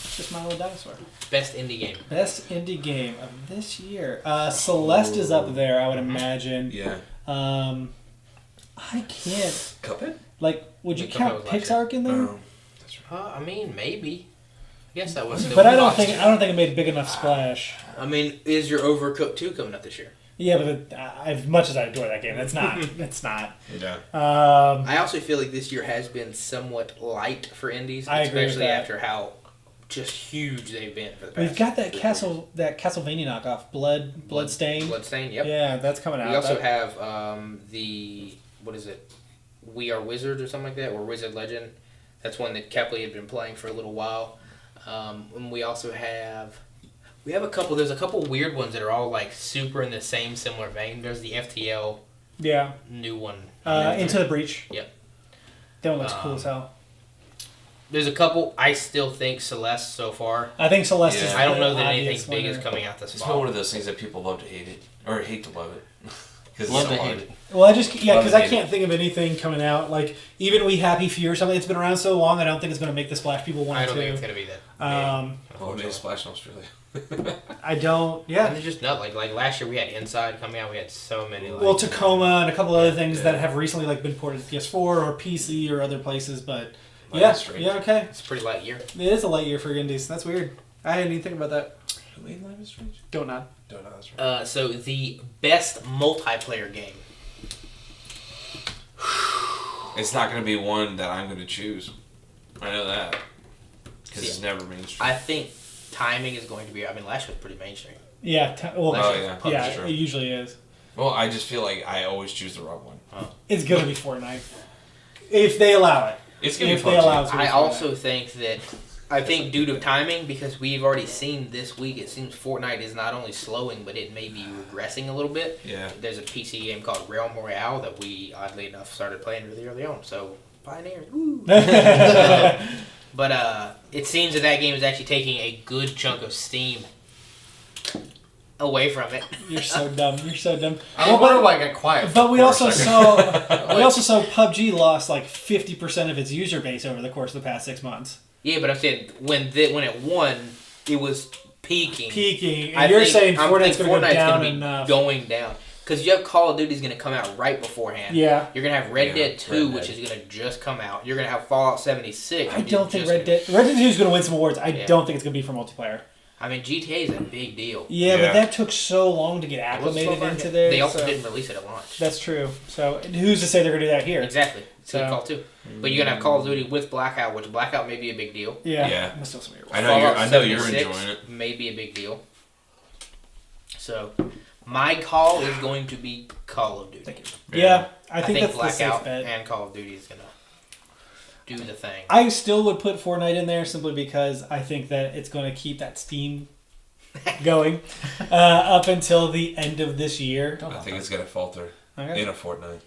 It's just my little dinosaur. Best indie game. Best indie game of this year. Celeste is up there, I would imagine. Yeah. I can't. Cuphead? Like, would you Cuphead count was last Pixar in there? Oh, that's right. I mean, maybe. guess that was. But I don't think it made a big enough splash. I mean, is your Overcooked 2 coming out this year? Yeah, but as much as I enjoy that game, it's not. It's not. Yeah. I also feel like this year has been somewhat light for indies, I agree with especially that. after how just huge they've been for the past. We've got that Castlevania knockoff, Bloodstain. Bloodstain, yep. Yeah, that's coming out. We also have the what is it? We Are Wizards or something like that, or Wizard Legend. That's one that Kepley had been playing for a little while. And we also have a couple. There's a couple weird ones that are all like super in the same similar vein. There's the FTL. Yeah. New one. Into the Breach. Yep. That one looks cool as hell. There's a couple. I still think Celeste so far. I think Celeste is. I don't know that obvious anything big winner. is coming out this It's fall. one of those things that people love to hate it or hate to love it. Because Love it's so to hate hard. it. Well, because I Love can't think of anything coming out like even We Happy Few or something. It's been around so long. I don't think it's going to make the splash people want I to. don't think it's gonna be that. Oh, made a splash in Australia. I don't. And Yeah. it's just not like last year we had Inside coming out. We had so many. Like, Well, Tacoma and a couple other things that have recently been ported to PS4 or PC or other places, but yeah, okay. it's a pretty light year. It is a light year for indies. That's weird. I didn't even think about that. Who made Life is Strange? Don't nod. Don't know. That's right. So the best multiplayer game. It's not going to be one that I'm going to choose. I know that. Because it's never mainstream. I think timing is going to be. I mean, last year was pretty mainstream. Yeah. Oh, yeah. Yeah, Sure. it usually is. Well, I just feel like I always choose the wrong one. It's gonna be Fortnite if they allow it. It's going to If be they PUBG. allow it. I also think that. I think due to timing, because we've already seen this week, it seems Fortnite is not only slowing, but it may be regressing a little bit. Yeah. There's a PC game called Realm Royale that we, oddly enough, started playing really early on. So, pioneers. Woo! But it seems that game is actually taking a good chunk of steam away from it. You're so dumb. You're so dumb. I wonder why I got quiet. But we for a also second. saw PUBG lost like 50% of its user base over the course of the past 6 months. Yeah, but I'm saying when it won, it was peaking. And you're saying I'm Fortnite's thinking going to go down gonna be enough. going down. Because you have Call of Duty's going to come out right beforehand. Yeah. You're going to have Red Yeah, Dead 2, Red which Dead. is going to just come out. You're going to have Fallout 76. I which is don't think just Red Dead 2 is going to win some awards. I Yeah. don't think it's going to be for multiplayer. I mean, GTA is a big deal. Yeah, Yeah. but that took so long to get It was acclimated so far into ahead. there. They also so- didn't release it at launch. That's true. So who's to say they're going to do that here? Exactly. It's a good So- call, too. But you're going to have Call of Duty with Blackout, which Blackout may be a big deal. Yeah. Yeah. That's still some weird I know Fallout I know you're 76 enjoying it. may be a big deal. So, my call is going to be Call of Duty. Thank you. Yeah, I think that's the Blackout safe bet. and Call of Duty is gonna do the thing. I still would put Fortnite in there simply because I think that it's going to keep that steam going up until the end of this year. I think it's going to falter Okay. in a fortnight.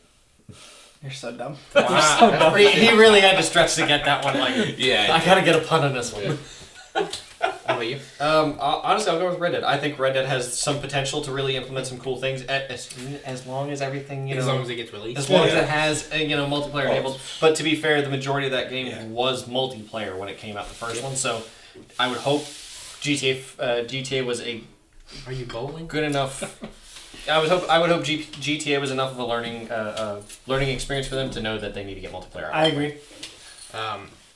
You're so dumb. Wow, You're so that's dumb. pretty- he really had to stretch to get that one. Like, Yeah. I gotta get a pun on this one. How about you? Honestly, I'll go with Red Dead. I think Red Dead has some potential to really implement some cool things as long as everything, As long as it gets released. as long as Yeah. it has multiplayer enabled. But to be fair, the majority of that game was multiplayer when it came out, the first one. So I would hope GTA was a Are you bowling? good enough. I would hope GTA was enough of a learning experience for them to know that they need to get multiplayer. I agree.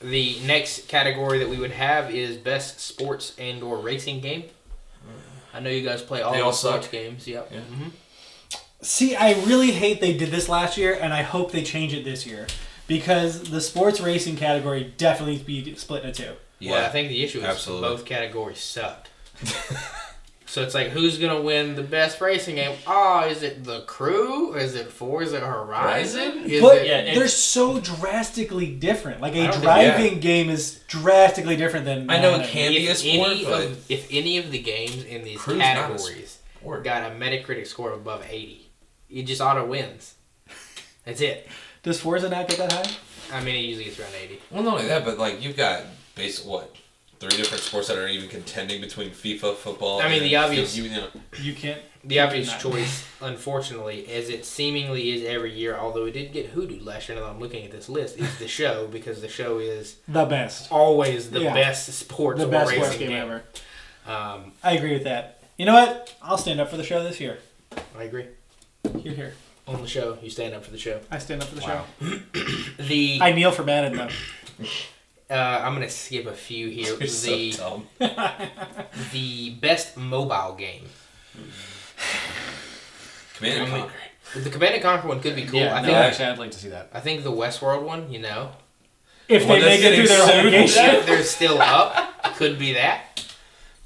The next category that we would have is best sports and/or racing game. I know you guys play all They the all sports suck. games. Yep. Yeah. Mm-hmm. See, I really hate they did this last year, and I hope they change it this year. Because the sports racing category definitely needs to be split into two. Yeah. Well, I think the issue is absolutely. both categories sucked. So it's like, who's gonna win the best racing game? Oh, is it The Crew? Is it Forza Horizon? Is But it? they're so drastically different. Like, I a don't think- driving game is drastically different than... I know it can be a sport, but If any of the games in these Crew's not a categories sport. got a Metacritic score of above 80, it just auto wins. That's it. Does Forza not get that high? I mean, it usually gets around 80. Well, not only that, but like you've got what 3 different sports that are even contending between FIFA, football. I mean, and the obvious- You can't... The obvious not. choice, unfortunately, as it seemingly is every year, although it did get hoodooed last year, now that I'm looking at this list, is the show, because the show is The best. always the Yeah. best sports The or best racing sports game game. ever. Um, I agree with that. You know what? I'll stand up for the show this year. I agree. Here. On the show, you stand up for the show. I stand up for the Wow. show. The I kneel for Madden, though. I'm gonna skip a few here. You're so dumb. The best mobile game. Command and Conquer. The Command and Conquer one could be cool. Yeah, I think. actually, I'd like to see that. I think the Westworld one, you know, If they make it through their obligation. if they're still up, could be that.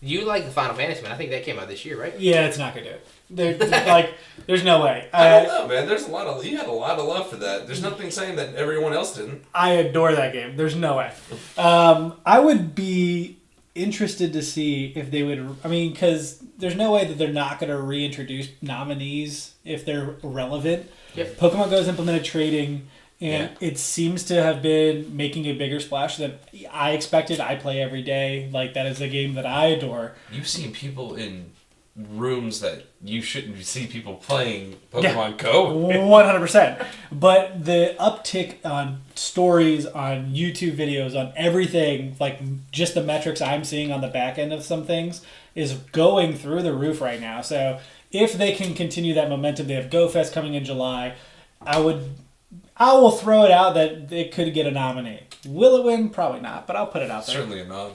You like the Final Fantasy, man? I think that came out this year, right? Yeah, it's not gonna do it. Like, there's no way. I don't know, man. There's you had a lot of love for that. There's nothing saying that everyone else didn't. I adore that game. There's no way. I would be interested to see if they would. I mean, because there's no way that they're not going to reintroduce nominees if they're relevant. Yep. Pokemon Go's implemented trading, and it seems to have been making a bigger splash than I expected. I play every day. Like, that is a game that I adore. You've seen people in rooms that you shouldn't see people playing Pokemon Go. 100%. But the uptick on stories, on YouTube videos, on everything, like just the metrics I'm seeing on the back end of some things, is going through the roof right now. So if they can continue that momentum, they have GoFest coming in July. I will throw it out that it could get a nominee. Will it win? Probably not, but I'll put it out there. Certainly a nod.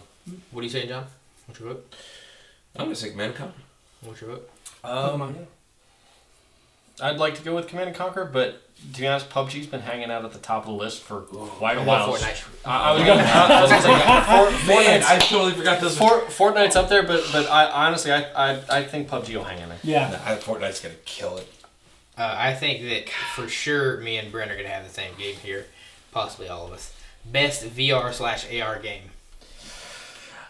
What do you say, John? What's your vote? I'm going to say Command and Conquer. What's your vote? I'd like to go with Command and Conquer, but to be honest, PUBG's been hanging out at the top of the list for quite a while. Fortnite. I was gonna say Man, I totally forgot this. Fortnite's up there, but I honestly I think PUBG will hang in there. Yeah. Fortnite's going to kill it. I think that for sure me and Brent are going to have the same game here. Possibly all of us. Best VR/AR game.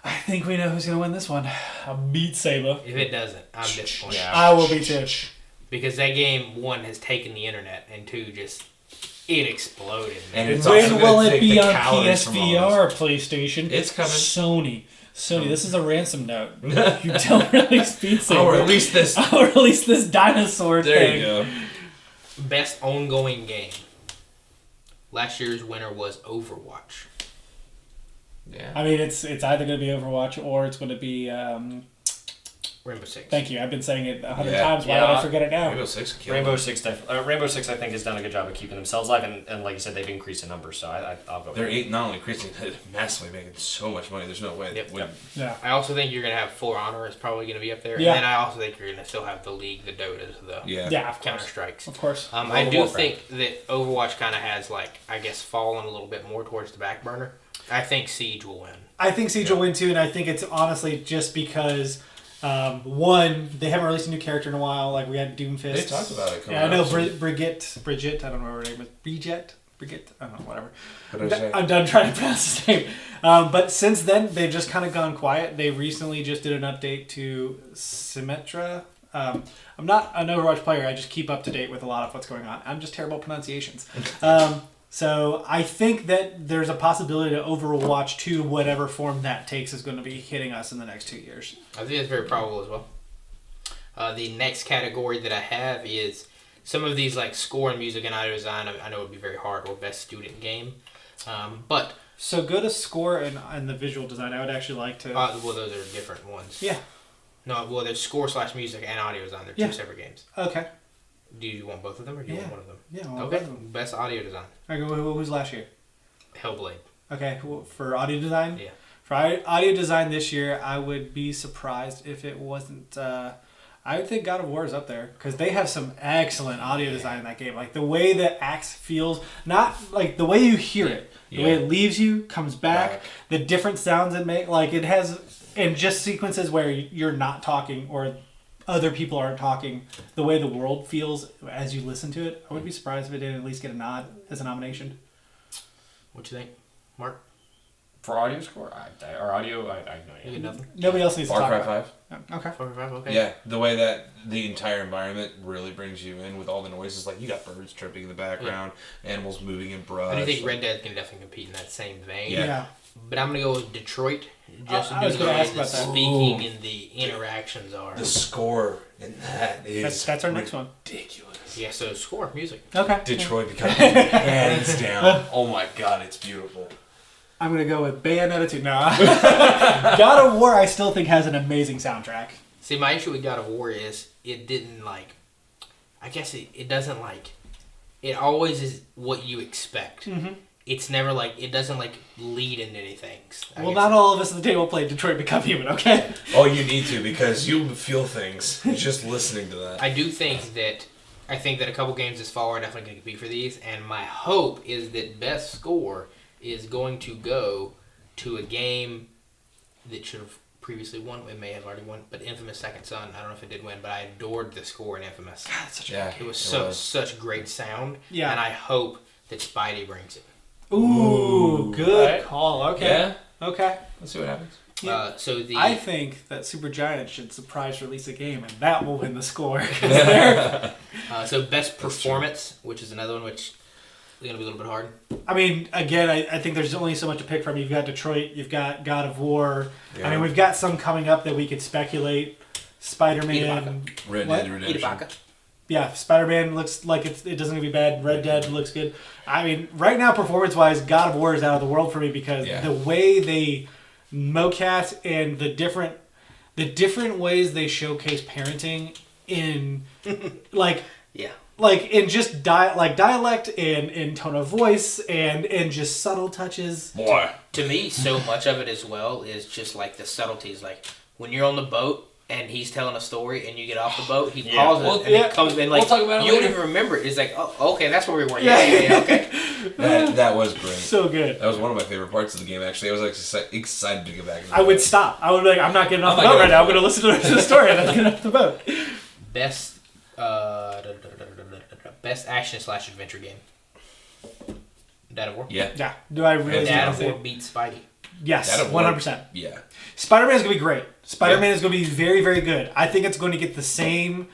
I think we know who's going to win this one. Beat Saber. If it doesn't, I'm disappointed. Yeah. I will be too. Because that game, one, has taken the internet, and two, just, it exploded. And Man. it's also When gonna will it take be the on calories from all PSVR, PlayStation? It's coming. Sony, this is a ransom note. You don't release Beat Saber. I'll release this. I'll release this dinosaur There thing. you go. Best ongoing game. Last year's winner was Overwatch. Yeah. I mean, it's either going to be Overwatch or it's going to be. Rainbow Six. Thank you. I've been saying it 100 Yeah. times. Why would I forget it now? Rainbow Six killed Rainbow it. Six, Rainbow Six, I think, has done a good job of keeping themselves alive, and like you said, they've increased in numbers. So I'll go. They're not only increasing, they're massively making so much money. There's no way. Yep. When, Yeah. I also think you're going to have For Honor is probably going to be up there. Yeah. And then I also think you're going to still have the League, the Dotas, the Yeah, of Counter course. Strikes. Of course. I do think that Overwatch kind of has, like, I guess, fallen a little bit more towards the back burner. I think Siege will win. I think Siege will win too, and I think it's honestly just because, one, they haven't released a new character in a while. Like, we had Doomfist. they talked about it coming Yeah, I know out. Brigitte, I don't know what her name is. Brigitte, I don't know, whatever. What did I say? I'm done trying to pronounce his name. But since then, they've just kind of gone quiet. They recently just did an update to Symmetra. I'm not an Overwatch player. I just keep up to date with a lot of what's going on. I'm just terrible at pronunciations. So I think that there's a possibility that Overwatch 2, whatever form that takes, is going to be hitting us in the next 2 years. I think that's very probable as well. The next category that I have is some of these, like, score and music and audio design. I know it would be very hard, or best student game. But So go to score and the visual design. I would actually like to... well, those are different ones. yeah. No, well, there's score/music and audio design. They're Yeah. two separate games. Okay. Do you want both of them, or do you Yeah. want one of them? Yeah. Well, Okay. Best audio design. Okay, who's last year? Hellblade. Okay, for audio design? Yeah. For audio design this year, I would be surprised if it wasn't... I would think God of War is up there, because they have some excellent audio design in that game. Like, the way the axe feels, not like the way you hear it, the way it leaves you, comes back, the different sounds it makes. Like, it has... And just sequences where you're not talking or other people aren't talking, the way the world feels as you listen to it, I would be surprised if it didn't at least get a nod as a nomination. What you think, Mark? For audio score, or audio, I have no You idea. get nothing. Nobody else needs to Far talk Cry about 5. it. Okay. 45, okay. Yeah, the way that the entire environment really brings you in with all the noises. Like, you got birds chirping in the background, animals moving in brush. I do think Red Dead can definitely compete in that same vein. Yeah. But I'm going to go with Detroit, just I was due to the gonna way ask the about that. speaking and the interactions are. The score in that is That's our next one. ridiculous. Yeah, so score, music. Okay. Detroit becomes hands down. Oh my god, it's beautiful. I'm going to go with Bayonetta 2. No. God of War, I still think, has an amazing soundtrack. See, my issue with God of War is it didn't, like... I guess it doesn't, like... It always is what you expect. Mm-hmm. it's never like it doesn't like lead into anything. Well, not all of us at the table played Detroit Become Human, okay? Oh, you need to because you feel things just listening to that. I think that a couple games this fall are definitely going to compete for these, and my hope is that best score is going to go to a game that should have previously won. It may have already won, but Infamous Second Son. I don't know if it did win, but I adored the score in Infamous. God, that's such It was such great sound. Yeah. And I hope that Spidey brings it. Ooh, good Right. call. Okay. Yeah. Okay. Let's see what happens. Yeah. I think that Supergiant should surprise release a game, and that will win the score. so best performance, which is another one which is going to be a little bit hard. I mean, again, I think there's only so much to pick from. You've got Detroit, you've got God of War. Yeah. I mean, we've got some coming up that we could speculate. Spider-Man. Red What? Dead Redemption. Ibaka. Yeah, Spider-Man looks like it doesn't gonna be bad. Red Dead looks good. I mean, right now, performance-wise, God of War is out of the world for me because the way they mocap and the different ways they showcase parenting in like in just dialect and in tone of voice and just subtle touches. Boy. To me, so much of it as well is just like the subtleties. Like when you're on the boat and he's telling a story and you get off the boat, he pauses and it comes in like we'll talk about it you don't later. even remember it. It's like, oh, okay, that's where we were. Yeah, okay. That was great. So good. That was one of my favorite parts of the game. Actually, I was like excited to get back. I would stop. I would be like, I'm not getting off the boat right now. I'm going to listen to the rest of the story and then get off the boat. Best action/adventure game. Dad of War. Yeah. Yeah. Do I really? Dad of War beats Spidey. Yes, Dad of War. 100%. Yeah. Spider-Man is going to be great. Spider-Man is going to be very, very good. I think it's going to get the same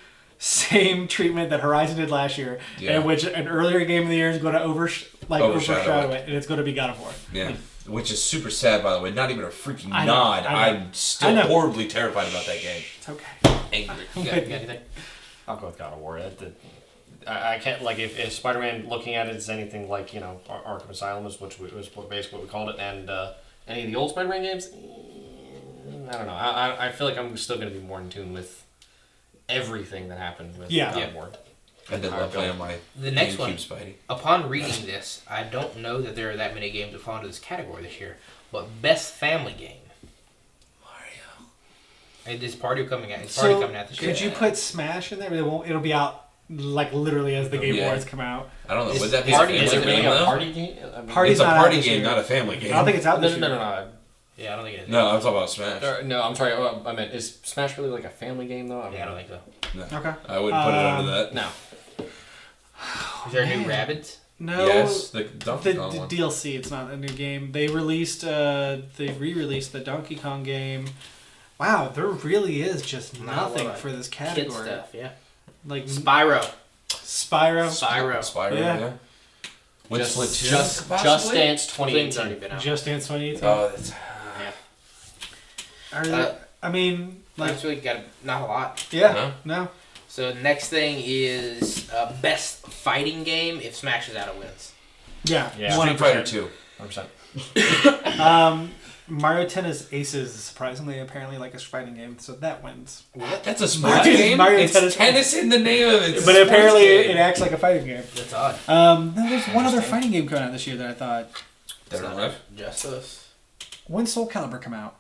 treatment that Horizon did last year, in which an earlier game of the year is going to overshadow it, and it's going to be God of War. Yeah. Which is super sad, by the way. Not even a freaking I know, nod. I know. I'm still horribly terrified about that game. It's okay. Angry. You got anything? I'll go with God of War. I can't, like, if Spider-Man looking at it is anything like, Arkham Asylum, was basically what we called it, and any of the old Spider-Man games, I don't know. I feel like I'm still going to be more in tune with everything that happened with God of War. I did love playing my The next one, Spidey. upon reading this, I don't know that there are that many games that fall into this category this year, but best family game. Mario. And this party coming out. It's So, coming out this year. could you put Smash in there? It'll be out like literally as the Game Awards come out. I don't know. Is Would that be party- a Is family it really game, a though? party game? Party's It's a not out party this game, year. not a family game. I don't think it's out this year. No. Yeah, I don't think it is. No, I'm talking about Smash. No, I'm sorry. I meant, is Smash really like a family game, though? Yeah, I don't think so. No. Okay. I wouldn't put it under that. No. Is there new Rabbids? No. Yes, the Donkey Kong one. DLC. It's not a new game. They re-released the Donkey Kong game. Wow, there really is just Not a nothing lot of for this Kid category. stuff, yeah. Like Spyro. Spyro, yeah. With Splatoon, Just possibly? Dance Thing's already 2018. been out. Just Dance 2018. Oh, that's... Are there, I mean, like, That's really got not a lot. no. So next thing is best fighting game. If Smash is out, it wins. Yeah. Yeah. Street Fighter 2. 100%. Mario Tennis Aces is surprisingly apparently like a fighting game, so that wins. What? That's a sports Mario- game? Mario It's tennis in the name of it. It's But a sports apparently game. it acts like a fighting game. That's odd. No, there's one other fighting game coming out this year that I thought. Dead or Alive? Justice. When Soul Calibur come out?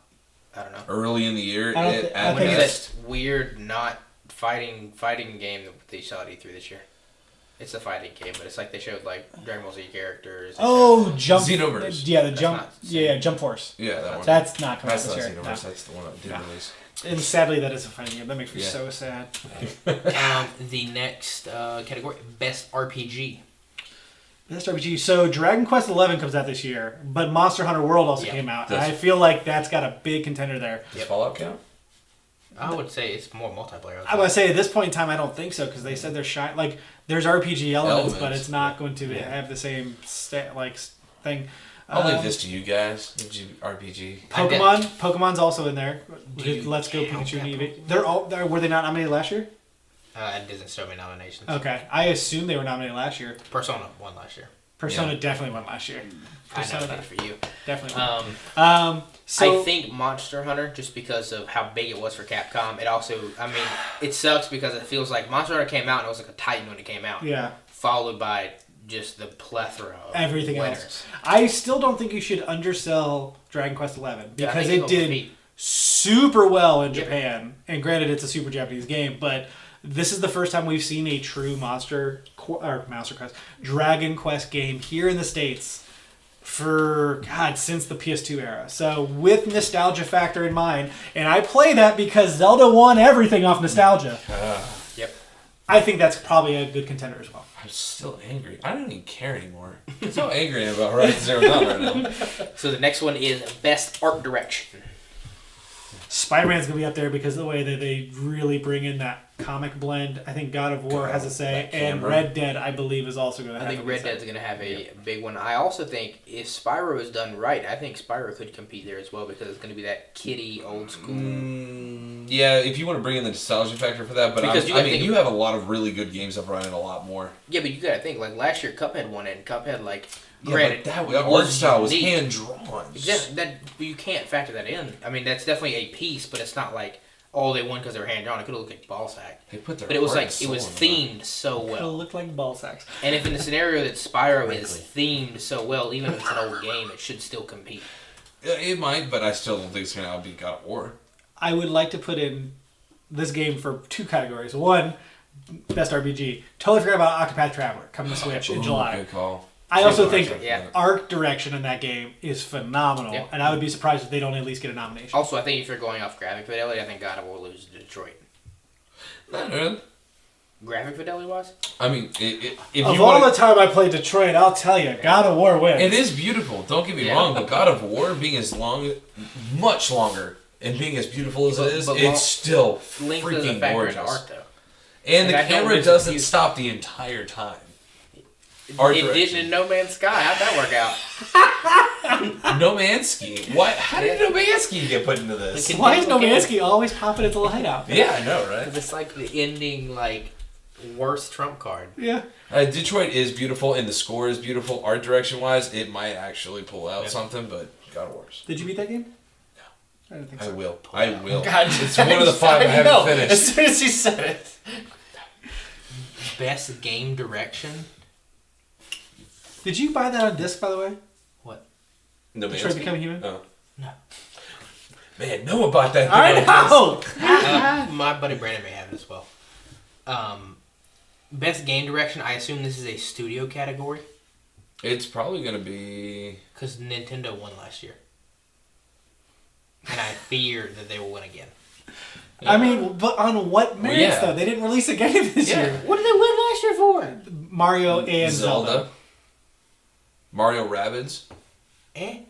I don't know. Early in the year. I don't it- thi- I at When think is best. that weird not fighting game that they saw at E3 this year? It's a fighting game, but it's like they showed like Dragon Ball Z characters. Oh, Jump. Xenoverse. Yeah, the That's Jump. not- Yeah, Jump Force. Yeah, that one. That's not coming out That's this not year. Xenoverse. No. That's the one that didn't release. And sadly, that is a fighting game. That makes me Yeah. so sad. The next category, best RPG. Best RPG. So Dragon Quest XI comes out this year, but Monster Hunter World also Yeah, came out. And does. I feel like that's got a big contender there. Does Fallout count? I would say it's more multiplayer. I would say at this point in time, I don't think so because they said they're shy. Like there's RPG elements, but Elements. it's not going to have the same thing. I'll leave this to you guys. RPG. Pokemon's also in there. Do you Let's Go count Pikachu and that Eevee. They're all. Were they not nominated last year? It doesn't show me nominations. Okay, I assume they were nominated last year. Persona won last year. Persona definitely won last year. I know Persona that for you. definitely won. So I think Monster Hunter, just because of how big it was for Capcom, it also, I mean, it sucks because it feels like Monster Hunter came out and it was like a Titan when it came out. yeah, Followed by just the plethora of everything winners. else. I still don't think you should undersell Dragon Quest XI because it did super well in Japan. And granted, it's a super Japanese game, but this is the first time we've seen a true Dragon Quest game here in the States since the PS2 era. So with nostalgia factor in mind, and I play that because Zelda won everything off nostalgia. Yep. I think that's probably a good contender as well. I'm still angry. I don't even care anymore. I'm so angry about Horizon Zero Dawn right now. So the next one is Best Art Direction. Spider-Man's going to be up there because of the way that they really bring in that comic blend. I think God of War has a say, and Red Dead, I believe, is also going to have I think Red Dead's going to have a big one. I also think if Spyro is done right, I think Spyro could compete there as well because it's going to be that kiddie, old school. Yeah, if you want to bring in the nostalgia factor for that, but you have a lot of really good games up running a lot more. Yeah, but you got to think, like last year Cuphead won it, and Cuphead, like, granted, that art style was hand drawn. Exactly. You can't factor that in. I mean, that's definitely a piece, but it's not like, they won because they were hand drawn. It could have looked like ball sack. But it was like it was themed so well. It could have looked like ball sacks. And if in the scenario that Spyro is themed so well, even if it's an old game, it should still compete. It might, but I still don't think it's going to outbeat God of War. I would like to put in this game for 2 categories. One, best RPG. Totally forgot about Octopath Traveler coming to Switch in July. Good call. I also think art direction in that game is phenomenal, and I would be surprised if they don't at least get a nomination. Also, I think if you're going off graphic fidelity, I think God of War loses to Detroit. Not really. Graphic fidelity wise? I mean, if of all the time I played Detroit, I'll tell you, God of War wins. It is beautiful. Don't get me wrong, but God of War being much longer, and being as beautiful as it is, it's still freaking gorgeous. Art, though. And the camera doesn't stop the entire time. It didn't in No Man's Sky. How'd that work out? No Man's Sky? What? How did No Man's Sky get put into this? Why is No Man's Sky always popping its little head out? Yeah, I know, right? It's like the ending, worst trump card. Yeah. Detroit is beautiful, and the score is beautiful. Art direction-wise, it might actually pull out something, but God of War. Did you beat that game? No. I don't think so. I will. God, it's one of the 5 I haven't finished. As soon as you said it. Best game direction? Did you buy that on disc, by the way? What? No Man's Detroit Become Human? No. No. Man, Noah bought that. I know! My buddy Brandon may have it as well. Best game direction, I assume this is a studio category? It's probably going to be... Because Nintendo won last year. And I fear that they will win again. Yeah. I mean, but on what merits, though? They didn't release a game this year. What did they win last year for? Mario and Zelda. Mario Rabbids. I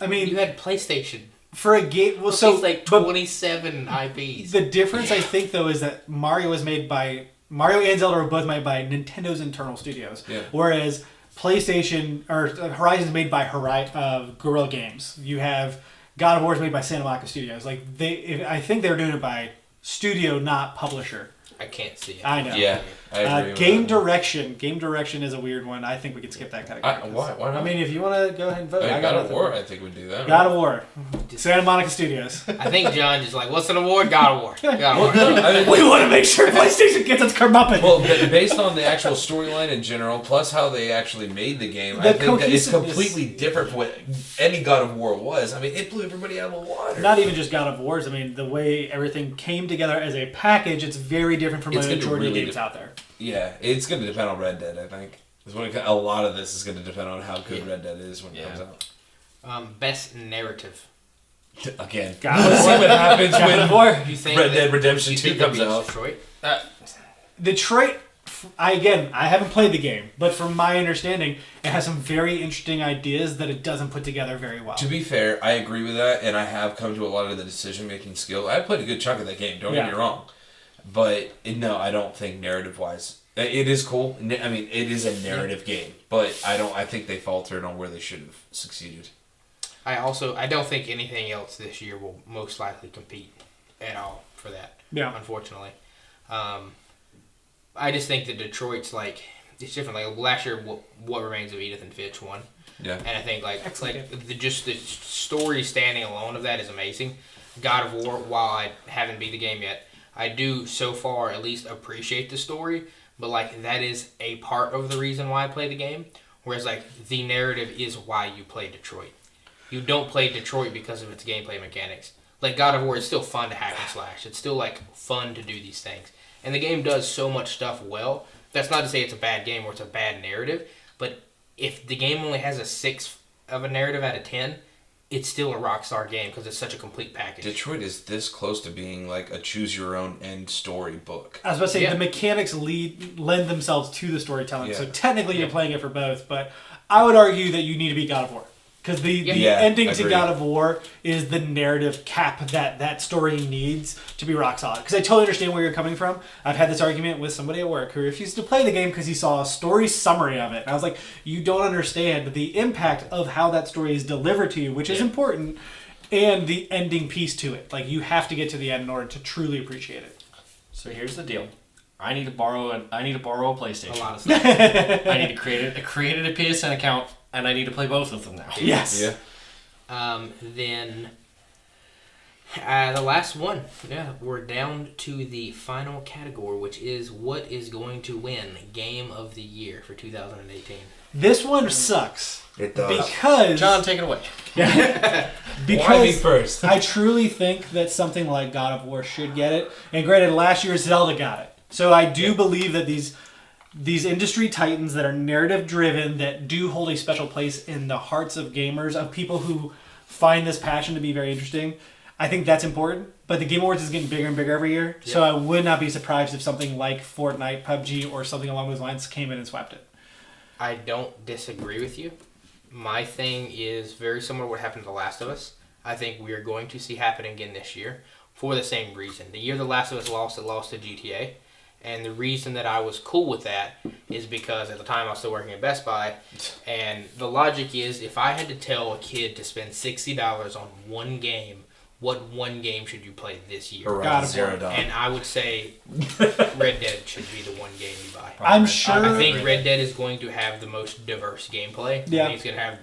mean... You had PlayStation. For a game... Well, so... like 27 IPs. The difference, I think, though, is that Mario and Zelda were both made by Nintendo's internal studios. Yeah. Whereas PlayStation... Or Horizon is made by Guerrilla Games. You have... God of War is made by Santa Monica Studios. I think they were doing it by studio, not publisher. I can't see it. I know. Yeah, I agree. Game direction. Game direction is a weird one. I think we could skip that category. Why not? I mean, if you want to go ahead and vote. God of War, I think would do that. God of War. Santa Monica Studios. I think John just what's an award? God of War. God of War. We want to make sure PlayStation gets its comeuppance. Well, based on the actual storyline in general, plus how they actually made the game, I think that it's completely different from what any God of War was. I mean, it blew everybody out of the water. Not even just God of Wars. I mean, the way everything came together as a package, it's very different from the majority of games out there. Yeah, it's going to depend on Red Dead, I think. A lot of this is going to depend on how good Red Dead is when it comes out. Best narrative. Again, let's see what happens when Red Dead Redemption 2 comes out. Detroit? Detroit, I haven't played the game, but from my understanding, it has some very interesting ideas that it doesn't put together very well. To be fair, I agree with that, and I have come to a lot of the decision-making skill. I played a good chunk of that game, don't get me wrong. But, no, I don't think narrative-wise. It is cool. I mean, it is a narrative game, but I think they faltered on where they should have succeeded. I don't think anything else this year will most likely compete at all for that. Yeah. Unfortunately. I just think that Detroit's it's different. Like last year, What Remains of Edith and Fitch won. Yeah. And I think just the story standing alone of that is amazing. God of War, while I haven't beat the game yet, I do so far at least appreciate the story, but like that is a part of the reason why I play the game. Whereas like the narrative is why you play Detroit. You don't play Detroit because of its gameplay mechanics. Like God of War is still fun to hack and slash. It's still like fun to do these things. And the game does so much stuff well. That's not to say it's a bad game or it's a bad narrative, but if the game only has a 6 of a narrative out of 10, it's still a Rockstar game because it's such a complete package. Detroit is this close to being like a choose-your-own-end story book. I was about to say, the mechanics lend themselves to the storytelling, so technically you're playing it for both, but I would argue that you need to beat God of War. Because the ending to God of War is the narrative cap that story needs to be rock solid. Because I totally understand where you're coming from. I've had this argument with somebody at work who refused to play the game because he saw a story summary of it. And I was like, you don't understand the impact of how that story is delivered to you, which is important, and the ending piece to it. Like, you have to get to the end in order to truly appreciate it. So here's the deal. I need to borrow a PlayStation. A lot of stuff. I need to create a PSN account, and I need to play both of them now. Yes. Yeah. Then the last one. Yeah, we're down to the final category, which is what is going to win Game of the Year for 2018. This one sucks. It does. Because... John, take it away. Because Why me first? I truly think that something like God of War should get it. And granted, last year Zelda got it. So I do believe that these industry titans that are narrative driven, that do hold a special place in the hearts of gamers, of people who find this passion to be very interesting, I think that's important. But the Game Awards is getting bigger and bigger every year. Yep. So I would not be surprised if something like Fortnite, PUBG, or something along those lines came in and swept it. I don't disagree with you. My thing is very similar to what happened to The Last of Us. I think we are going to see happen again this year for the same reason. The year The Last of Us lost, it lost to GTA. And the reason that I was cool with that is because at the time I was still working at Best Buy, and the logic is if I had to tell a kid to spend $60 on one game, what one game should you play this year? Around Zero Dawn. And I would say Red Dead should be the one game you buy. I'm sure... I think Red Dead is going to have the most diverse gameplay. Yeah. I think it's going to have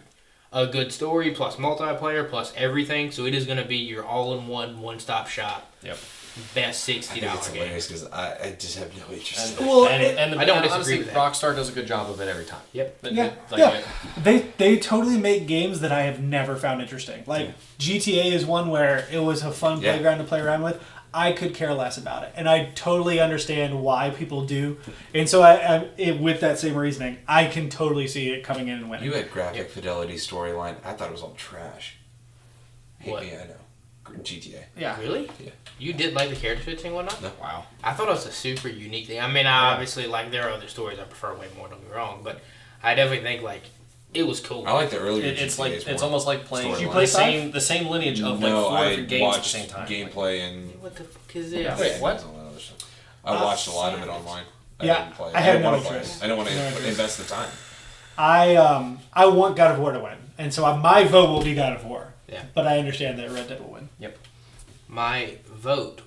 a good story plus multiplayer plus everything, so it is going to be your all-in-one, one-stop shop. Yep. Best $60 I think it's game. hilarious because I just have no interest. And I don't disagree honestly, with that. Rockstar does a good job of it every time. Yep. They totally make games that I have never found interesting. Like GTA is one where it was a fun playground to play around with. I could care less about it, and I totally understand why people do. And so, with that same reasoning, I can totally see it coming in and winning. You had graphic fidelity storyline. I thought it was all trash. What? Hate me, I know. GTA. Yeah. Really? Yeah. You did like the character fit thing, whatnot? No. Wow. I thought it was a super unique thing. I mean, I obviously, like, there are other stories I prefer way more, don't get me wrong, but I definitely think, like, it was cool. I like the earlier It's GTAs like more. it's almost like playing Did you play the same lineage of like No, 4 different I games at the watched same time. gameplay and... What the fuck is this? Yeah. Wait, what? I watched a lot of it online. I Yeah, didn't play it. I had didn't no want to play it. interest. I didn't want No to interest. invest the time. I want God of War to win, and so my vote will be God of War. Yeah. But I understand that Red Dead will win. Yep. My vote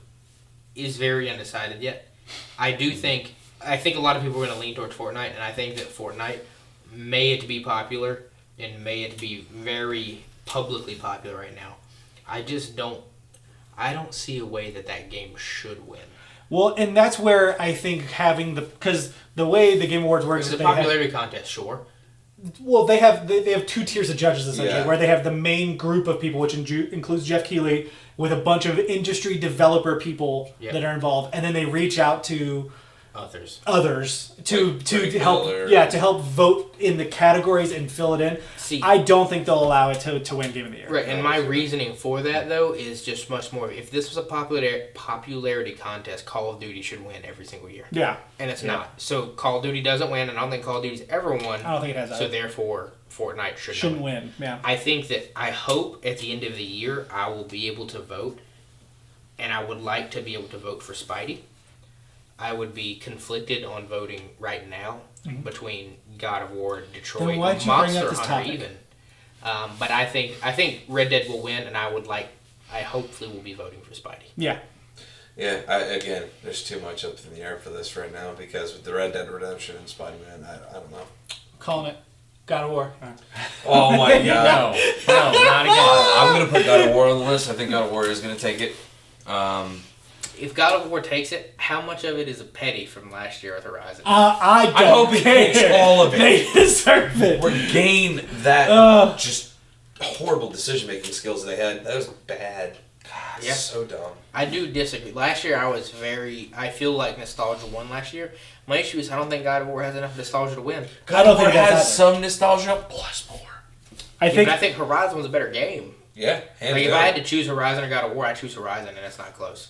is very undecided yet. I think a lot of people are going to lean towards Fortnite, and I think that Fortnite, may it be popular, and may it be very publicly popular right now, I don't see a way that game should win. Well, and that's where I think having because the way the Game Awards works It's is a popularity contest, sure. Well, they have 2 tiers of judges essentially, Yeah. where they have the main group of people, which includes Jeff Keighley, with a bunch of industry developer people that are involved, and then they reach out to others to Like help Miller. to help vote in the categories and fill it in. See, I don't think they'll allow it to win Game of the Year. right, and my reasoning for that though is just much more. If this was a popularity contest, Call of Duty should win every single year. Yeah, And it's not. So Call of Duty doesn't win, and I don't think Call of Duty's ever won. I don't think it has that. So therefore, Fortnite Shouldn't win. Yeah. I hope at the end of the year I will be able to vote, and I would like to be able to vote for Spidey. I would be conflicted on voting right now between God of War, Detroit, Then why'd you bring Monster up this Hunter topic? even. But I think Red Dead will win, and I hopefully will be voting for Spidey. Yeah. Yeah, again, there's too much up in the air for this right now because with the Red Dead Redemption and Spider-Man, I don't know. Calling it. God of War. Oh my god. No, not again. I'm going to put God of War on the list. I think God of War is going to take it. if God of War takes it, how much of it is a petty from last year with Horizon? I don't I hope he care. takes all of it. They deserve it. Regain that just horrible decision-making skills they had. That was bad. God, Yeah. so dumb. I do disagree. Last year I feel like nostalgia won last year. My issue is I don't think God of War has enough nostalgia to win. I don't think it has does some nostalgia plus more. I But I think Horizon was a better game. Yeah, hands Like if down. I had to choose Horizon or God of War, I'd choose Horizon, and it's not close.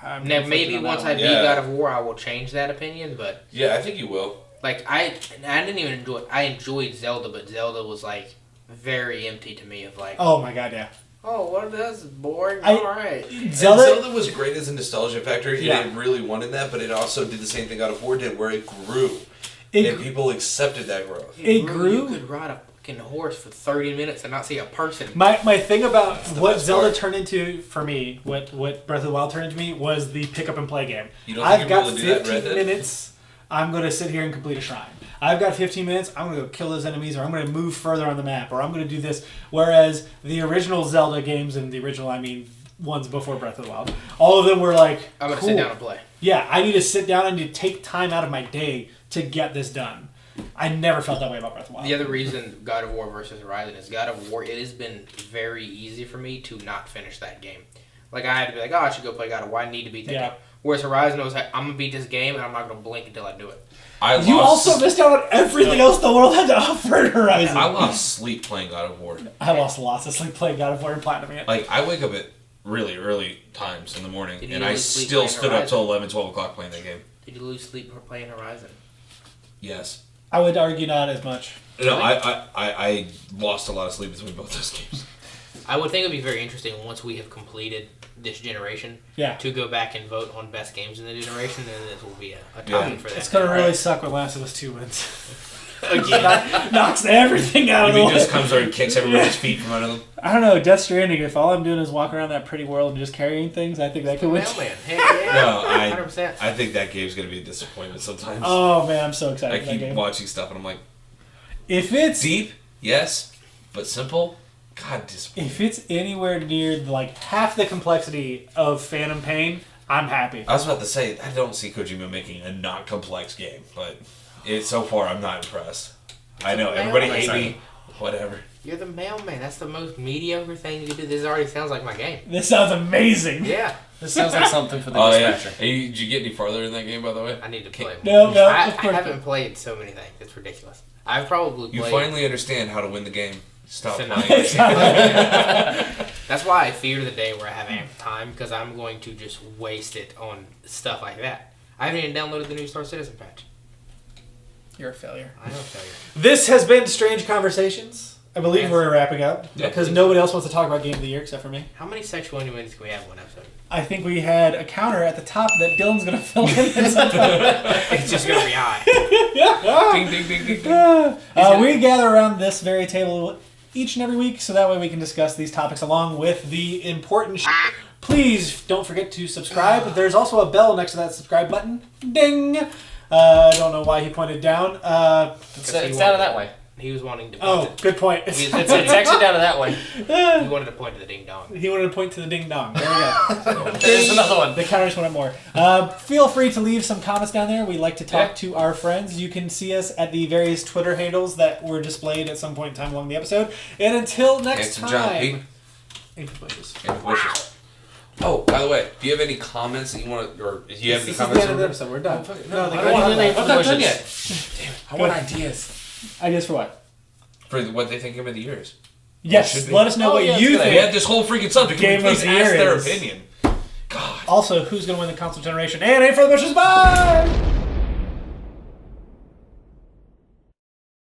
I'm Now conflicted maybe on that once one. I beat God of War, I will change that opinion. But Yeah, I think you will. like I didn't even enjoy. I enjoyed Zelda, but Zelda was like very empty to me. Of like, Oh my god, yeah. what is boring? I- All right. Zelda Was great as a nostalgia factor. Yeah. It really wanted that, but it also did the same thing God of War did, where it grew. It and gr- people accepted that growth. It grew. You could ride a fucking horse for 30 minutes and not see a person. My thing about the what best Zelda part. turned into for me, what Breath of the Wild turned into me, was the pick up and play game. You don't think I've you'll got be able to do that in Red 15 Dead? minutes. I'm going to sit here and complete a shrine. I've got 15 minutes. I'm going to go kill those enemies, or I'm going to move further on the map, or I'm going to do this. Whereas the original Zelda games, and the original, I mean, ones before Breath of the Wild, all of them were like, I'm gonna cool. sit down and play. Yeah, I need to sit down and to take time out of my day to get this done. I never felt that way about Breath of the Wild. The other reason God of War versus Horizon is God of War. It has been very easy for me to not finish that game. Like I had to be like, I should go play God of War. I need to beat that game. Whereas Horizon was like, I'm gonna beat this game and I'm not gonna blink until I do it. You also missed out on everything else the world had to offer in Horizon. I lost sleep playing God of War. I lost lots of sleep playing God of War and Platinum. Like, I wake up at really early times in the morning, Did you and I lose sleep still playing stood up Horizon? till 11, 12 o'clock playing that game. Did you lose sleep for playing Horizon? Yes. I would argue not as much. No, I lost a lot of sleep between both those games. I would think it would be very interesting once we have completed this generation Yeah. to go back and vote on best games in the generation, and this will be a topic Yeah. for that. It's going to really suck when Last of Us 2 wins. Again. Knocks everything out of the He way. just comes there and kicks everybody's feet from under them. I don't know, Death Stranding, if all I'm doing is walking around that pretty world and just carrying things, I think that could win. Mailman. Heck yeah. No, 100%. I think that game's going to be a disappointment sometimes. Oh man, I'm so I excited for that keep game. watching stuff, and I'm like, If it's deep, yes, but simple? God, disappointing. if it's anywhere near like half the complexity of Phantom Pain, I'm happy. I was about to say, I don't see Kojima making a not complex game, but so far I'm not impressed. I know, everybody hate me, whatever. You're the mailman. That's the most mediocre thing you can do. This already sounds like my game. This sounds amazing. Yeah. This sounds like something for the Oh, yeah. dispatcher. Hey, did you get any farther in that game, by the way? I need to play No, more. I of course haven't played so many things. It's ridiculous. I've probably You played... finally understand how to win the game. Stop So playing. That's why I fear the day where I have ample time, because I'm going to just waste it on stuff like that. I haven't even downloaded the new Star Citizen patch. You're a failure. I don't tell you. This has been Strange Conversations. I believe Yes. we're wrapping up Yeah. because nobody else wants to talk about Game of the Year except for me. How many sexual innuendos can we have in one episode? I think we had a counter at the top that Dylan's going to fill in. At some point. It's just going to be high. Ding, ding, ding, ding, ding. We gather around this very table each and every week so that way we can discuss these topics along with the important Please don't forget to subscribe. There's also a bell next to that subscribe button. Ding! I don't know why he pointed down. It's down that way. He was wanting to point Oh, good point. It's It's actually down that way. He wanted to point to the ding dong. He wanted to point to the ding dong. There we go. There's another one. The counters wanted more. Feel free to leave some comments down there. We like to talk to our friends. You can see us at the various Twitter handles that were displayed at some point in time along the episode. And until next Handsome John P. time. Ain't wishes. And wishes. Oh, by the way, do you have any comments that you want to, or do you have any This is the comments? end of the episode. We're done. No, they I go don't want on. anything I'm for not wishes. done yet. Damn it. I want ideas. Ideas for what? For what they think Game of the Year is. Yes, should be. let us know Oh, what yeah, you that's We think. had this whole freaking subject. Can Game we of please the ask Year their is. opinion? God. Also, who's going to win the console generation? And ain't for the bushes. Bye!